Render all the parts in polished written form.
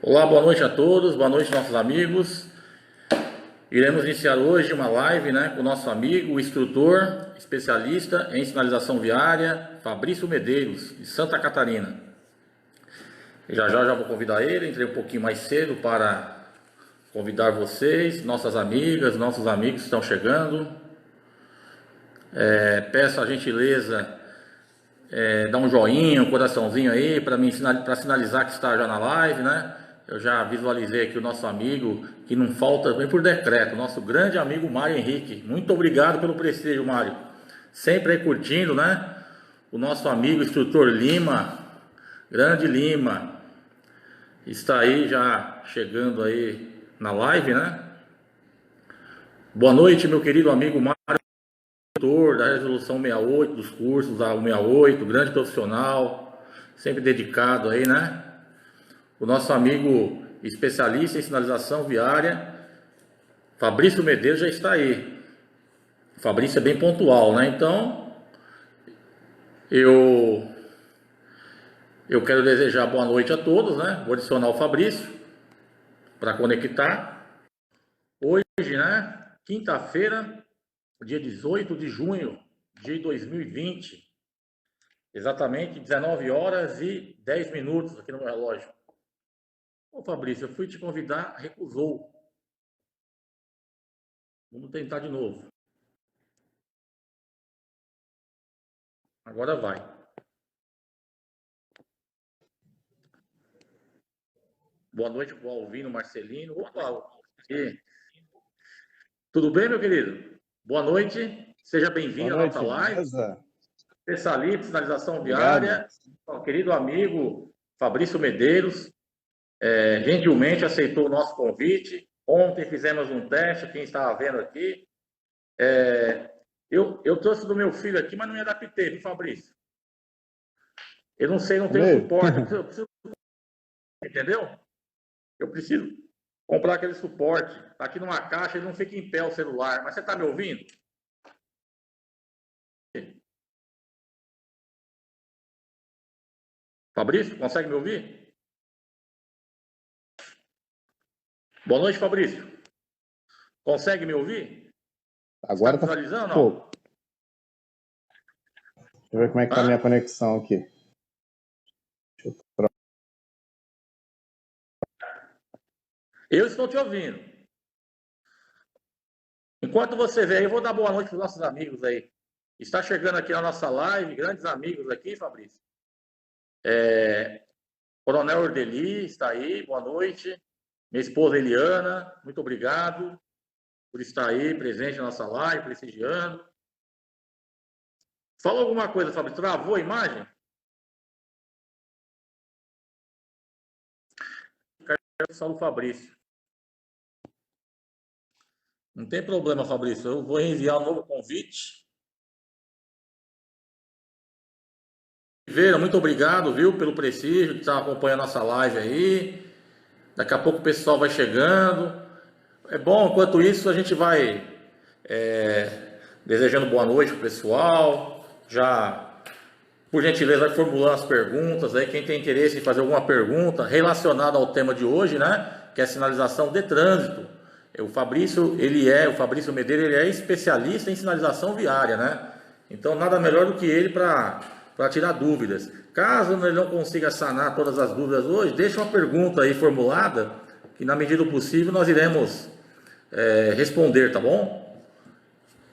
Olá, boa noite a todos, boa noite nossos amigos. Iremos iniciar hoje uma live, com o nosso amigo, o instrutor, especialista em sinalização viária, Fabrício Medeiros, de Santa Catarina. Já vou convidar ele, entrei um pouquinho mais cedo para convidar vocês, nossas amigas, nossos amigos que estão chegando. Peço a gentileza, dar um joinha, um coraçãozinho aí para sinalizar que está já na live, né? Eu já visualizei aqui o nosso amigo, que não falta, vem por decreto, nosso grande amigo Mário Henrique. Muito obrigado pelo prestígio, Mário. Sempre aí curtindo, né? O nosso amigo instrutor Lima, grande Lima, está aí já chegando aí na live, né? Boa noite, meu querido amigo Mário, instrutor da Resolução 68, dos cursos da 168, grande profissional, sempre dedicado aí, né? O nosso amigo especialista em sinalização viária, Fabrício Medeiros, já está aí. O Fabrício é bem pontual, né? Então, eu quero desejar boa noite a todos, né? Vou adicionar o Fabrício para conectar. Hoje, né? Quinta-feira, dia 18 de junho de 2020. Exatamente 19 horas e 10 minutos aqui no meu relógio. Ô Fabrício, eu fui te convidar, recusou. Vamos tentar de novo. Agora vai. Boa noite para o Alvino Marcelino. Opa, tudo bem, meu querido? Boa noite, seja bem-vindo à nossa live. Beleza? Especialista em sinalização Obrigado. viária, o querido amigo Fabrício Medeiros, gentilmente aceitou o nosso convite. Ontem fizemos um teste, quem estava vendo aqui. Eu trouxe do meu filho aqui, mas não me adaptei, viu, Fabrício? Eu não sei, não tenho suporte, eu preciso, entendeu? Eu preciso comprar aquele suporte. Tá aqui numa caixa, ele não fica em pé o celular. Mas você está me ouvindo? Fabrício, consegue me ouvir? Boa noite, Fabrício. Consegue me ouvir? Agora está visualizando? Não? Deixa eu ver como é que tá a minha conexão aqui. Eu estou te ouvindo. Enquanto você vê aí, eu vou dar boa noite para os nossos amigos aí. Está chegando aqui na nossa live, grandes amigos aqui, Fabrício. Coronel Ordeli está aí, boa noite. Minha esposa Eliana, muito obrigado por estar aí, presente na nossa live, prestigiando. Fala alguma coisa, Fabrício. Travou a imagem? Quero o Fabrício. Não tem problema, Fabrício. Eu vou enviar um novo convite. Vera, muito obrigado, viu, pelo prestígio que está acompanhando a nossa live aí. Daqui a pouco o pessoal vai chegando. É bom, enquanto isso, a gente vai desejando boa noite pro pessoal. Já, por gentileza, vai formulando as perguntas aí. Quem tem interesse em fazer alguma pergunta relacionada ao tema de hoje, né? Que é a sinalização de trânsito. O Fabrício Medeiros, ele é especialista em sinalização viária, né? Então, nada melhor do que ele para tirar dúvidas. Caso ele não consiga sanar todas as dúvidas hoje, deixa uma pergunta aí formulada, que na medida do possível nós iremos responder, tá bom?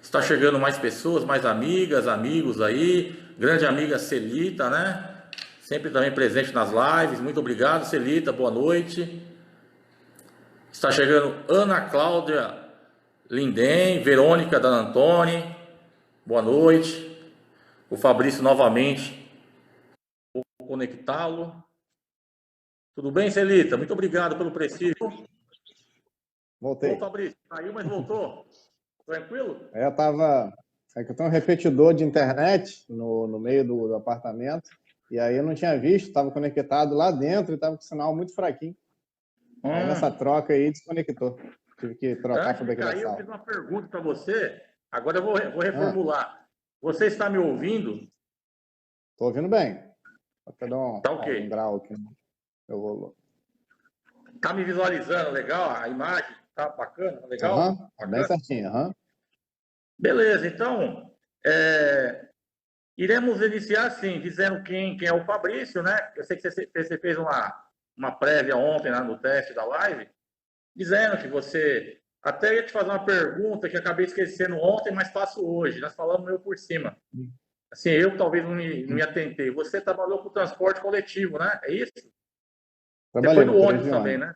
Está chegando mais pessoas, mais amigas, amigos aí. Grande amiga Celita, né? Sempre também presente nas lives. Muito obrigado, Celita. Boa noite. Está chegando Ana Cláudia Lindem, Verônica Danantoni. Boa noite. O Fabrício novamente. Vou conectá-lo. Tudo bem, Celita? Muito obrigado pelo prestígio. Voltei. Ô, Fabrício, saiu, mas voltou. Tranquilo? É que eu tenho um repetidor de internet no meio do apartamento, e aí eu não tinha visto, estava conectado lá dentro e estava com o sinal muito fraquinho. Aí nessa troca aí desconectou. Tive que trocar para o da Eu fiz uma pergunta para você, agora eu vou reformular. Você está me ouvindo? Estou ouvindo bem. Vou até dar Tá ok. um grau aqui. Eu vou... Tá me visualizando, legal? A imagem tá bacana, legal? Aham, bem Bacana? certinho, aham. Beleza, então, iremos iniciar assim, dizendo quem é o Fabrício, né? Eu sei que você fez uma prévia ontem lá no teste da live, dizendo que você. Até ia te fazer uma pergunta que acabei esquecendo ontem, mas faço hoje. Nós falamos meio por cima. Assim, eu talvez não me atentei. Você trabalhou com transporte coletivo, né? É isso? Você foi Trabalhei, no motorista ônibus de também, ônibus. né?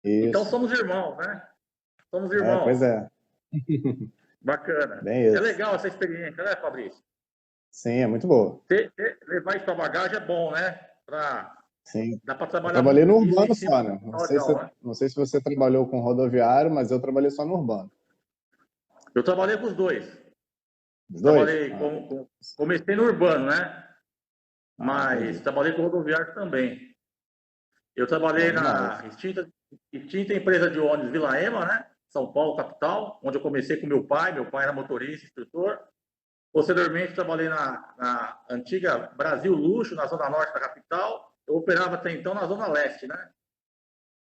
Então Isso. somos irmãos, né? Somos Pois irmãos. é, Bacana. bem É isso. legal essa experiência, né, Fabrício? Sim, é muito boa. Levar isso para bagagem é bom, né? Sim. Dá para Eu trabalhar trabalhei no isso em urbano cima só, do né? legal, né? Não sei se você trabalhou com rodoviário, mas eu trabalhei só no urbano. Eu trabalhei com os dois. Os dois? Trabalhei comecei no urbano, né? Mas Entendi. trabalhei com rodoviário também. Eu trabalhei Bom na demais. extinta empresa de ônibus Vila Ema, né? São Paulo, capital, onde eu comecei com meu pai. Meu pai era motorista, instrutor. Posteriormente, trabalhei na antiga Brasil Luxo, na zona norte da capital. Eu operava até então na zona leste, né?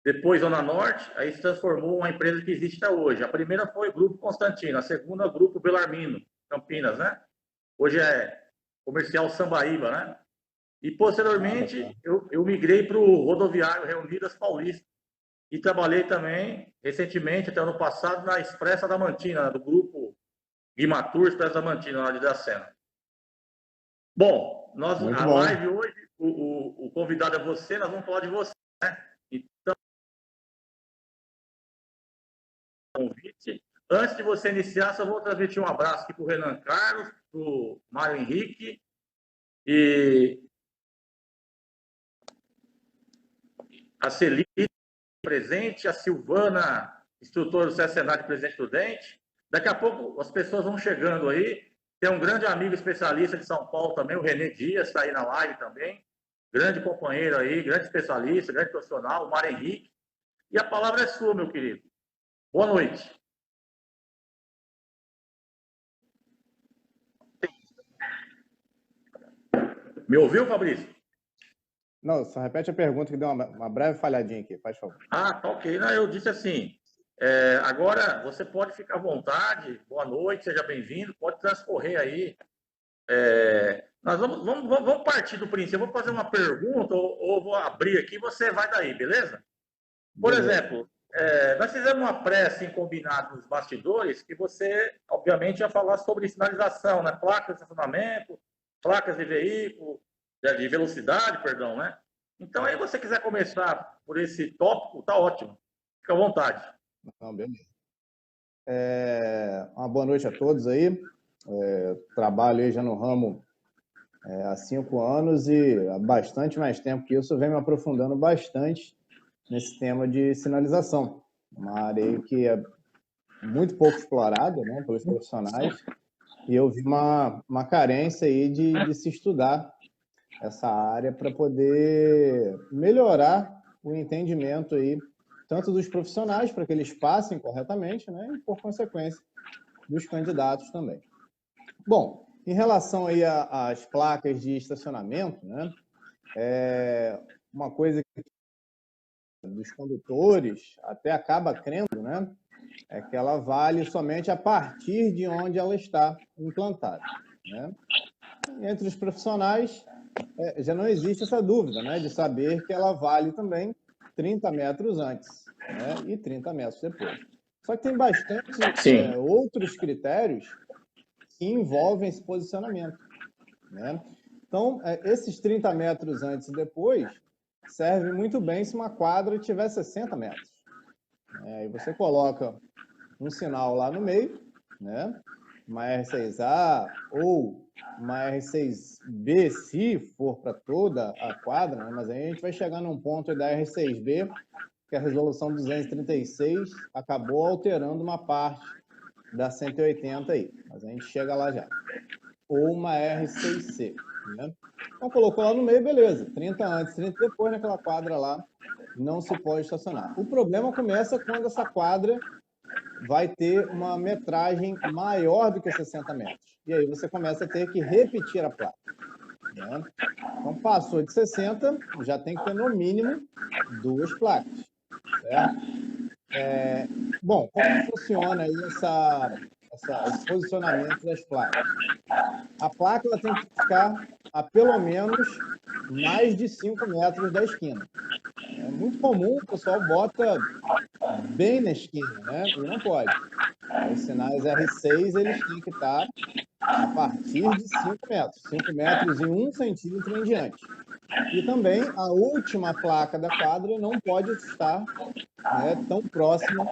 Depois, zona norte, aí se transformou uma empresa que existe até hoje. A primeira foi o Grupo Constantino, a segunda, Grupo Belarmino, Campinas, né? Hoje é Comercial Sambaíba, né? E, Bacana. posteriormente, eu migrei para o rodoviário Reunidas Paulista. E trabalhei também, recentemente, até ano passado, na Expressa Adamantina, do grupo Guimatur Expressa Adamantina, lá de Dracena. Bom, Muito a bom. live hoje, o convidado é você, nós vamos falar de você, né? Então, convite. Antes de você iniciar, só vou transmitir um abraço aqui para o Renan Carlos, para o Mário Henrique e a Celina presente, a Silvana, instrutora do CSNAD Presidente Prudente. Daqui a pouco as pessoas vão chegando aí. Tem um grande amigo especialista de São Paulo também, o Renê Dias, está aí na live também. Grande companheiro aí, grande especialista, grande profissional, o Mário Henrique. E a palavra é sua, meu querido. Boa noite. Me ouviu, Fabrício? Não, só repete a pergunta que deu uma breve falhadinha aqui, faz favor. Ah, tá ok. Não, eu disse assim, agora você pode ficar à vontade, boa noite, seja bem-vindo, pode transcorrer aí. Nós vamos partir do princípio, eu vou fazer uma pergunta ou vou abrir aqui, você vai daí, beleza? Por Beleza. exemplo, nós fizemos uma pré assim, combinado nos bastidores, que você, obviamente, ia falar sobre sinalização, né? Placas de estacionamento, placas de veículo, de velocidade, perdão, né? Então, aí, você quiser começar por esse tópico, tá ótimo. Fica à vontade. Não, beleza. Uma boa noite a todos aí. Trabalho aí já no ramo há 5 anos e há bastante mais tempo que isso, eu venho me aprofundando bastante nesse tema de sinalização. Uma área aí que é muito pouco explorada, né, pelos profissionais, e eu vi uma carência aí de se estudar essa área para poder melhorar o entendimento aí, tanto dos profissionais, para que eles passem corretamente, né, e, por consequência, dos candidatos também. Bom, em relação aí às placas de estacionamento, né, uma coisa que dos condutores até acaba crendo, né, é que ela vale somente a partir de onde ela está implantada, né? Entre os profissionais, já não existe essa dúvida, né, de saber que ela vale também 30 metros antes, né, e 30 metros depois. Só que tem bastante Sim. outros critérios que envolvem esse posicionamento, né? Então, esses 30 metros antes e depois serve muito bem se uma quadra tiver 60 metros. Aí você coloca um sinal lá no meio, né? Uma R6A ou uma R6B, se for para toda a quadra, né? Mas aí a gente vai chegar num ponto da R6B, que a resolução 236 acabou alterando uma parte da 180 aí, mas a gente chega lá já. Ou uma R6C, né? Então colocou lá no meio, beleza, 30 antes, 30 depois, naquela quadra lá, não se pode estacionar. O problema começa quando essa quadra vai ter uma metragem maior do que 60 metros. E aí você começa a ter que repetir a placa, né? Então, passou de 60, já tem que ter no mínimo 2 placas. certo? Bom, como funciona aí esse posicionamento das placas? A placa ela tem que ficar a pelo menos mais de 5 metros da esquina. É muito comum, o pessoal bota bem na esquina, né? E não pode. Os sinais R6 eles têm que estar a partir de 5 metros. 5 metros e 1 centímetro em diante. E também a última placa da quadra não pode estar, né, tão próxima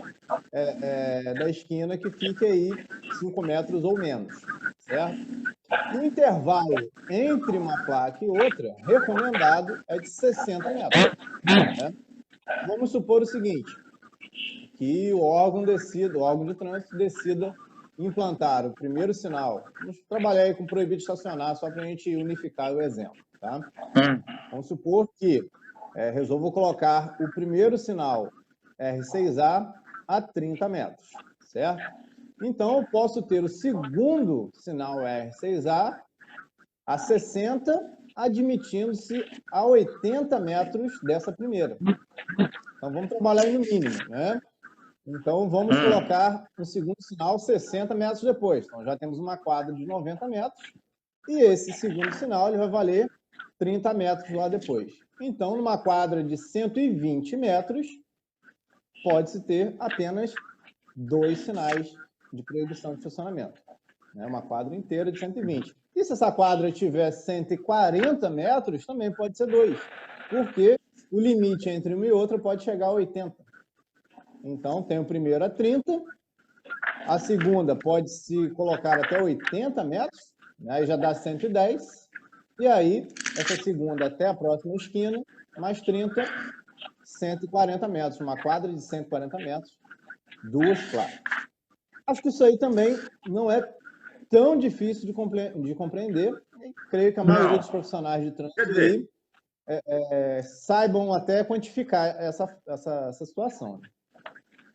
da esquina que fique aí 5 metros ou menos, certo? E o intervalo entre uma placa e outra, recomendado, é de 60 metros. Né? Vamos supor o seguinte, que o órgão de trânsito decida implantar o primeiro sinal. Vamos trabalhar aí com proibido de estacionar, só para a gente unificar o exemplo. Tá? Vamos supor que resolvo colocar o primeiro sinal R6A a 30 metros, certo? Então, eu posso ter o segundo sinal R6A a 60, admitindo-se a 80 metros dessa primeira. Então, vamos trabalhar aí no mínimo, né? Então, vamos colocar o segundo sinal 60 metros depois. Então, já temos uma quadra de 90 metros e esse segundo sinal ele vai valer 30 metros lá depois. Então, numa quadra de 120 metros, pode-se ter apenas 2 sinais de proibição de estacionamento. Uma quadra inteira de 120. E se essa quadra tiver 140 metros, também pode ser 2, porque o limite entre uma e outra pode chegar a 80. Então, tem o primeiro a 30, a segunda pode-se colocar até 80 metros, aí já dá 110, e aí, essa segunda até a próxima esquina, mais 30, 140 metros, uma quadra de 140 metros, 2 placas. Acho que isso aí também não é tão difícil de compreender, e creio que a maioria dos profissionais de trânsito aí, saibam até quantificar essa situação.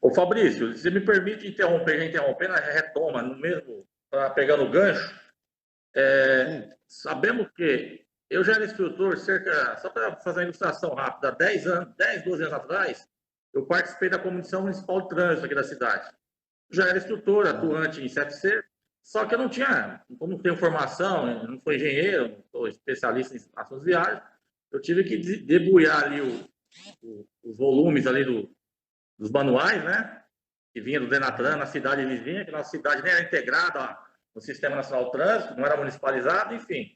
Ô Fabrício, você me permite interromper, já interrompendo, a retoma no mesmo, pegando o gancho. Sabemos que eu já era instrutor só para fazer uma ilustração rápida, 10, 12 anos atrás, eu participei da Comissão Municipal de Trânsito aqui da cidade. Já era instrutor, atuante em CFC, só que eu não tenho formação, eu não sou engenheiro, não sou especialista em assuntos viários, eu tive que debulhar ali os volumes ali dos manuais, né? Que vinha do Denatran, na cidade vizinha, que nossa cidade nem era integrada no Sistema Nacional de Trânsito, não era municipalizado, enfim.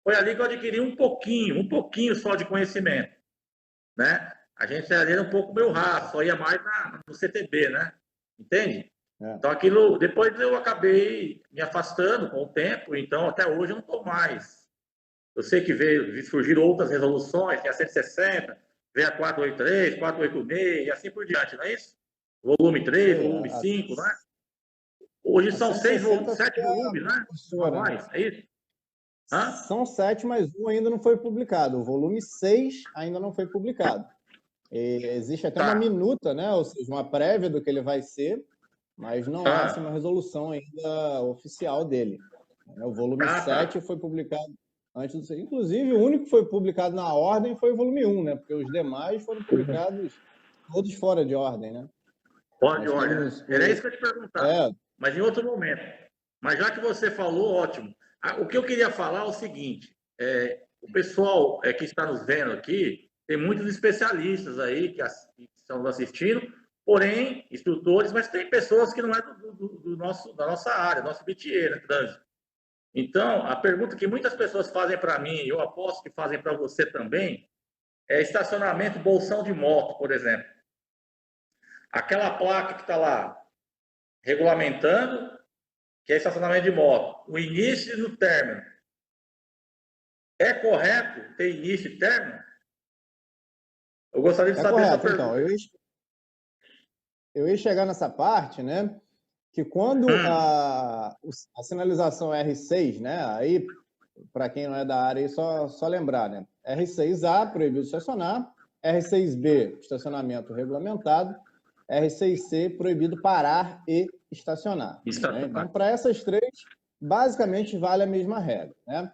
Foi ali que eu adquiri um pouquinho só de conhecimento, né? A gente era um pouco meio raso, só ia mais no CTB, né? Entende? Então aquilo, depois eu acabei me afastando com o tempo, então até hoje eu não estou mais. Eu sei que surgiram outras resoluções, tem a 160, veio a 483, 486 e assim por diante, não é isso? Volume 3, volume 5, né? Hoje são 7 volumes, né? Mais, é isso? São 7, mas um ainda não foi publicado. O volume 6 ainda não foi publicado. Existe até uma minuta, né? Ou seja, uma prévia do que ele vai ser, mas não há uma resolução ainda oficial dele. O volume 7 foi publicado antes do... Inclusive, o único que foi publicado na ordem foi o volume 1, né? Porque os demais foram publicados todos fora de ordem, né? Fora de ordem. Era isso que eu te perguntava. Mas em outro momento. Mas já que você falou, ótimo. O que eu queria falar é o seguinte: o pessoal que está nos vendo aqui, tem muitos especialistas aí que estão nos assistindo, porém, instrutores, mas tem pessoas que não é da nossa área, nosso métier, né, trânsito. Então, a pergunta que muitas pessoas fazem para mim, eu aposto que fazem para você também, é estacionamento bolsão de moto, por exemplo. Aquela placa que está lá regulamentando, que é estacionamento de moto, o início e o término. É correto ter início e término? Eu gostaria de saber essa pergunta. Então, eu ia chegar nessa parte, né? Que quando a sinalização R6, né? Aí, para quem não é da área, só lembrar, né? R6A, proibido estacionar. R6B, estacionamento regulamentado. R6C, proibido parar e estacionar. Né? Então, para essas três, basicamente vale a mesma regra. Né?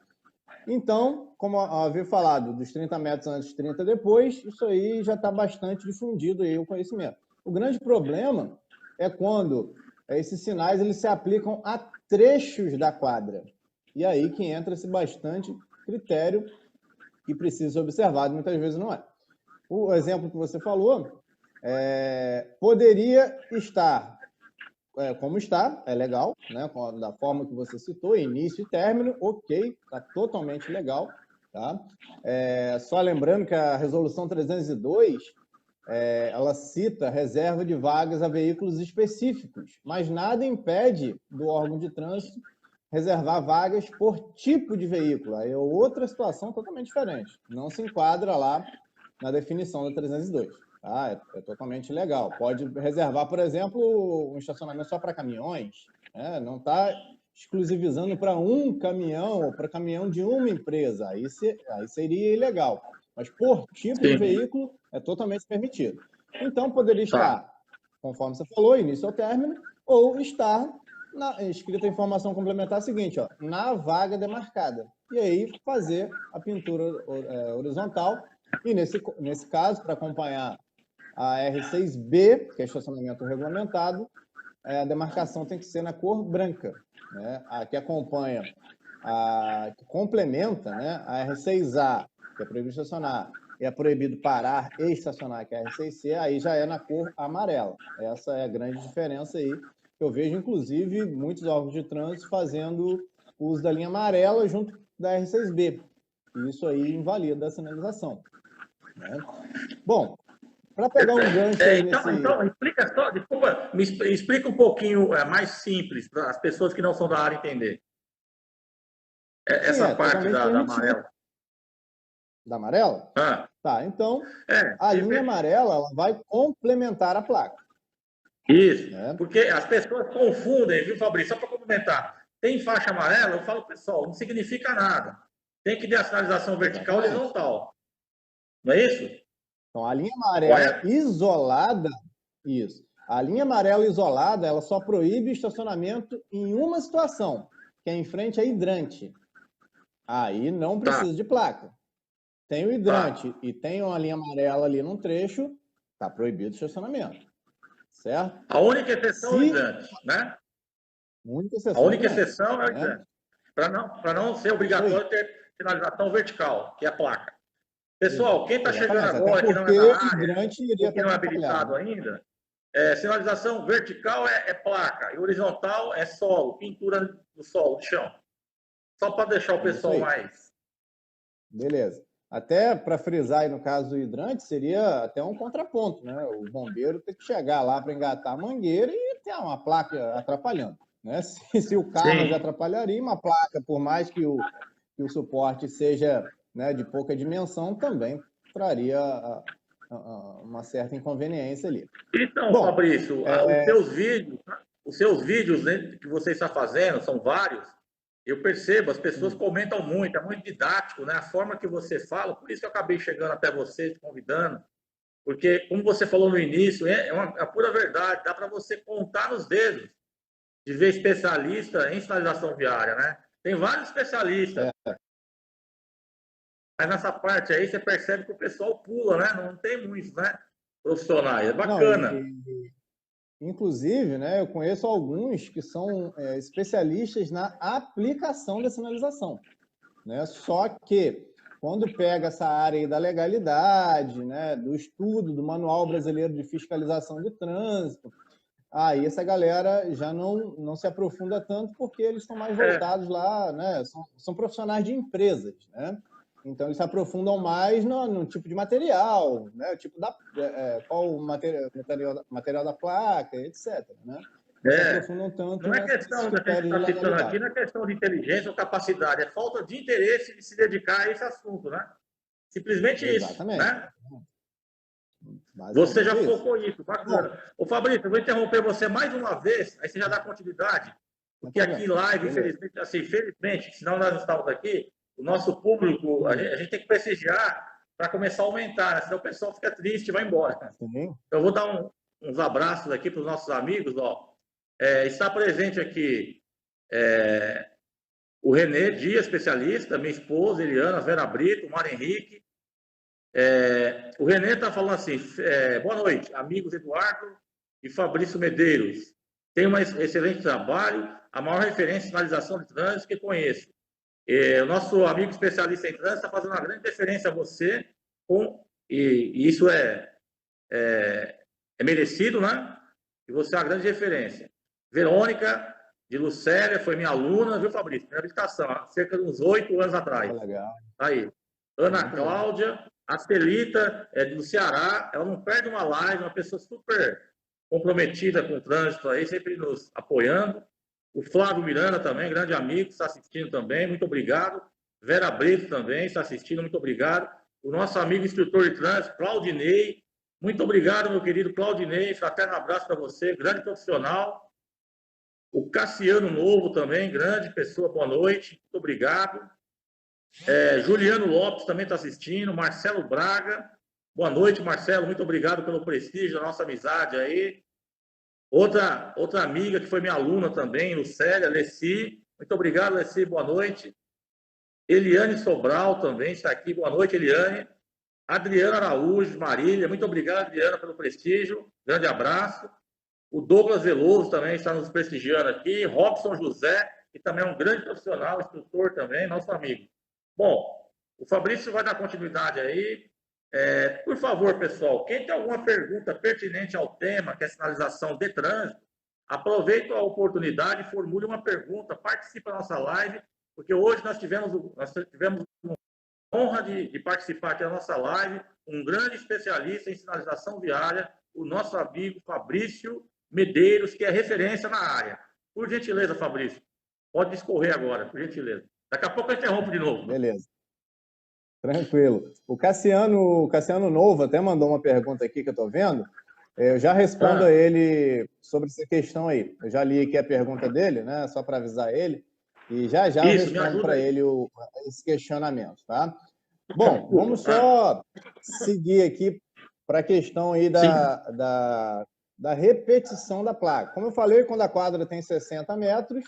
Então, como eu havia falado, dos 30 metros antes, 30 depois, isso aí já está bastante difundido aí o conhecimento. O grande problema é quando esses sinais eles se aplicam a trechos da quadra. E aí que entra esse bastante critério que precisa ser observado, muitas vezes não é. O exemplo que você falou poderia estar como está, é legal, né? Da forma que você citou, início e término, ok, está totalmente legal. Tá? Só lembrando que a resolução 302, ela cita reserva de vagas a veículos específicos, mas nada impede do órgão de trânsito reservar vagas por tipo de veículo. Aí é outra situação totalmente diferente. Não se enquadra lá na definição da 302. Tá? É totalmente legal. Pode reservar, por exemplo, um estacionamento só para caminhões. Não está exclusivizando para um caminhão ou para caminhão de uma empresa. Aí seria ilegal. Mas por tipo de veículo é totalmente permitido. Então, poderia estar, conforme você falou, início ao término, ou estar escrita a informação complementar seguinte, na vaga demarcada. E aí fazer a pintura horizontal. E nesse caso, para acompanhar a R6B, que é estacionamento regulamentado, a demarcação tem que ser na cor branca, né? A que acompanha, que complementa, né? A R6A, que é proibido estacionar, e é proibido parar e estacionar, que é a R6C, aí já é na cor amarela. Essa é a grande diferença aí. Eu vejo, inclusive, muitos órgãos de trânsito fazendo uso da linha amarela junto da R6B. E isso aí invalida a sinalização. Né? Bom, para pegar um gancho aí então, explica só, desculpa, me explica um pouquinho mais simples para as pessoas que não são da área entender. Essa parte da amarela. Da amarela? Tá, então, a linha amarela ela vai complementar a placa. Isso, porque as pessoas confundem, viu, Fabrício? Só para complementar. Tem faixa amarela, eu falo, pessoal, não significa nada. Tem que ter a sinalização vertical e horizontal. Não é isso? Então, a linha amarela isolada, isso. A linha amarela isolada, ela só proíbe estacionamento em uma situação, que é em frente a hidrante. Aí não precisa de placa. Tem o hidrante e tem uma linha amarela ali num trecho, está proibido o estacionamento. Certo? A única exceção é o hidrante, né? A única exceção é o hidrante. Para não ser obrigatório ter sinalização vertical, que é a placa. Pessoal, quem está chegando agora, que não é da área, que não é habilitado ainda, sinalização vertical é placa, e horizontal é solo, pintura do solo, do chão. Só para deixar o pessoal mais... Beleza. Até para frisar aí no caso do hidrante, seria até um contraponto, né? O bombeiro tem que chegar lá para engatar a mangueira e ter uma placa atrapalhando. Né? Se o carro já atrapalharia, uma placa, por mais que o suporte seja, né, de pouca dimensão, também traria uma certa inconveniência ali. Então, Fabrício, os seus vídeos, né, que você está fazendo, são vários, eu percebo, as pessoas comentam muito, é muito didático, né? A forma que você fala, por isso que eu acabei chegando até você, te convidando, porque, como você falou no início, é a pura verdade, dá para você contar nos dedos de ver especialista em sinalização viária, né? Tem vários especialistas, mas nessa parte aí você percebe que o pessoal pula, né? Não tem muitos, né? Profissionais, é bacana. Inclusive, né, eu conheço alguns que são especialistas na aplicação da sinalização. Né? Só que, quando pega essa área aí da legalidade, né, do estudo do Manual Brasileiro de Fiscalização de Trânsito, aí essa galera já não se aprofunda tanto porque eles estão mais voltados lá, né, são profissionais de empresas, né? Então, eles se aprofundam mais no tipo de material, né? O tipo qual o material da placa, etc. Né? Não se aprofundam tanto. Não é questão da gente estar citando aqui, não é questão de inteligência ou capacidade, é falta de interesse de se dedicar a esse assunto, né? Simplesmente Exatamente. Isso, né? Você já focou isso, bacana. Ô, Fabrício, eu vou interromper você mais uma vez, aí você já dá continuidade, porque aqui em live, infelizmente, senão nós não estamos aqui, o nosso público, a gente tem que prestigiar para começar a aumentar, né? Senão o pessoal fica triste e vai embora. Eu vou dar uns abraços aqui para os nossos amigos. Está presente aqui o Renê Dias, especialista, minha esposa, Eliana, Vera Brito, o Mário Henrique. O Renê está falando assim, boa noite, amigos Eduardo e Fabrício Medeiros. Tem um excelente trabalho, a maior referência em sinalização de trânsito que conheço. O nosso amigo especialista em trânsito está fazendo uma grande referência a você, e isso é merecido, né? E você é uma grande referência. Verônica de Lucélia foi minha aluna, viu, Fabrício? Minha habilitação, há cerca de uns 8 anos atrás. Legal. Aí. Ana Cláudia, a Celita do Ceará, ela não perde uma live, uma pessoa super comprometida com o trânsito aí, sempre nos apoiando. O Flávio Miranda também, grande amigo, está assistindo também, muito obrigado. Vera Brito também está assistindo, muito obrigado. O nosso amigo instrutor de trânsito, Claudinei, muito obrigado, meu querido Claudinei, fraterno abraço para você, grande profissional. O Cassiano Novo também, grande pessoa, boa noite, muito obrigado. Juliano Lopes também está assistindo, Marcelo Braga, boa noite, Marcelo, muito obrigado pelo prestígio da nossa amizade aí. Outra amiga que foi minha aluna também, Lucélia, Leci, muito obrigado, Leci, boa noite. Eliane Sobral também está aqui, boa noite, Eliane. Adriana Araújo, Marília, muito obrigado, Adriana, pelo prestígio, grande abraço. O Douglas Veloso também está nos prestigiando aqui, Robson José, que também é um grande profissional, instrutor também, nosso amigo. Bom, o Fabrício vai dar continuidade aí. Por favor, pessoal, quem tem alguma pergunta pertinente ao tema, que é sinalização de trânsito, aproveita a oportunidade e formule uma pergunta, participe da nossa live, porque hoje nós tivemos a honra de participar aqui da nossa live, um grande especialista em sinalização viária, o nosso amigo Fabrício Medeiros, que é referência na área. Por gentileza, Fabrício, pode discorrer agora, por gentileza. Daqui a pouco eu interrompo de novo. Beleza. Tranquilo. O Cassiano Novo até mandou uma pergunta aqui que eu estou vendo. Eu já respondo a ele sobre essa questão aí. Eu já li aqui a pergunta dele, né? Só para avisar ele. E já eu respondo para ele esse questionamento, tá? Bom, vamos só seguir aqui para a questão aí da repetição da placa. Como eu falei, quando a quadra tem 60 metros,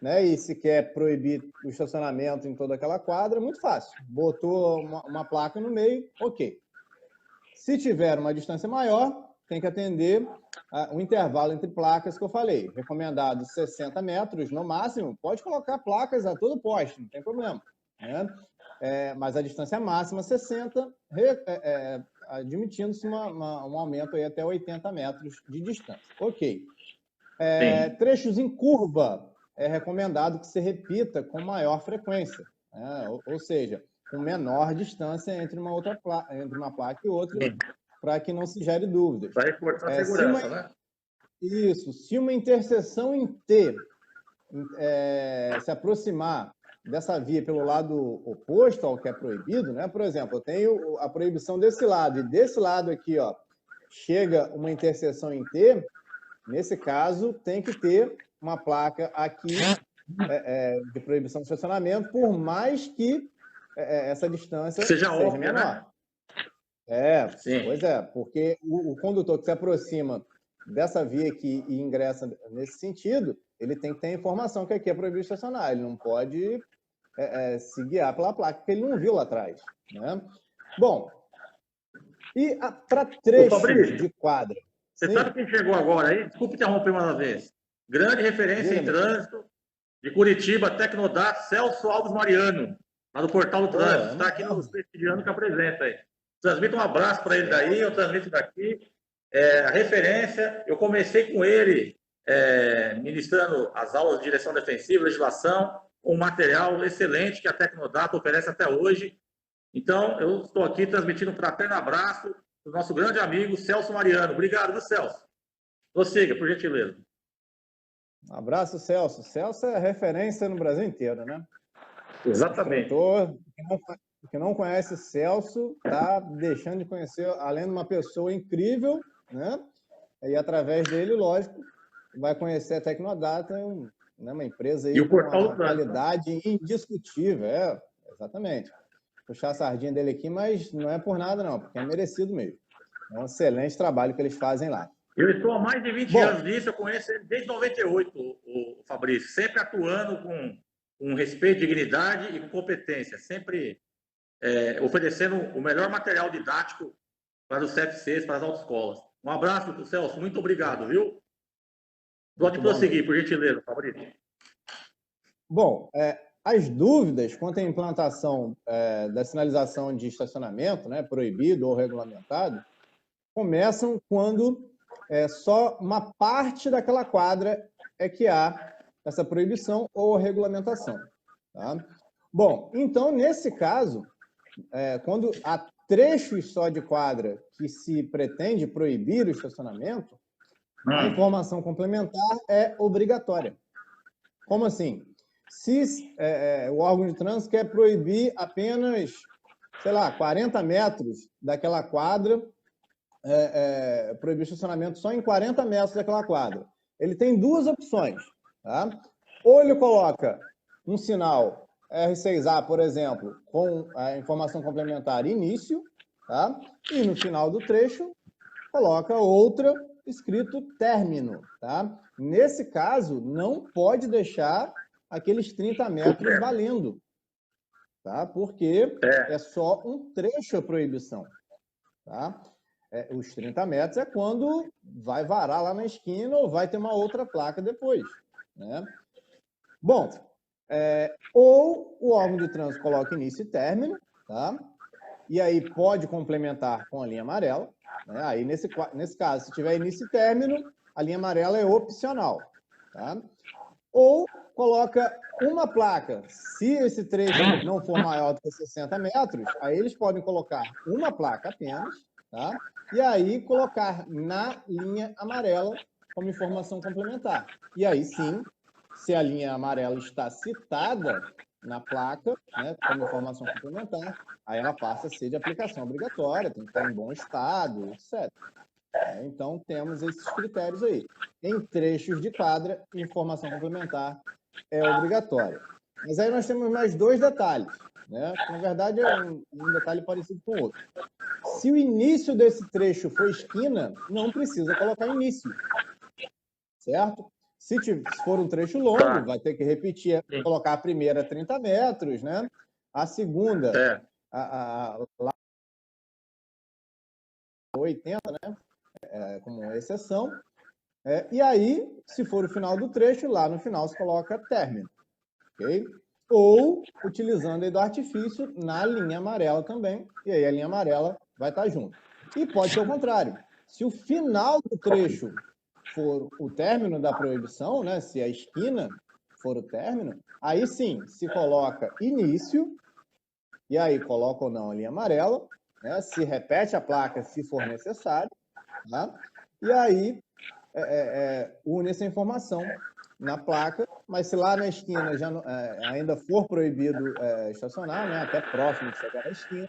né, e se quer proibir o estacionamento em toda aquela quadra, é muito fácil. Botou uma placa no meio, ok. Se tiver uma distância maior, tem que atender o intervalo entre placas que eu falei. Recomendado 60 metros no máximo, pode colocar placas a todo poste, não tem problema, né? Mas a distância máxima 60, admitindo-se um aumento aí até 80 metros de distância. Ok. Trechos em curva, é recomendado que se repita com maior frequência, né? Ou seja, com menor distância entre uma placa e outra, para que não se gere dúvidas. Para reforçar a segurança, né? Isso. Se uma interseção em T se aproximar dessa via pelo lado oposto ao que é proibido, né? Por exemplo, eu tenho a proibição desse lado, e desse lado aqui, ó, chega uma interseção em T, nesse caso, tem que ter uma placa aqui de proibição de estacionamento, por mais que essa distância seja menor. Né? Sim. Pois é, porque o condutor que se aproxima dessa via aqui e ingressa nesse sentido, ele tem que ter a informação que aqui é proibido estacionar, ele não pode se guiar pela placa que ele não viu lá atrás. Né? Bom, e para trechos de quadra? Você sabe quem chegou agora aí? Desculpe interromper uma vez. Grande referência em trânsito de Curitiba, Tecnodat, Celso Alves Mariano, lá do Portal do Trânsito. Está aqui nos prestigiando que apresenta aí. Transmito um abraço para ele daí, eu transmito daqui. A referência, eu comecei com ele ministrando as aulas de direção defensiva, legislação, um material excelente que a Tecnodat oferece até hoje. Então, eu estou aqui transmitindo um fraterno abraço do nosso grande amigo Celso Mariano. Obrigado, viu, Celso? Prossiga, por gentileza. Um abraço, Celso. Celso é referência no Brasil inteiro, né? Exatamente. Que não conhece Celso está deixando de conhecer, além de uma pessoa incrível, né? E através dele, lógico, vai conhecer a Tecnodata, uma empresa aí com uma qualidade indiscutível. Exatamente. Puxar a sardinha dele aqui, mas não é por nada, não, porque é merecido mesmo. É um excelente trabalho que eles fazem lá. Eu estou há mais de 20 anos nisso, eu conheço ele desde 98, o Fabrício, sempre atuando com com respeito, dignidade e com competência, sempre oferecendo o melhor material didático para os CFCs, para as autoescolas. Um abraço, Celso, muito obrigado, viu? Pode prosseguir, por gentileza, Fabrício. Bom, as dúvidas quanto à implantação da sinalização de estacionamento, né, proibido ou regulamentado, começam quando só uma parte daquela quadra é que há essa proibição ou regulamentação. Tá? Bom, então, nesse caso, quando há trechos só de quadra que se pretende proibir o estacionamento, a informação complementar é obrigatória. Como assim? Se o órgão de trânsito quer proibir apenas, sei lá, 40 metros daquela quadra, proibir o estacionamento só em 40 metros daquela quadra, ele tem duas opções. Tá? Ou ele coloca um sinal R6A, por exemplo, com a informação complementar início, tá? E no final do trecho, coloca outra escrito término. Tá? Nesse caso, não pode deixar aqueles 30 metros valendo, tá? Porque é só um trecho a proibição. Tá? Os 30 metros é quando vai varar lá na esquina ou vai ter uma outra placa depois. Né? Bom, ou o órgão de trânsito coloca início e término, tá? E aí pode complementar com a linha amarela. Né? Aí, nesse caso, se tiver início e término, a linha amarela é opcional. Tá? Ou coloca uma placa. Se esse trecho não for maior do que 60 metros, aí eles podem colocar uma placa apenas, tá? E aí colocar na linha amarela como informação complementar. E aí sim, se a linha amarela está citada na placa, né, como informação complementar, aí ela passa a ser de aplicação obrigatória, tem que estar em bom estado, etc. Então, temos esses critérios aí. Em trechos de quadra, informação complementar é obrigatória. Mas aí nós temos mais dois detalhes. Né? Na verdade, é um detalhe parecido com o outro. Se o início desse trecho for esquina, não precisa colocar início. Certo? Se for um trecho longo, vai ter que repetir, colocar a primeira 30 metros, né? A segunda, lá 80, né? Como exceção. E aí, se for o final do trecho, lá no final se coloca término. Okay? Ou utilizando aí do artifício na linha amarela também, e aí a linha amarela vai estar junto. E pode ser o contrário. Se o final do trecho for o término da proibição, né, se a esquina for o término, aí sim se coloca início, e aí coloca ou não a linha amarela, né, se repete a placa se for necessário, tá? E aí une essa informação na placa, mas se lá na esquina já ainda for proibido estacionar, né, até próximo de chegar na esquina,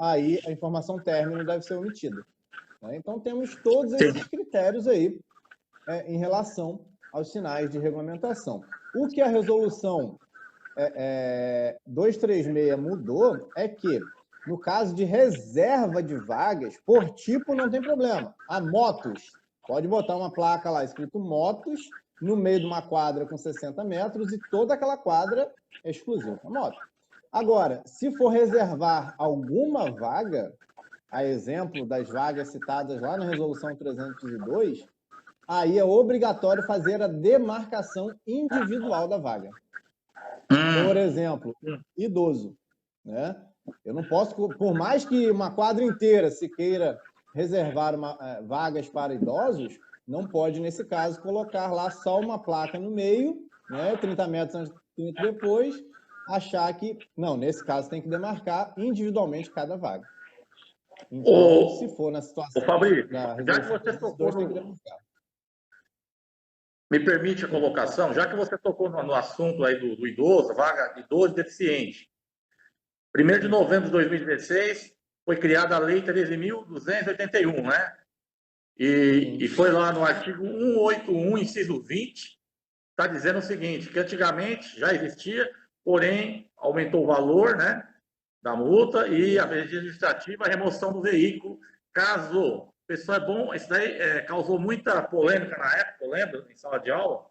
aí a informação término deve ser omitida. Né? Então temos todos esses critérios aí em relação aos sinais de regulamentação. O que a resolução 236 mudou é que, no caso de reserva de vagas, por tipo não tem problema. A motos, pode botar uma placa lá escrito motos, no meio de uma quadra com 60 metros e toda aquela quadra é exclusiva para moto. Agora, se for reservar alguma vaga, a exemplo das vagas citadas lá na resolução 302, aí é obrigatório fazer a demarcação individual da vaga. Por exemplo, idoso. Né? Eu não posso, por mais que uma quadra inteira se queira reservar vagas para idosos, não pode, nesse caso, colocar lá só uma placa no meio, né, 30 metros antes, 30 depois, achar que... Não, nesse caso tem que demarcar individualmente cada vaga. Então, se for na situação... Fabrício, já que você tocou Me permite a colocação, já que você tocou no assunto aí do idoso, vaga de idoso e deficiente. 1º de novembro de 2016 foi criada a Lei 13.281, né? E foi lá no artigo 181, inciso 20, está dizendo o seguinte, que antigamente já existia, porém aumentou o valor, né, da multa e a medida administrativa, a remoção do veículo, caso... Pessoal, é bom, isso daí causou muita polêmica na época, eu lembro, em sala de aula,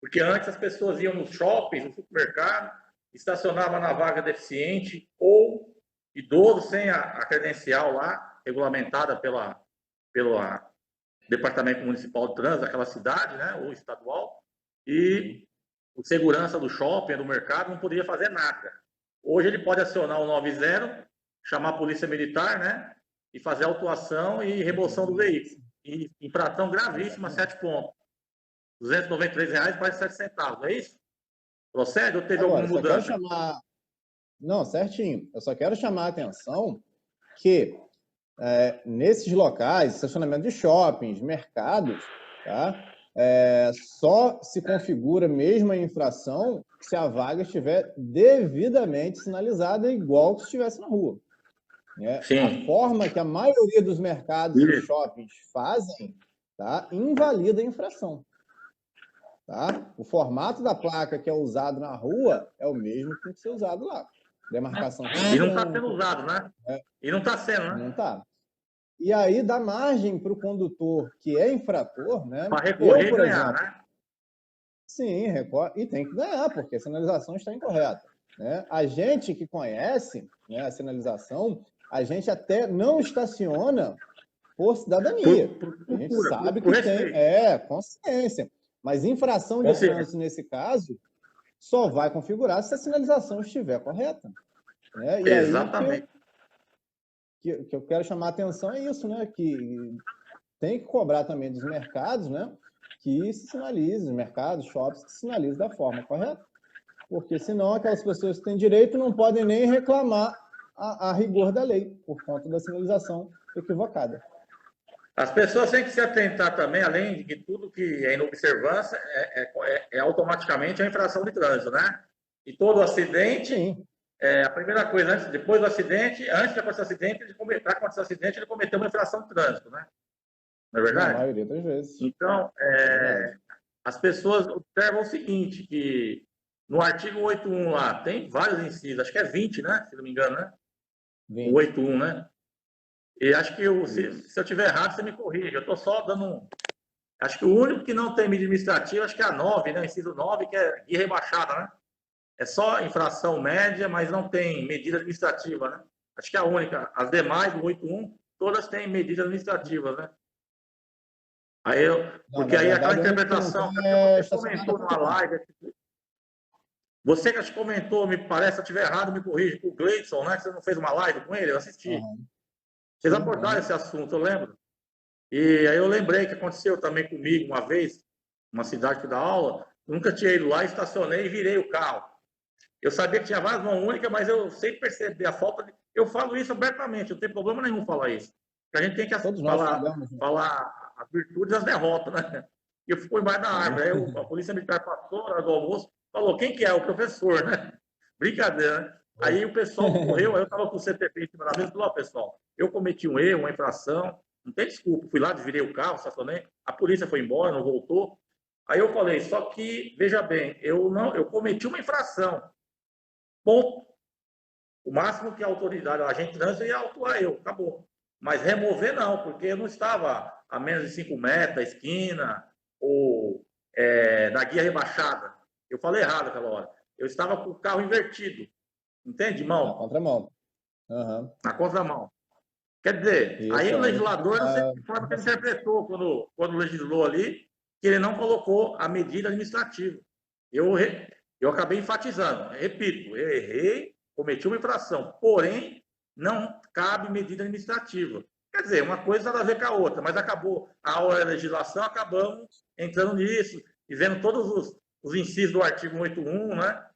porque antes as pessoas iam nos shoppings, no supermercado, estacionava na vaga deficiente ou idoso sem a credencial lá, regulamentada pelo Departamento Municipal de Trânsito daquela cidade, né, ou estadual, e o segurança do shopping, do mercado, não poderia fazer nada. Hoje ele pode acionar o 90, chamar a polícia militar, né, e fazer autuação e remoção do veículo. E infração gravíssima, 7 pontos. R$ 293 para 7 centavos, é isso? Procede ou teve alguma mudança? Não, certinho. Eu só quero chamar a atenção que nesses locais, estacionamento de shoppings, mercados, tá? Só se configura mesmo a infração se a vaga estiver devidamente sinalizada, igual que se estivesse na rua. A forma que a maioria dos mercados e shoppings fazem, tá, invalida a infração. Tá? O formato da placa que é usado na rua é o mesmo que tem que ser usado lá. Demarcação. E não está sendo usado, né? E não está sendo, né? Não está. E aí dá margem para o condutor que é infrator, né? Para recorrer e ganhar, né? Sim, e tem que ganhar, porque a sinalização está incorreta. Né? A gente que conhece, né, a sinalização, a gente até não estaciona por cidadania. A gente sabe que tem consciência. Mas infração de trânsito, nesse caso, só vai configurar se a sinalização estiver correta. Né? E exatamente. Aí que eu quero chamar a atenção é isso, né? Que tem que cobrar também dos mercados, né? Que se sinalize, os mercados, shoppings, que se sinalize da forma correta. Porque senão aquelas pessoas que têm direito não podem nem reclamar a rigor da lei, por conta da sinalização equivocada. As pessoas têm que se atentar também, além de que tudo que é inobservância é automaticamente a infração de trânsito, né? E todo acidente, a primeira coisa, depois do acidente, antes de acontecer o acidente, para acontecer o acidente, ele cometeu uma infração de trânsito, né? Não é verdade? Na maioria das vezes. Então, as pessoas observam o seguinte, que no artigo 81 lá, tem vários incisos, acho que é 20, né? Se não me engano, né? 20. O 81, né? E acho que se eu tiver errado, você me corrige. Eu estou só dando Acho que o único que não tem medida administrativa, acho que é a 9, né? Inciso 9, que é guia rebaixada, né? É só infração média, mas não tem medida administrativa, né? Acho que é a única. As demais, do 81, todas têm medidas administrativas, né? Porque aí aquela interpretação que você comentou numa live, você que comentou, me parece, se eu estiver errado, me corrige, com o Gleidson, né? Que você não fez uma live com ele, eu assisti. Vocês abordaram esse assunto, eu lembro. E aí eu lembrei que aconteceu também comigo uma vez, uma cidade que dá aula, nunca tinha ido lá, estacionei e virei o carro. Eu sabia que tinha várias mãos únicas, mas eu sempre percebi a falta de... Eu falo isso abertamente, não tem problema nenhum falar isso. Porque a gente tem que falar as virtudes e as derrotas, né? E eu fico embaixo da árvore. Aí a polícia militar passou na hora do almoço, falou, quem que é? O professor, né? Brincadeira, né? Aí o pessoal correu, aí eu estava com o CTP em cima da mesa e falou, pessoal, eu cometi um erro, uma infração, não tem desculpa, fui lá, desvirei o carro, estacionei, a polícia foi embora, não voltou. Aí eu falei, só que, veja bem, eu cometi uma infração. Ponto. O máximo que a autoridade, a agente de trânsito ia autuar eu, acabou. Mas remover não, porque eu não estava a menos de 5 metros da esquina ou na guia rebaixada. Eu falei errado aquela hora. Eu estava com o carro invertido. Entende, mão? Na contramão. Uhum. Na contramão. Quer dizer, isso, aí o legislador, não sei de que forma que ele interpretou quando legislou ali, que ele não colocou a medida administrativa. Eu acabei enfatizando, repito, eu errei, cometi uma infração, porém, não cabe medida administrativa. Quer dizer, uma coisa nada a ver com a outra, mas acabou a hora da legislação, acabamos entrando nisso, e vendo todos os incisos do artigo 181, né?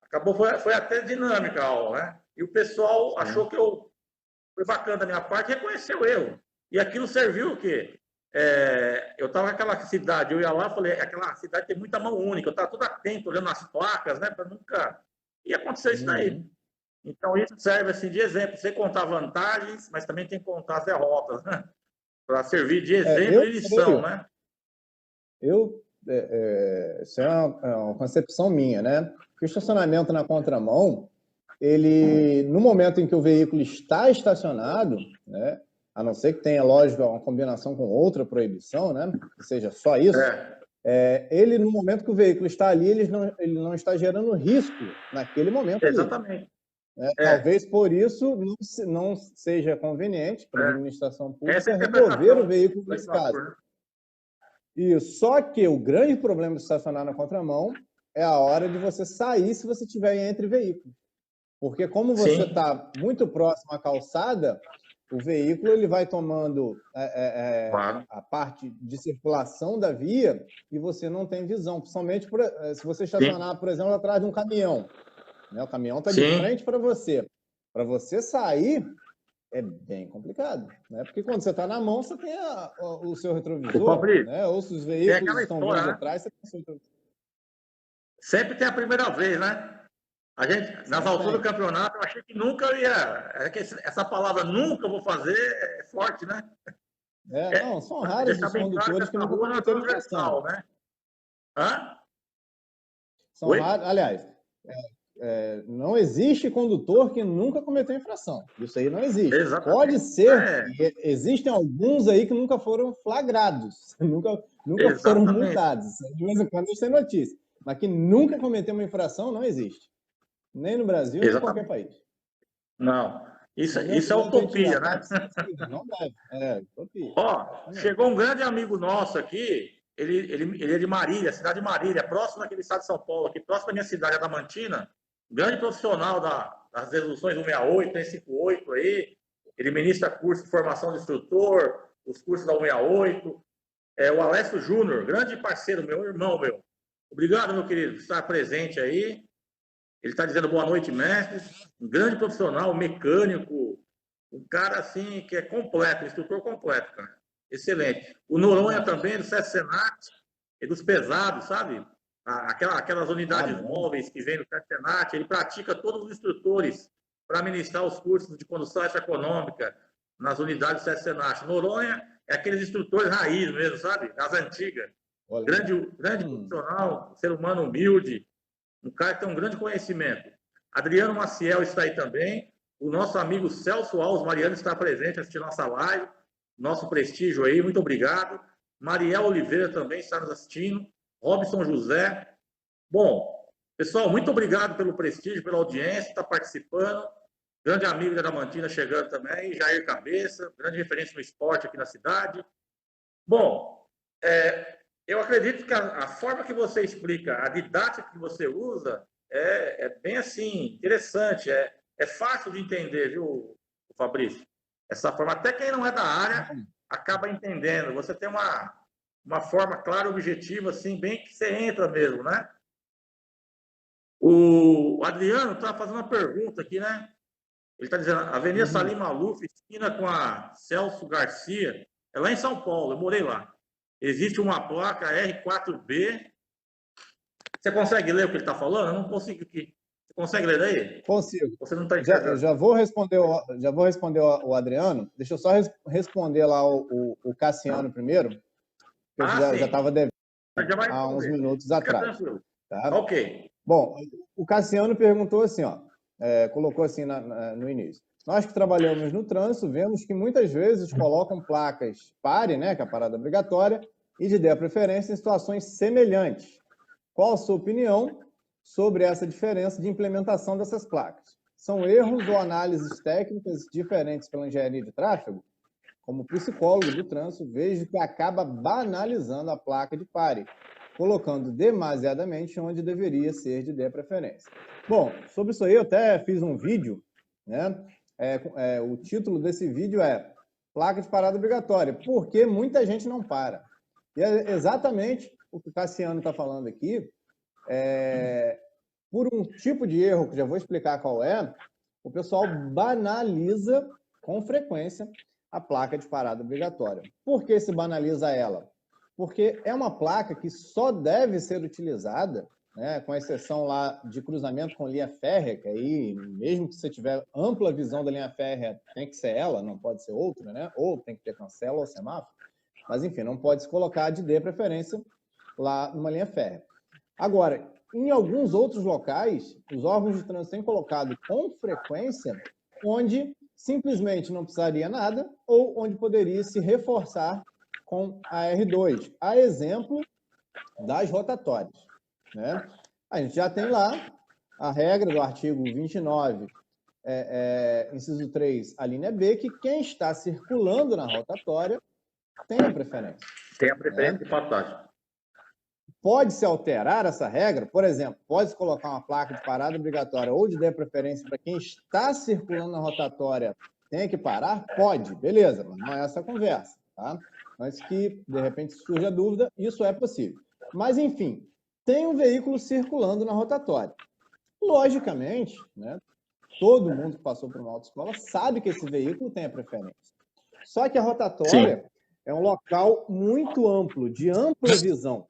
Acabou, foi até dinâmica a aula, né? E o pessoal achou que foi bacana da minha parte, reconheceu o erro. E aquilo serviu o quê? Eu estava naquela cidade, eu ia lá, falei, aquela cidade tem muita mão única, eu estava tudo atento, olhando as placas, né, para nunca... E aconteceu isso daí. Então, isso serve assim, de exemplo. Você contar vantagens, mas também tem que contar as derrotas, né? Para servir de exemplo e lição, né? Isso é uma concepção minha, né? Que o estacionamento na contramão, ele, no momento em que o veículo está estacionado, né, a não ser que tenha, lógico, uma combinação com outra proibição, né, que seja só isso, ele, no momento que o veículo está ali, ele não está gerando risco naquele momento ali. Exatamente. Talvez por isso não seja conveniente para a administração pública remover o veículo nesse caso. Né? Isso. Só que o grande problema de estacionar na contramão é a hora de você sair se você estiver entre veículos. Porque como você está muito próximo à calçada, o veículo ele vai tomando a parte de circulação da via e você não tem visão. Principalmente se você estacionar, por exemplo, atrás de um caminhão. Né? O caminhão está de frente para você. Para você sair, é bem complicado. Né? Porque quando você está na mão, você tem o seu retrovisor. Né? Ou se os veículos estão vindo atrás, você tem o seu retrovisor. Sempre tem a primeira vez, né? A gente, nas alturas do campeonato, eu achei que nunca ia... essa palavra nunca vou fazer é forte, né? Não, são raros os condutores que nunca cometeram infração. Né? Hã? São raros, aliás, não existe condutor que nunca cometeu infração. Isso aí não existe. Exatamente. Pode ser, existem alguns aí que nunca foram flagrados, nunca foram multados. De vez em quando a gente tem notícia. Mas que nunca cometeu uma infração, não existe. Nem no Brasil, nem em qualquer país. Não. Isso é utopia, né? Não deve. Utopia. Ó, chegou um grande amigo nosso aqui, ele é de Marília, cidade de Marília, próximo daquele estado de São Paulo, aqui próximo da minha cidade, Adamantina, grande profissional das resoluções 168, 358 aí, ele ministra curso de formação de instrutor, os cursos da 168, o Alessio Júnior, grande parceiro meu, irmão meu. Obrigado, meu querido, por estar presente aí. Ele está dizendo boa noite, mestres. Um grande profissional, mecânico, um cara assim que é completo, instrutor completo, cara. Excelente. O Noronha também, do SESCENAT, e dos pesados, sabe? Aquelas unidades móveis que vêm do SESCENAT, ele pratica todos os instrutores para ministrar os cursos de condução econômica nas unidades do SESCENAT. Noronha é aqueles instrutores raiz mesmo, sabe? Das antigas. Grande profissional, ser humano humilde, um cara que tem um grande conhecimento. Adriano Maciel está aí também. O nosso amigo Celso Alves Mariano está presente assistindo nossa live. Nosso prestígio aí, muito obrigado. Mariel Oliveira também está nos assistindo. Robson José. Bom, pessoal, muito obrigado pelo prestígio, pela audiência, está participando. Grande amigo da Adamantina chegando também. Jair Cabeça, grande referência no esporte aqui na cidade. Bom, eu acredito que a forma que você explica, a didática que você usa, é bem assim, interessante, é fácil de entender, viu, Fabrício? Essa forma, até quem não é da área acaba entendendo. Você tem uma forma clara, objetiva, assim, bem que você entra mesmo, né? O Adriano está fazendo uma pergunta aqui, né? Ele está dizendo, Avenida Salim Maluf, esquina com a Celso Garcia, é lá em São Paulo, eu morei lá. Existe uma placa R4B. Você consegue ler o que ele está falando? Eu não consigo aqui. Você consegue ler daí? Consigo. Você não está entendendo. Já vou responder o Adriano. Deixa eu só responder lá o Cassiano primeiro. Que eu já estava devendo há uns minutos atrás. Tá? Ok. Bom, o Cassiano perguntou assim, colocou assim no início. Nós que trabalhamos no trânsito, vemos que muitas vezes colocam placas pare, né, que é a parada obrigatória, e de der preferência em situações semelhantes. Qual a sua opinião sobre essa diferença de implementação dessas placas? São erros ou análises técnicas diferentes pela engenharia de tráfego? Como psicólogo do trânsito, vejo que acaba banalizando a placa de pare, colocando demasiadamente onde deveria ser de der preferência. Bom, sobre isso aí eu até fiz um vídeo, né? O título desse vídeo é Placa de Parada Obrigatória, porque muita gente não para. E é exatamente o que o Cassiano está falando aqui, por um tipo de erro, que já vou explicar qual é, o pessoal banaliza com frequência a placa de parada obrigatória. Por que se banaliza ela? Porque é uma placa que só deve ser utilizada, né, com exceção lá de cruzamento com linha férrea, que aí, mesmo que você tiver ampla visão da linha férrea, tem que ser ela, não pode ser outra, né? Ou tem que ter cancela ou semáforo. Mas, enfim, não pode se colocar de D preferência lá numa linha férrea. Agora, em alguns outros locais, os órgãos de trânsito têm colocado com frequência onde simplesmente não precisaria nada ou onde poderia se reforçar com a R2. A exemplo das rotatórias, né? A gente já tem lá a regra do artigo 29, inciso 3, a linha B, que quem está circulando na rotatória tem a preferência. Tem a preferência, né? de passagem. Pode-se alterar essa regra? Por exemplo, pode-se colocar uma placa de parada obrigatória ou de dar preferência para quem está circulando na rotatória tem que parar? Pode, beleza, mas não é essa a conversa, tá? Antes que, de repente, surja a dúvida, isso é possível. Mas, enfim, tem um veículo circulando na rotatória. Logicamente, né, todo mundo que passou por uma autoescola sabe que esse veículo tem a preferência. Só que a rotatória é um local muito amplo, de ampla visão.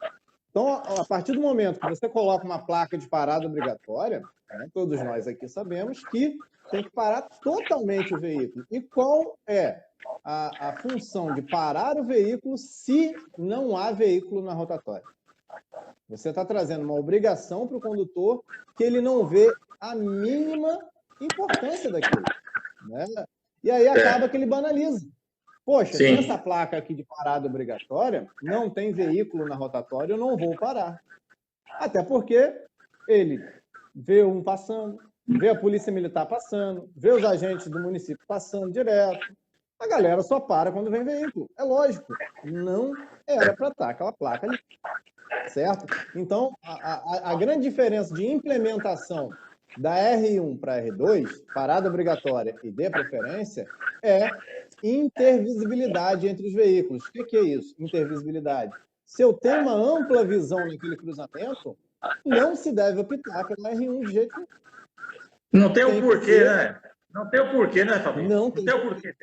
Então, a partir do momento que você coloca uma placa de parada obrigatória, né, todos nós aqui sabemos que tem que parar totalmente o veículo. E qual é a função de parar o veículo se não há veículo na rotatória? Você está trazendo uma obrigação para o condutor que ele não vê a mínima importância daquilo, né? E aí acaba que ele banaliza. Poxa, tem essa placa aqui de parada obrigatória, não tem veículo na rotatória, eu não vou parar. Até porque ele vê um passando, vê a polícia militar passando, vê os agentes do município passando direto. A galera só para quando vem veículo. É lógico, não era para estar aquela placa ali. Certo? Então, a grande diferença de implementação da R1 para R2, parada obrigatória e de preferência, é intervisibilidade entre os veículos. O que é isso? Intervisibilidade. Se eu tenho uma ampla visão naquele cruzamento, não se deve optar pela R1 de jeito nenhum. Não tem o porquê, né? Não tem o porquê, né, Fabinho? Não tem o porquê.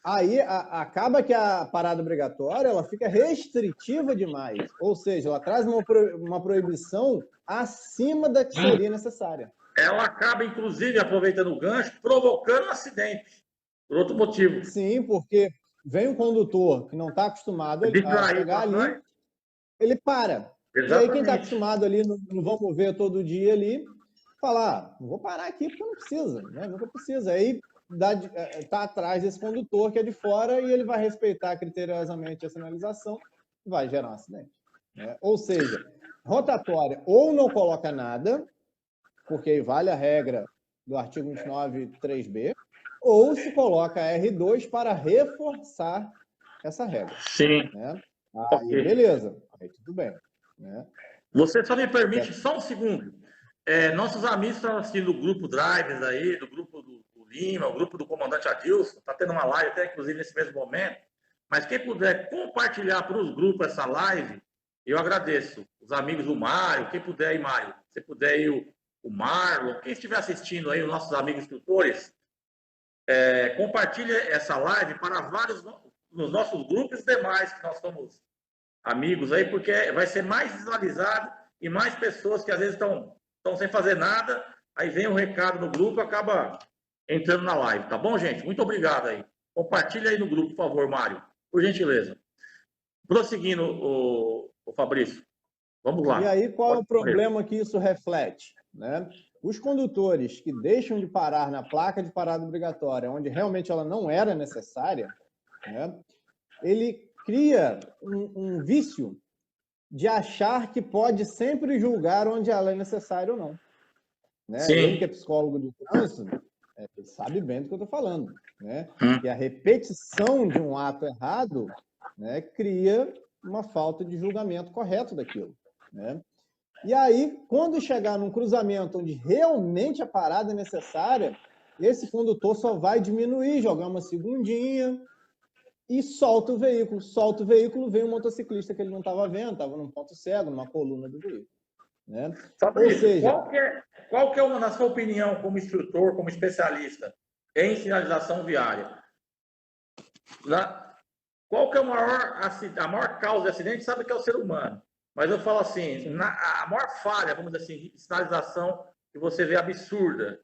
Aí acaba que a parada obrigatória ela fica restritiva demais, ou seja, ela traz uma proibição acima da que seria necessária. Ela acaba, inclusive, aproveitando o gancho, provocando um acidente, por outro motivo. Sim, porque vem um condutor que não está acostumado a chegar ali, ele para. Exatamente. E aí quem está acostumado ali no vamos ver todo dia ali, fala, não vou parar aqui porque não precisa, né? Nunca precisa. Aí está atrás desse condutor que é de fora e ele vai respeitar criteriosamente a sinalização e vai gerar um acidente. Né? Ou seja, rotatória ou não coloca nada, porque aí vale a regra do artigo 29, 3b, ou se coloca R2 para reforçar essa regra. Sim. Né? Aí, beleza. Aí tudo bem. Né? Você só me permite só um segundo. Nossos amigos estão assistindo o grupo Drives aí, do grupo do Lima, o grupo do comandante Adilson, está tendo uma live até, inclusive, nesse mesmo momento. Mas quem puder compartilhar para os grupos essa live, eu agradeço. Os amigos do Mário, quem puder aí, Mário, se puder aí o Marlon, quem estiver assistindo aí, os nossos amigos instrutores, compartilhe essa live para vários nos nossos grupos e demais que nós somos amigos aí, porque vai ser mais visualizado e mais pessoas que às vezes estão sem fazer nada, aí vem um recado no grupo e acaba entrando na live, tá bom, gente? Muito obrigado aí. Compartilha aí no grupo, por favor, Mário, por gentileza. Prosseguindo, o Fabrício, vamos lá. E aí, qual é o problema que isso reflete? Né? Os condutores que deixam de parar na placa de parada obrigatória, onde realmente ela não era necessária, né? Ele cria um vício de achar que pode sempre julgar onde ela é necessária ou não. Né? Ele que é psicólogo do trânsito, ele sabe bem do que eu estou falando. Né? Que a repetição de um ato errado, né, cria uma falta de julgamento correto daquilo. Né? E aí, quando chegar num cruzamento onde realmente a parada é necessária, esse condutor só vai diminuir, jogar uma segundinha e solta o veículo. Solta o veículo, vem um motociclista que ele não estava vendo, estava num ponto cego, numa coluna do veículo. Né? Ou seja, qual que é uma, na sua opinião, como instrutor, como especialista em sinalização viária, qual que é a maior causa de acidente? Sabe que é o ser humano. Mas eu falo assim, a maior falha, vamos dizer assim, de sinalização que você vê absurda,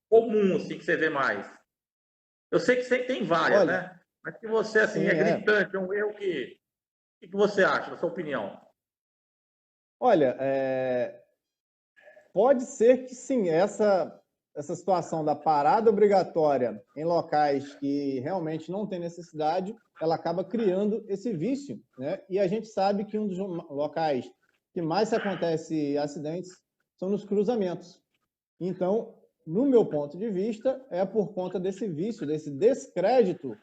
comum, assim, que você vê mais. Eu sei que sempre tem várias, né? Mas que você, assim, é gritante, é um erro que... O que você acha, na sua opinião? Olha, pode ser que sim, essa essa situação da parada obrigatória em locais que realmente não tem necessidade, ela acaba criando esse vício, né? E a gente sabe que um dos locais que mais acontece acidentes são nos cruzamentos. Então, no meu ponto de vista, é por conta desse vício, desse descrédito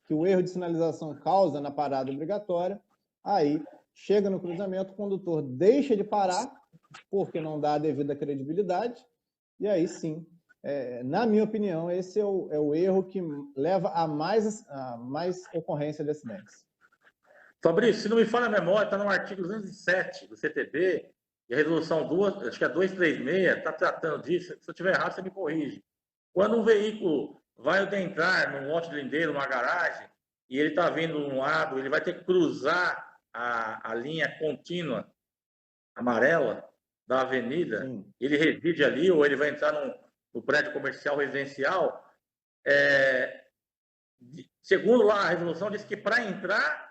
que o erro de sinalização causa na parada obrigatória. Aí, chega no cruzamento, o condutor deixa de parar, porque não dá a devida credibilidade, e aí sim, na minha opinião, esse é o erro que leva a mais ocorrência de acidentes. Fabrício, se não me falha a memória, está no artigo 207 do CTB, e a resolução 2, acho que é 236, está tratando disso. Se eu estiver errado, você me corrige. Quando um veículo vai adentrar num lote de lindeiro, numa garagem, e ele está vindo de um lado, ele vai ter que cruzar a linha contínua amarela da avenida, sim, ele reside ali, ou ele vai entrar no prédio comercial residencial, segundo lá a resolução, diz que para entrar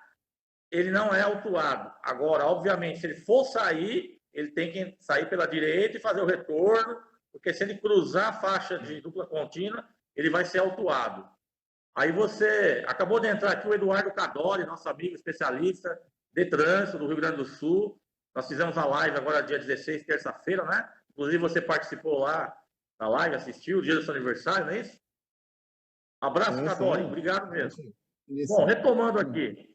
ele não é autuado. Agora, obviamente, se ele for sair, ele tem que sair pela direita e fazer o retorno, porque se ele cruzar a faixa de dupla contínua, ele vai ser autuado. Aí você acabou de entrar aqui o Eduardo Cadori, nosso amigo especialista de trânsito do Rio Grande do Sul. Nós fizemos a live agora dia 16, terça-feira, né? Inclusive você participou lá da live, assistiu o dia do seu aniversário, não é isso? Abraço, Cadori, obrigado mesmo. Bom, retomando aqui.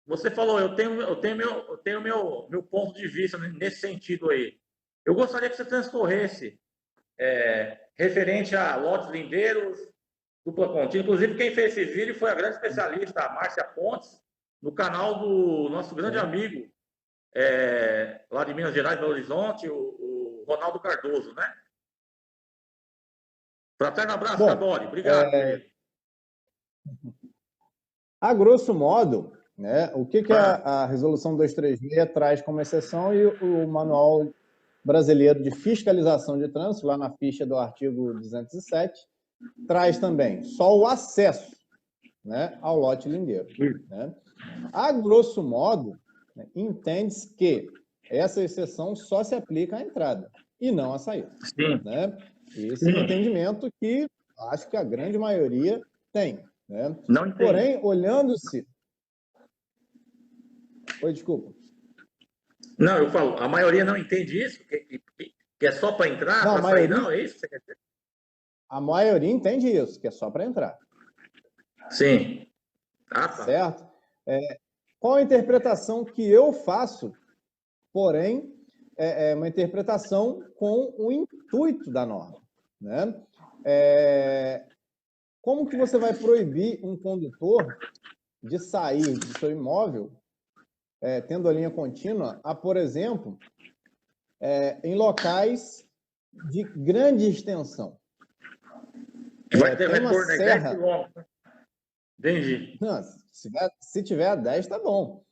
Você falou, eu tenho meu ponto de vista nesse sentido aí. Eu gostaria que você transcorresse referente a lotes lindeiros, dupla contínua. Inclusive, quem fez esse vídeo foi a grande especialista, a Márcia Pontes, no canal do nosso grande amigo lá de Minas Gerais, Belo Horizonte, o Ronaldo Cardoso, né? Fraterno abraço, Cadori. Obrigado, querido. A grosso modo, né, o que a Resolução 236 traz como exceção e o Manual Brasileiro de Fiscalização de Trânsito, lá na ficha do artigo 207, traz também só o acesso, né, ao lote lindeiro. Né? A grosso modo, né, entende-se que essa exceção só se aplica à entrada e não à saída. Sim. Né? Esse é um entendimento que acho que a grande maioria tem. Né? Não entendi. Porém, olhando-se... Oi, desculpa. Não, eu falo, a maioria não entende isso, que é só para entrar, para sair, não, é isso que você quer dizer? A maioria entende isso, que é só para entrar. Sim. Ah, tá. Certo? Qual a interpretação que eu faço, porém, é uma interpretação com o intuito da norma. Né? Como que você vai proibir um condutor de sair do seu imóvel, tendo a linha contínua, por exemplo, em locais de grande extensão? Vai ter uma retorno de 10 serra... quilômetros. Entendi. Não, se tiver a 10, tá bom.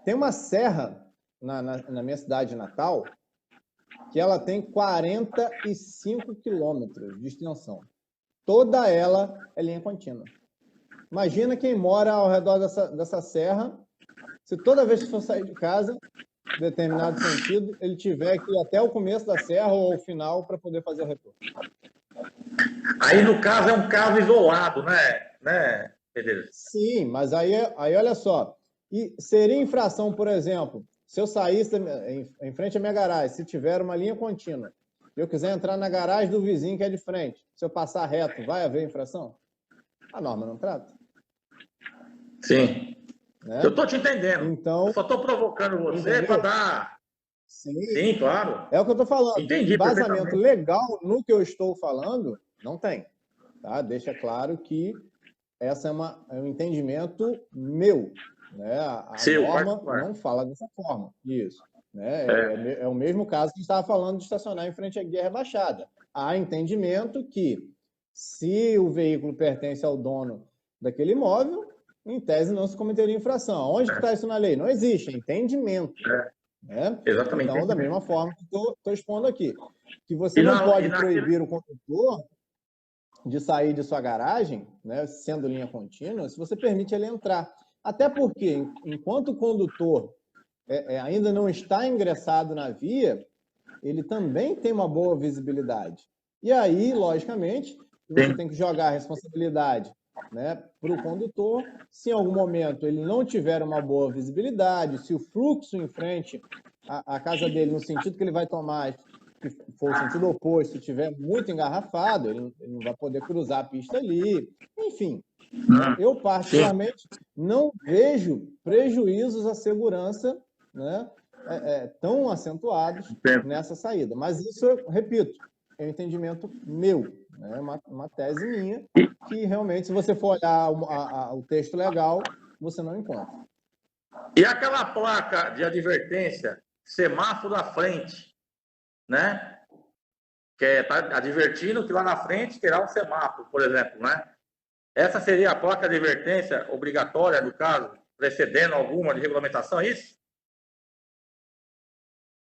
Tem uma serra na minha cidade natal que ela tem 45 quilômetros de extensão. Toda ela é linha contínua. Imagina quem mora ao redor dessa serra, se toda vez que for sair de casa, em determinado sentido, ele tiver que ir até o começo da serra ou o final para poder fazer o retorno. Aí, no caso, é um caso isolado, né, Pedro? Sim, mas aí olha só. E seria infração, por exemplo, se eu saísse em frente à minha garagem, se tiver uma linha contínua, e eu quiser entrar na garagem do vizinho que é de frente, se eu passar reto, vai haver infração? A norma não trata. Sim. Né? Eu estou te entendendo. Então, eu só estou provocando você para dar... Sim, claro. É o que eu estou falando. Entendi. Embasamento legal no que eu estou falando, não tem. Tá? Deixa claro que essa é um entendimento meu. Né? A norma não fala dessa forma. Isso. Né? É o mesmo caso que a gente estava falando de estacionar em frente à guia rebaixada. Há entendimento que, se o veículo pertence ao dono daquele imóvel, em tese não se cometeria infração. Onde está isso na lei? Não existe. É entendimento. Né? Exatamente. Então, da mesma forma que estou expondo aqui. Que você não pode proibir o condutor de sair de sua garagem, né, sendo linha contínua, se você permite ele entrar. Até porque, enquanto o condutor ainda não está ingressado na via, ele também tem uma boa visibilidade. E aí, logicamente, você tem que jogar a responsabilidade, né, para o condutor. Se em algum momento ele não tiver uma boa visibilidade, se o fluxo em frente à casa dele, no sentido que ele vai tomar, se for o sentido oposto, estiver muito engarrafado, ele não vai poder cruzar a pista ali. Enfim, eu particularmente não vejo prejuízos à segurança, né, tão acentuados nessa saída. Mas isso, eu repito, é um entendimento meu, né, uma tese minha, que realmente, se você for olhar o texto legal, você não encontra. E aquela placa de advertência, semáforo à frente, né? Que está advertindo que lá na frente terá um semáforo, por exemplo, né? Essa seria a placa de advertência obrigatória, no caso, precedendo alguma de regulamentação, é isso?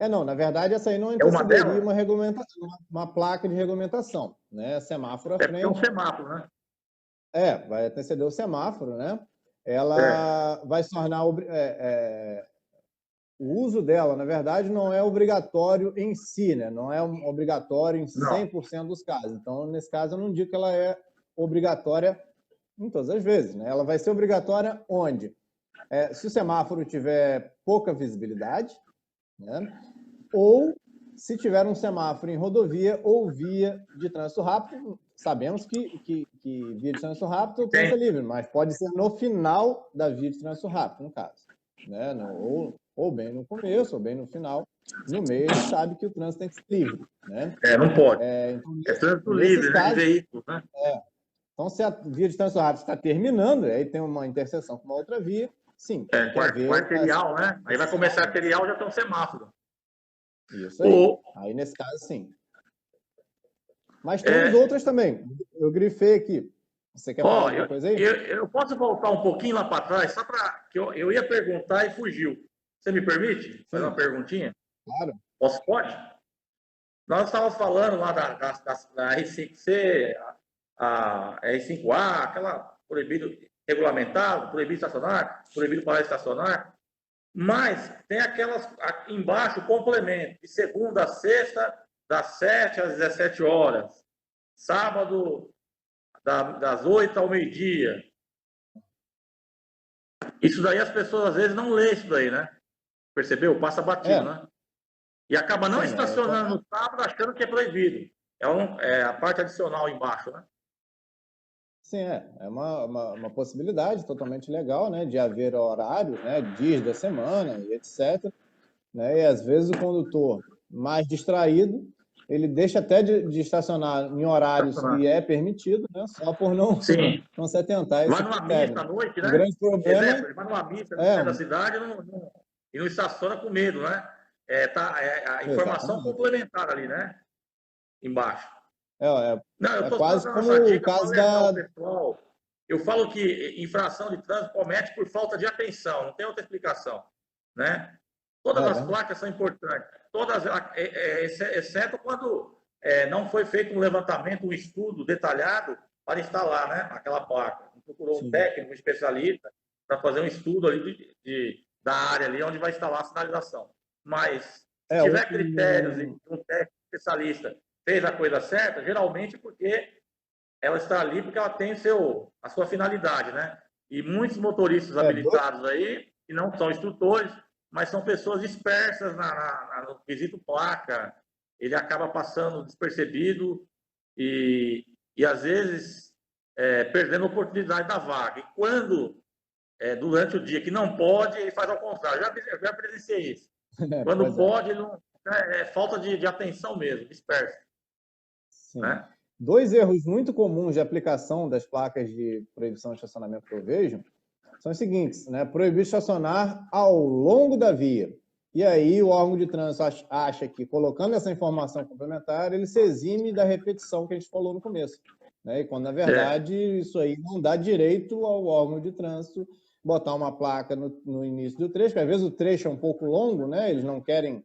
Não, na verdade, essa aí não antecederia uma regulamentação, uma placa de regulamentação, né? Semáforo à frente. É um semáforo, né? Vai anteceder o semáforo, né? Ela vai se tornar... o uso dela, na verdade, não é obrigatório em si, né? Não é obrigatório em 100% dos casos. Então, nesse caso, eu não digo que ela é obrigatória em todas as vezes, né? Ela vai ser obrigatória onde? Se o semáforo tiver pouca visibilidade, né? Ou se tiver um semáforo em rodovia ou via de trânsito rápido. Sabemos que via de trânsito rápido o trânsito é livre, mas pode ser no final da via de trânsito rápido, no caso, né? Ou bem no começo, ou bem no final. No meio, a gente sabe que o trânsito tem que ser livre, né? Não pode. Então, trânsito livre, casos, né, de veículos, né? Então, se a via de trânsito rápido está terminando, aí tem uma interseção com uma outra via, sim. Com arterial, né? Aí vai começar a arterial, já tem um semáforo. Isso aí. Aí, nesse caso, sim. Mas temos outras também. Eu grifei aqui. Você quer falar alguma coisa aí? Eu posso voltar um pouquinho lá para trás, só para que eu ia perguntar e fugiu. Você me permite fazer uma perguntinha? Claro. Pode? Nós estávamos falando lá da R5C, a R5A, aquela proibido regulamentado, proibido estacionar, proibido parar de estacionar. Mas tem aquelas aqui embaixo, complemento, de segunda a sexta, das 7 às 17 horas. Sábado, das 8 ao meio-dia. Isso daí as pessoas às vezes não lêem isso daí, né? Percebeu? Passa batido, né? E acaba não estacionando no sábado achando que é proibido. É a parte adicional embaixo, né? Sim, é uma possibilidade totalmente legal, né? De haver horário, né? Dias da semana e etc. Né? E às vezes o condutor mais distraído, ele deixa até de estacionar em horários que é permitido, né? Só por não se atentar a esse critério. Vai numa missa à noite, né? O grande problema... Exemplo, ele vai numa missa no centro da cidade e não estaciona com medo, né? A informação complementar ali, né? Embaixo. Não, eu tô quase como o caso da... pessoal. Eu falo que infração de trânsito comete por falta de atenção, não tem outra explicação, né? Todas as placas são importantes, todas, exceto quando não foi feito um levantamento, um estudo detalhado para instalar, né, aquela placa. Procurou um técnico, um especialista, para fazer um estudo ali da área ali onde vai instalar a sinalização. Mas, se tiver critérios e um técnico especialista fez a coisa certa, geralmente porque ela está ali porque ela tem a sua finalidade, né? E muitos motoristas habilitados aí, que não são instrutores, mas são pessoas dispersas no quesito placa, ele acaba passando despercebido e às vezes, perdendo a oportunidade da vaga. E quando, durante o dia que não pode, ele faz ao contrário. Já presenciei isso. Quando pode, ele não, é falta de atenção mesmo, disperso. Sim. Né? 2 erros muito comuns de aplicação das placas de proibição de estacionamento que eu vejo são os seguintes, né? Proibir estacionar ao longo da via. E aí o órgão de trânsito acha que, colocando essa informação complementar, ele se exime da repetição que a gente falou no começo. Né? E quando, na verdade, isso aí não dá direito ao órgão de trânsito botar uma placa no início do trecho, porque às vezes o trecho é um pouco longo, né? Eles não querem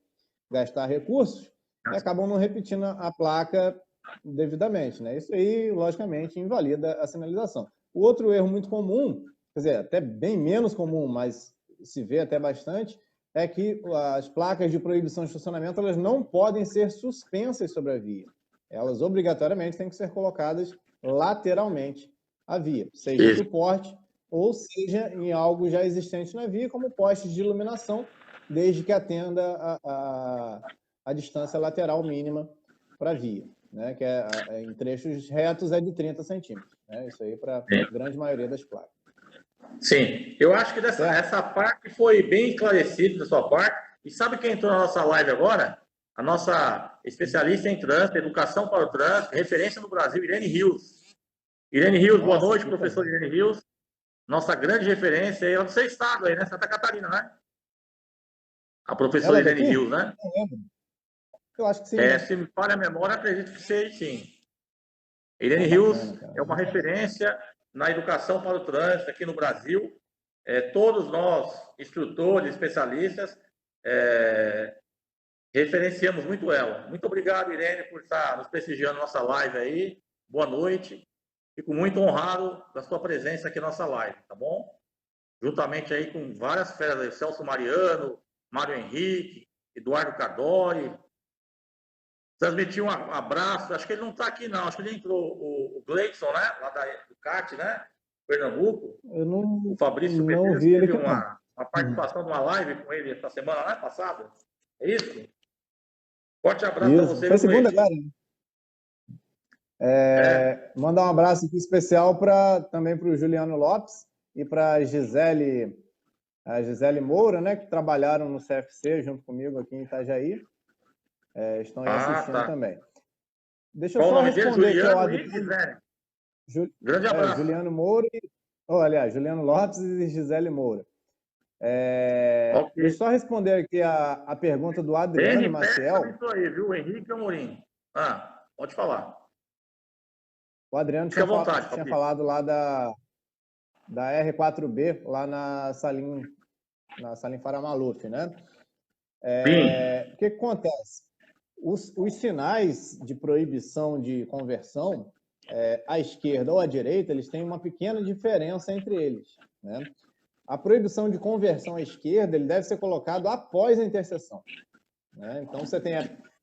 gastar recursos e acabam não repetindo a placa devidamente. Né? Isso aí, logicamente, invalida a sinalização. O outro erro muito comum, quer dizer, até bem menos comum, mas se vê até bastante, é que as placas de proibição de estacionamento elas não podem ser suspensas sobre a via. Elas obrigatoriamente têm que ser colocadas lateralmente à via, seja em suporte ou seja em algo já existente na via, como postes de iluminação, desde que atenda a distância lateral mínima para a via, né? Que em trechos retos é de 30 centímetros. Né? Isso aí para a grande maioria das placas. Sim, eu acho que essa parte foi bem esclarecida da sua parte. E sabe quem entrou na nossa live agora? A nossa especialista em trânsito, educação para o trânsito, referência no Brasil, Irene Rios. Irene Rios, boa noite, professor Irene Rios. Nossa grande referência, ela do seu estado aí, né? Santa Catarina, né? A professora Irene Rios, né? Não lembro. Eu acho que sim. Se me falha a memória, acredito que seja sim. Irene Rios é uma referência na educação para o trânsito aqui no Brasil. Todos nós, instrutores, especialistas, referenciamos muito ela. Muito obrigado, Irene, por estar nos prestigiando nossa live aí. Boa noite. Fico muito honrado da sua presença aqui na nossa live, tá bom? Juntamente aí com várias feras aí, Celso Mariano, Mário Henrique, Eduardo Cadori. Transmitir um abraço, acho que ele não está aqui não, acho que ele entrou, o Gleidson, né? Lá do CAT, né? Pernambuco. O Fabrício não vi ele teve uma participação de uma live com ele essa semana, né? Passada. É isso? Forte abraço para você. Foi segunda, cara. Mandar um abraço aqui especial também para o Juliano Lopes e para a Gisele Moura, né? Que trabalharam no CFC junto comigo aqui em Itajaí. Estão aí assistindo também. Deixa eu só responder aqui ao Adriano. Grande abraço. Juliano Moura aliás, Juliano Lopes e Gisele Moura. Deixa eu só responder aqui a pergunta do Adriano Maciel. Isso aí, viu? Henrique Amorim. Pode falar. O Adriano tinha falado lá da R4B, lá na Salim Faramaluf, né? O que acontece? Os sinais de proibição de conversão, à esquerda ou à direita, eles têm uma pequena diferença entre eles. Né? A proibição de conversão à esquerda ele deve ser colocado após a interseção. Né? Então, se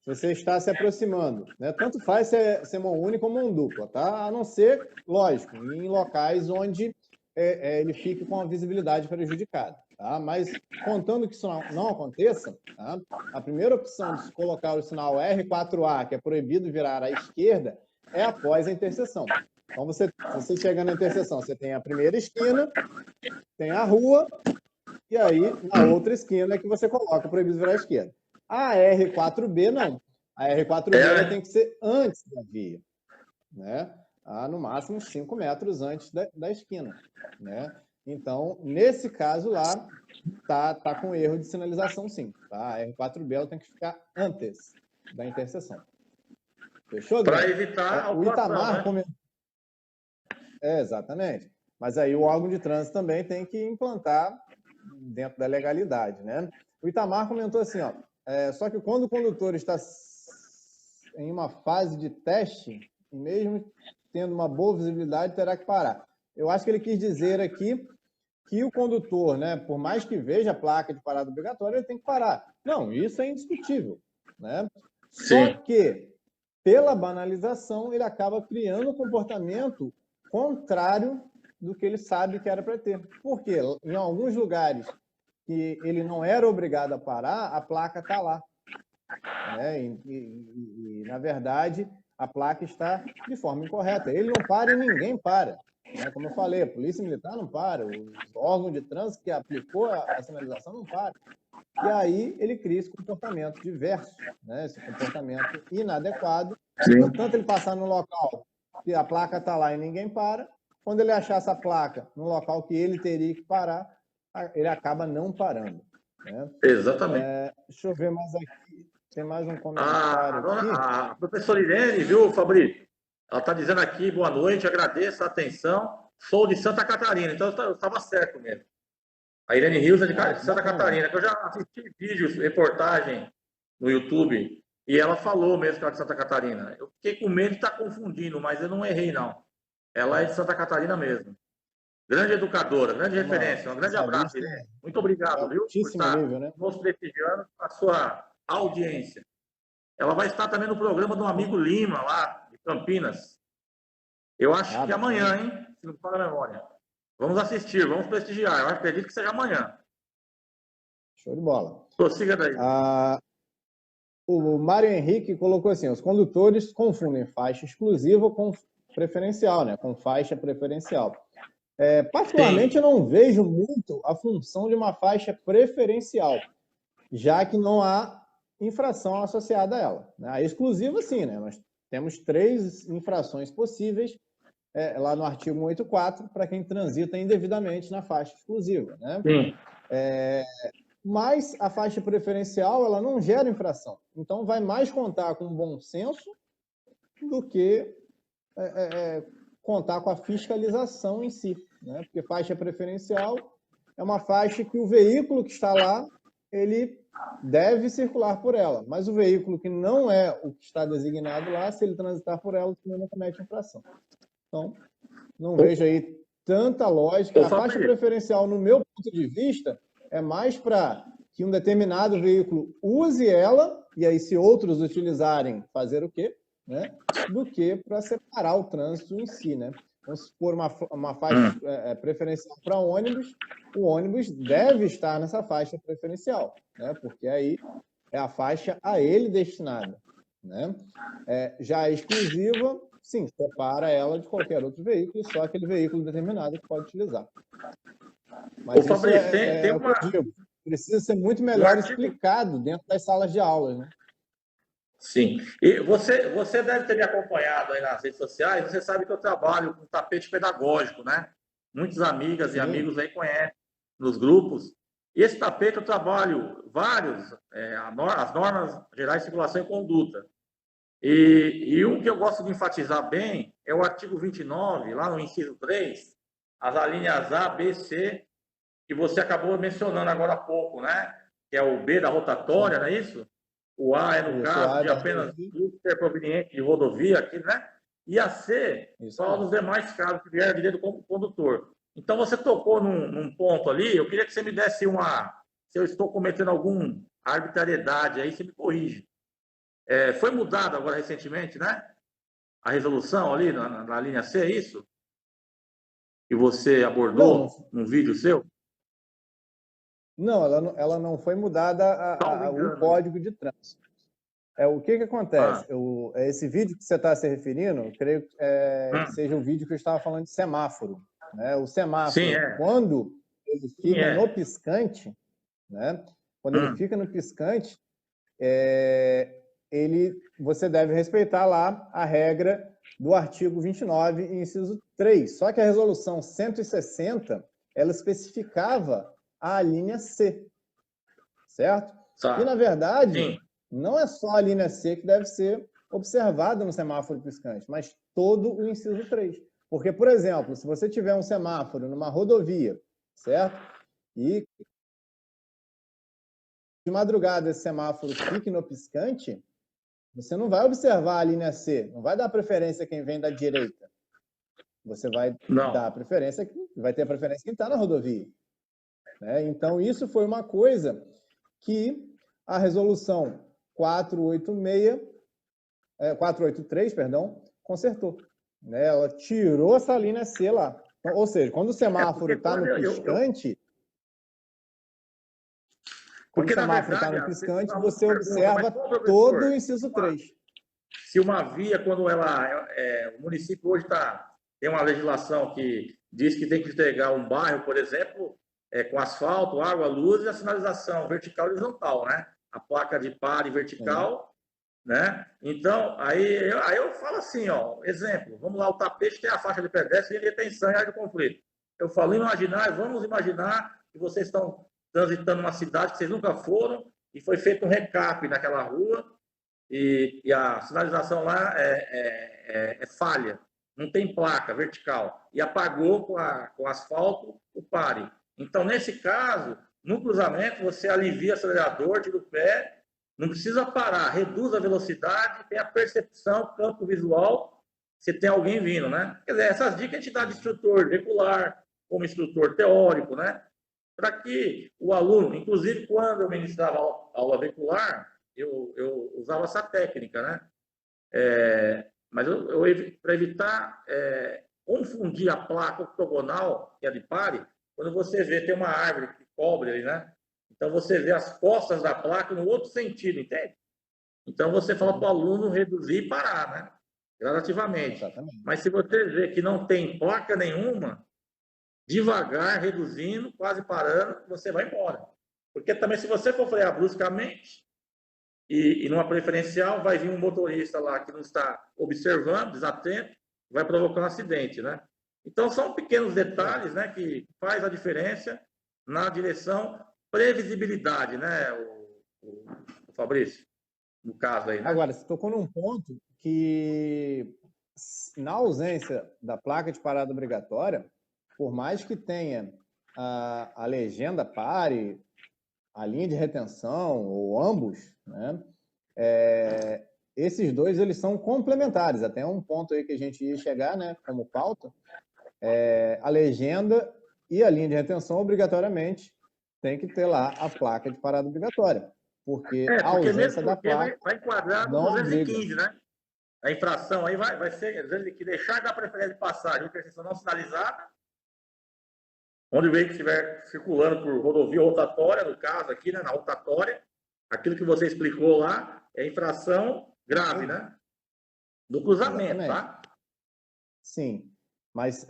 você está se aproximando, né? Tanto faz ser mão única ou mão dupla, tá? A não ser, lógico, em locais onde ele fique com a visibilidade prejudicada. Tá? Mas, contando que isso não aconteça, tá? A primeira opção de se colocar o sinal R4A, que é proibido virar à esquerda, é após a interseção. Então, você chega na interseção, você tem a primeira esquina, tem a rua, e aí, na outra esquina é que você coloca o proibido virar à esquerda. A R4B, não. A R4B tem que ser antes da via, né? No máximo 5 metros antes da esquina, né? Então, nesse caso lá, tá com erro de sinalização, sim. Tá? A R4B ela tem que ficar antes da interseção. Fechou, para evitar o Itamar comentou. Exatamente. Mas aí o órgão de trânsito também tem que implantar dentro da legalidade, né? O Itamar comentou assim, ó, só que quando o condutor está em uma fase de teste, mesmo tendo uma boa visibilidade, terá que parar. Eu acho que ele quis dizer aqui que o condutor, né, por mais que veja a placa de parada obrigatória, ele tem que parar. Não, isso é indiscutível, né? Só que, pela banalização, ele acaba criando um comportamento contrário do que ele sabe que era para ter. Por quê? Em alguns lugares que ele não era obrigado a parar, a placa está lá. Né? E, na verdade, a placa está de forma incorreta. Ele não para e ninguém para. Né? Como eu falei, a Polícia Militar não para, o órgão de trânsito que aplicou a sinalização não para. E aí ele cria esse comportamento diverso, né? Esse comportamento inadequado. Portanto, ele passar no local que a placa está lá e ninguém para, quando ele achar essa placa no local que ele teria que parar, ele acaba não parando. Né? Exatamente. Deixa eu ver mais aqui. Tem mais um comentário aqui. A professora Irene, viu, Fabrício? Ela está dizendo aqui, boa noite, agradeço a atenção. Sou de Santa Catarina, então eu estava certo mesmo. A Irene Rios é de Santa Catarina, que eu já assisti vídeos, reportagem no YouTube, e ela falou mesmo que ela é de Santa Catarina. Eu fiquei com medo de estar confundindo, mas eu não errei, não. Ela é de Santa Catarina mesmo. grande educadora, grande referência. Um grande essa abraço, lista Irene. Muito obrigado, viu, por altíssimo estar nível, né? nos prestigiando a sua audiência. Ela vai estar também no programa do amigo Lima, lá de Campinas. Eu acho que bacana. amanhã, hein? Se não me falha a memória. Vamos assistir, vamos prestigiar. Eu acredito que seja amanhã. Show de bola. Prossiga daí. O Mário Henrique colocou assim: os condutores confundem faixa exclusiva com preferencial, né? Com faixa preferencial. Particularmente, eu não vejo muito a função de uma faixa preferencial, já que não há infração associada a ela. A exclusiva, sim, né? Nós temos 3 infrações possíveis lá no artigo 184 para quem transita indevidamente na faixa exclusiva, né? Sim. Mas a faixa preferencial, ela não gera infração. Então, vai mais contar com bom senso do que contar com a fiscalização em si, né? Porque faixa preferencial é uma faixa que o veículo que está lá, ele deve circular por ela. Mas o veículo que não é o que está designado lá, se ele transitar por ela, também não comete infração. Então, não vejo aí tanta lógica. A faixa preferencial, no meu ponto de vista, é mais para que um determinado veículo use ela, e aí se outros utilizarem, fazer o quê? Né? Do que para separar o trânsito em si, né? Então, se for uma faixa preferencial para ônibus, o ônibus deve estar nessa faixa preferencial, né? Porque aí é a faixa a ele destinada, né? Já a exclusiva, sim, separa ela de qualquer outro veículo, só aquele veículo determinado que pode utilizar. Mas isso é o que eu digo. Precisa ser muito melhor explicado dentro das salas de aulas, né? Sim. E você deve ter me acompanhado aí nas redes sociais, você sabe que eu trabalho com tapete pedagógico, né? Muitas amigas e amigos aí conhecem nos grupos. E esse tapete eu trabalho vários, as normas gerais de circulação e conduta. E um que eu gosto de enfatizar bem é o artigo 29, lá no inciso 3, as alíneas A, B, C, que você acabou mencionando agora há pouco, né? Que é o B da rotatória, não é isso? O A é no caso de apenas ser proveniente de rodovia, aqui, né? E a C fala dos demais casos que vieram de dentro do condutor. Então, você tocou num ponto ali, eu queria que você me desse se eu estou cometendo alguma arbitrariedade aí, você me corrige. Foi mudado agora recentemente, né? A resolução ali na linha C, é isso? Que você abordou num vídeo seu? Não, ela não foi mudada o código de trânsito. O que acontece? Esse vídeo que você está se referindo, eu creio que seja o vídeo que eu estava falando de semáforo. Né? O semáforo, quando ele fica no piscante, né? Quando ele fica no piscante, você deve respeitar lá a regra do artigo 29, inciso 3. Só que a resolução 160, ela especificava a linha C, certo? E, na verdade, não é só a linha C que deve ser observada no semáforo piscante, mas todo o inciso 3. Porque, por exemplo, se você tiver um semáforo numa rodovia, certo? E de madrugada esse semáforo fique no piscante, você não vai observar a linha C, não vai dar preferência a quem vem da direita. Você vai dar preferência, vai ter a preferência quem está na rodovia. Então, isso foi uma coisa que a resolução 483, consertou. Ela tirou essa linha C lá. Então, ou seja, quando o semáforo está no piscante, você observa todo o inciso 3. Se uma via, quando o município hoje tem uma legislação que diz que tem que entregar um bairro, por exemplo, com asfalto, água, luz e a sinalização vertical e horizontal, né? A placa de pare vertical, né? Então, aí eu falo assim, ó, exemplo, vamos lá, o tapete tem a faixa de pedestre e retenção e área de conflito. Eu falo, vamos imaginar que vocês estão transitando numa cidade que vocês nunca foram e foi feito um recap naquela rua e a sinalização lá é falha, não tem placa vertical e apagou com asfalto o pare. Então, nesse caso, no cruzamento, você alivia o acelerador, tira o pé, não precisa parar, reduz a velocidade, tem a percepção, campo visual, se tem alguém vindo, né? Quer dizer, essas dicas a gente dá de instrutor regular, como instrutor teórico, né? Para que o aluno, inclusive quando eu ministrava aula veicular, eu usava essa técnica, né? Mas para evitar confundir a placa octogonal, que é de pare, quando você vê, tem uma árvore que cobre ali, né? Então você vê as costas da placa no outro sentido, entende? Então você fala para o aluno reduzir e parar, né? Gradativamente. Exatamente. Mas se você vê que não tem placa nenhuma, devagar, reduzindo, quase parando, você vai embora. Porque também se você for frear bruscamente e numa preferencial, vai vir um motorista lá que não está observando, desatento, vai provocar um acidente, né? Então são pequenos detalhes, né, que faz a diferença na direção previsibilidade, né, o Fabrício, no caso aí, né? Agora, você tocou num ponto que, na ausência da placa de parada obrigatória, por mais que tenha a legenda pare, a linha de retenção, ou ambos, né, esses dois eles são complementares. Até um ponto aí que a gente ia chegar, né, como pauta, a legenda e a linha de retenção, obrigatoriamente, tem que ter lá a placa de parada obrigatória. Porque a ausência da placa vai enquadrar no não 215, obriga. né? A infração aí vai ser que deixar de dar preferência de passagem, interseção não sinalizada, onde o veículo estiver circulando por rodovia rotatória, no caso aqui, né, na rotatória, aquilo que você explicou lá é infração grave, né? Do cruzamento, Exatamente. tá? Sim, mas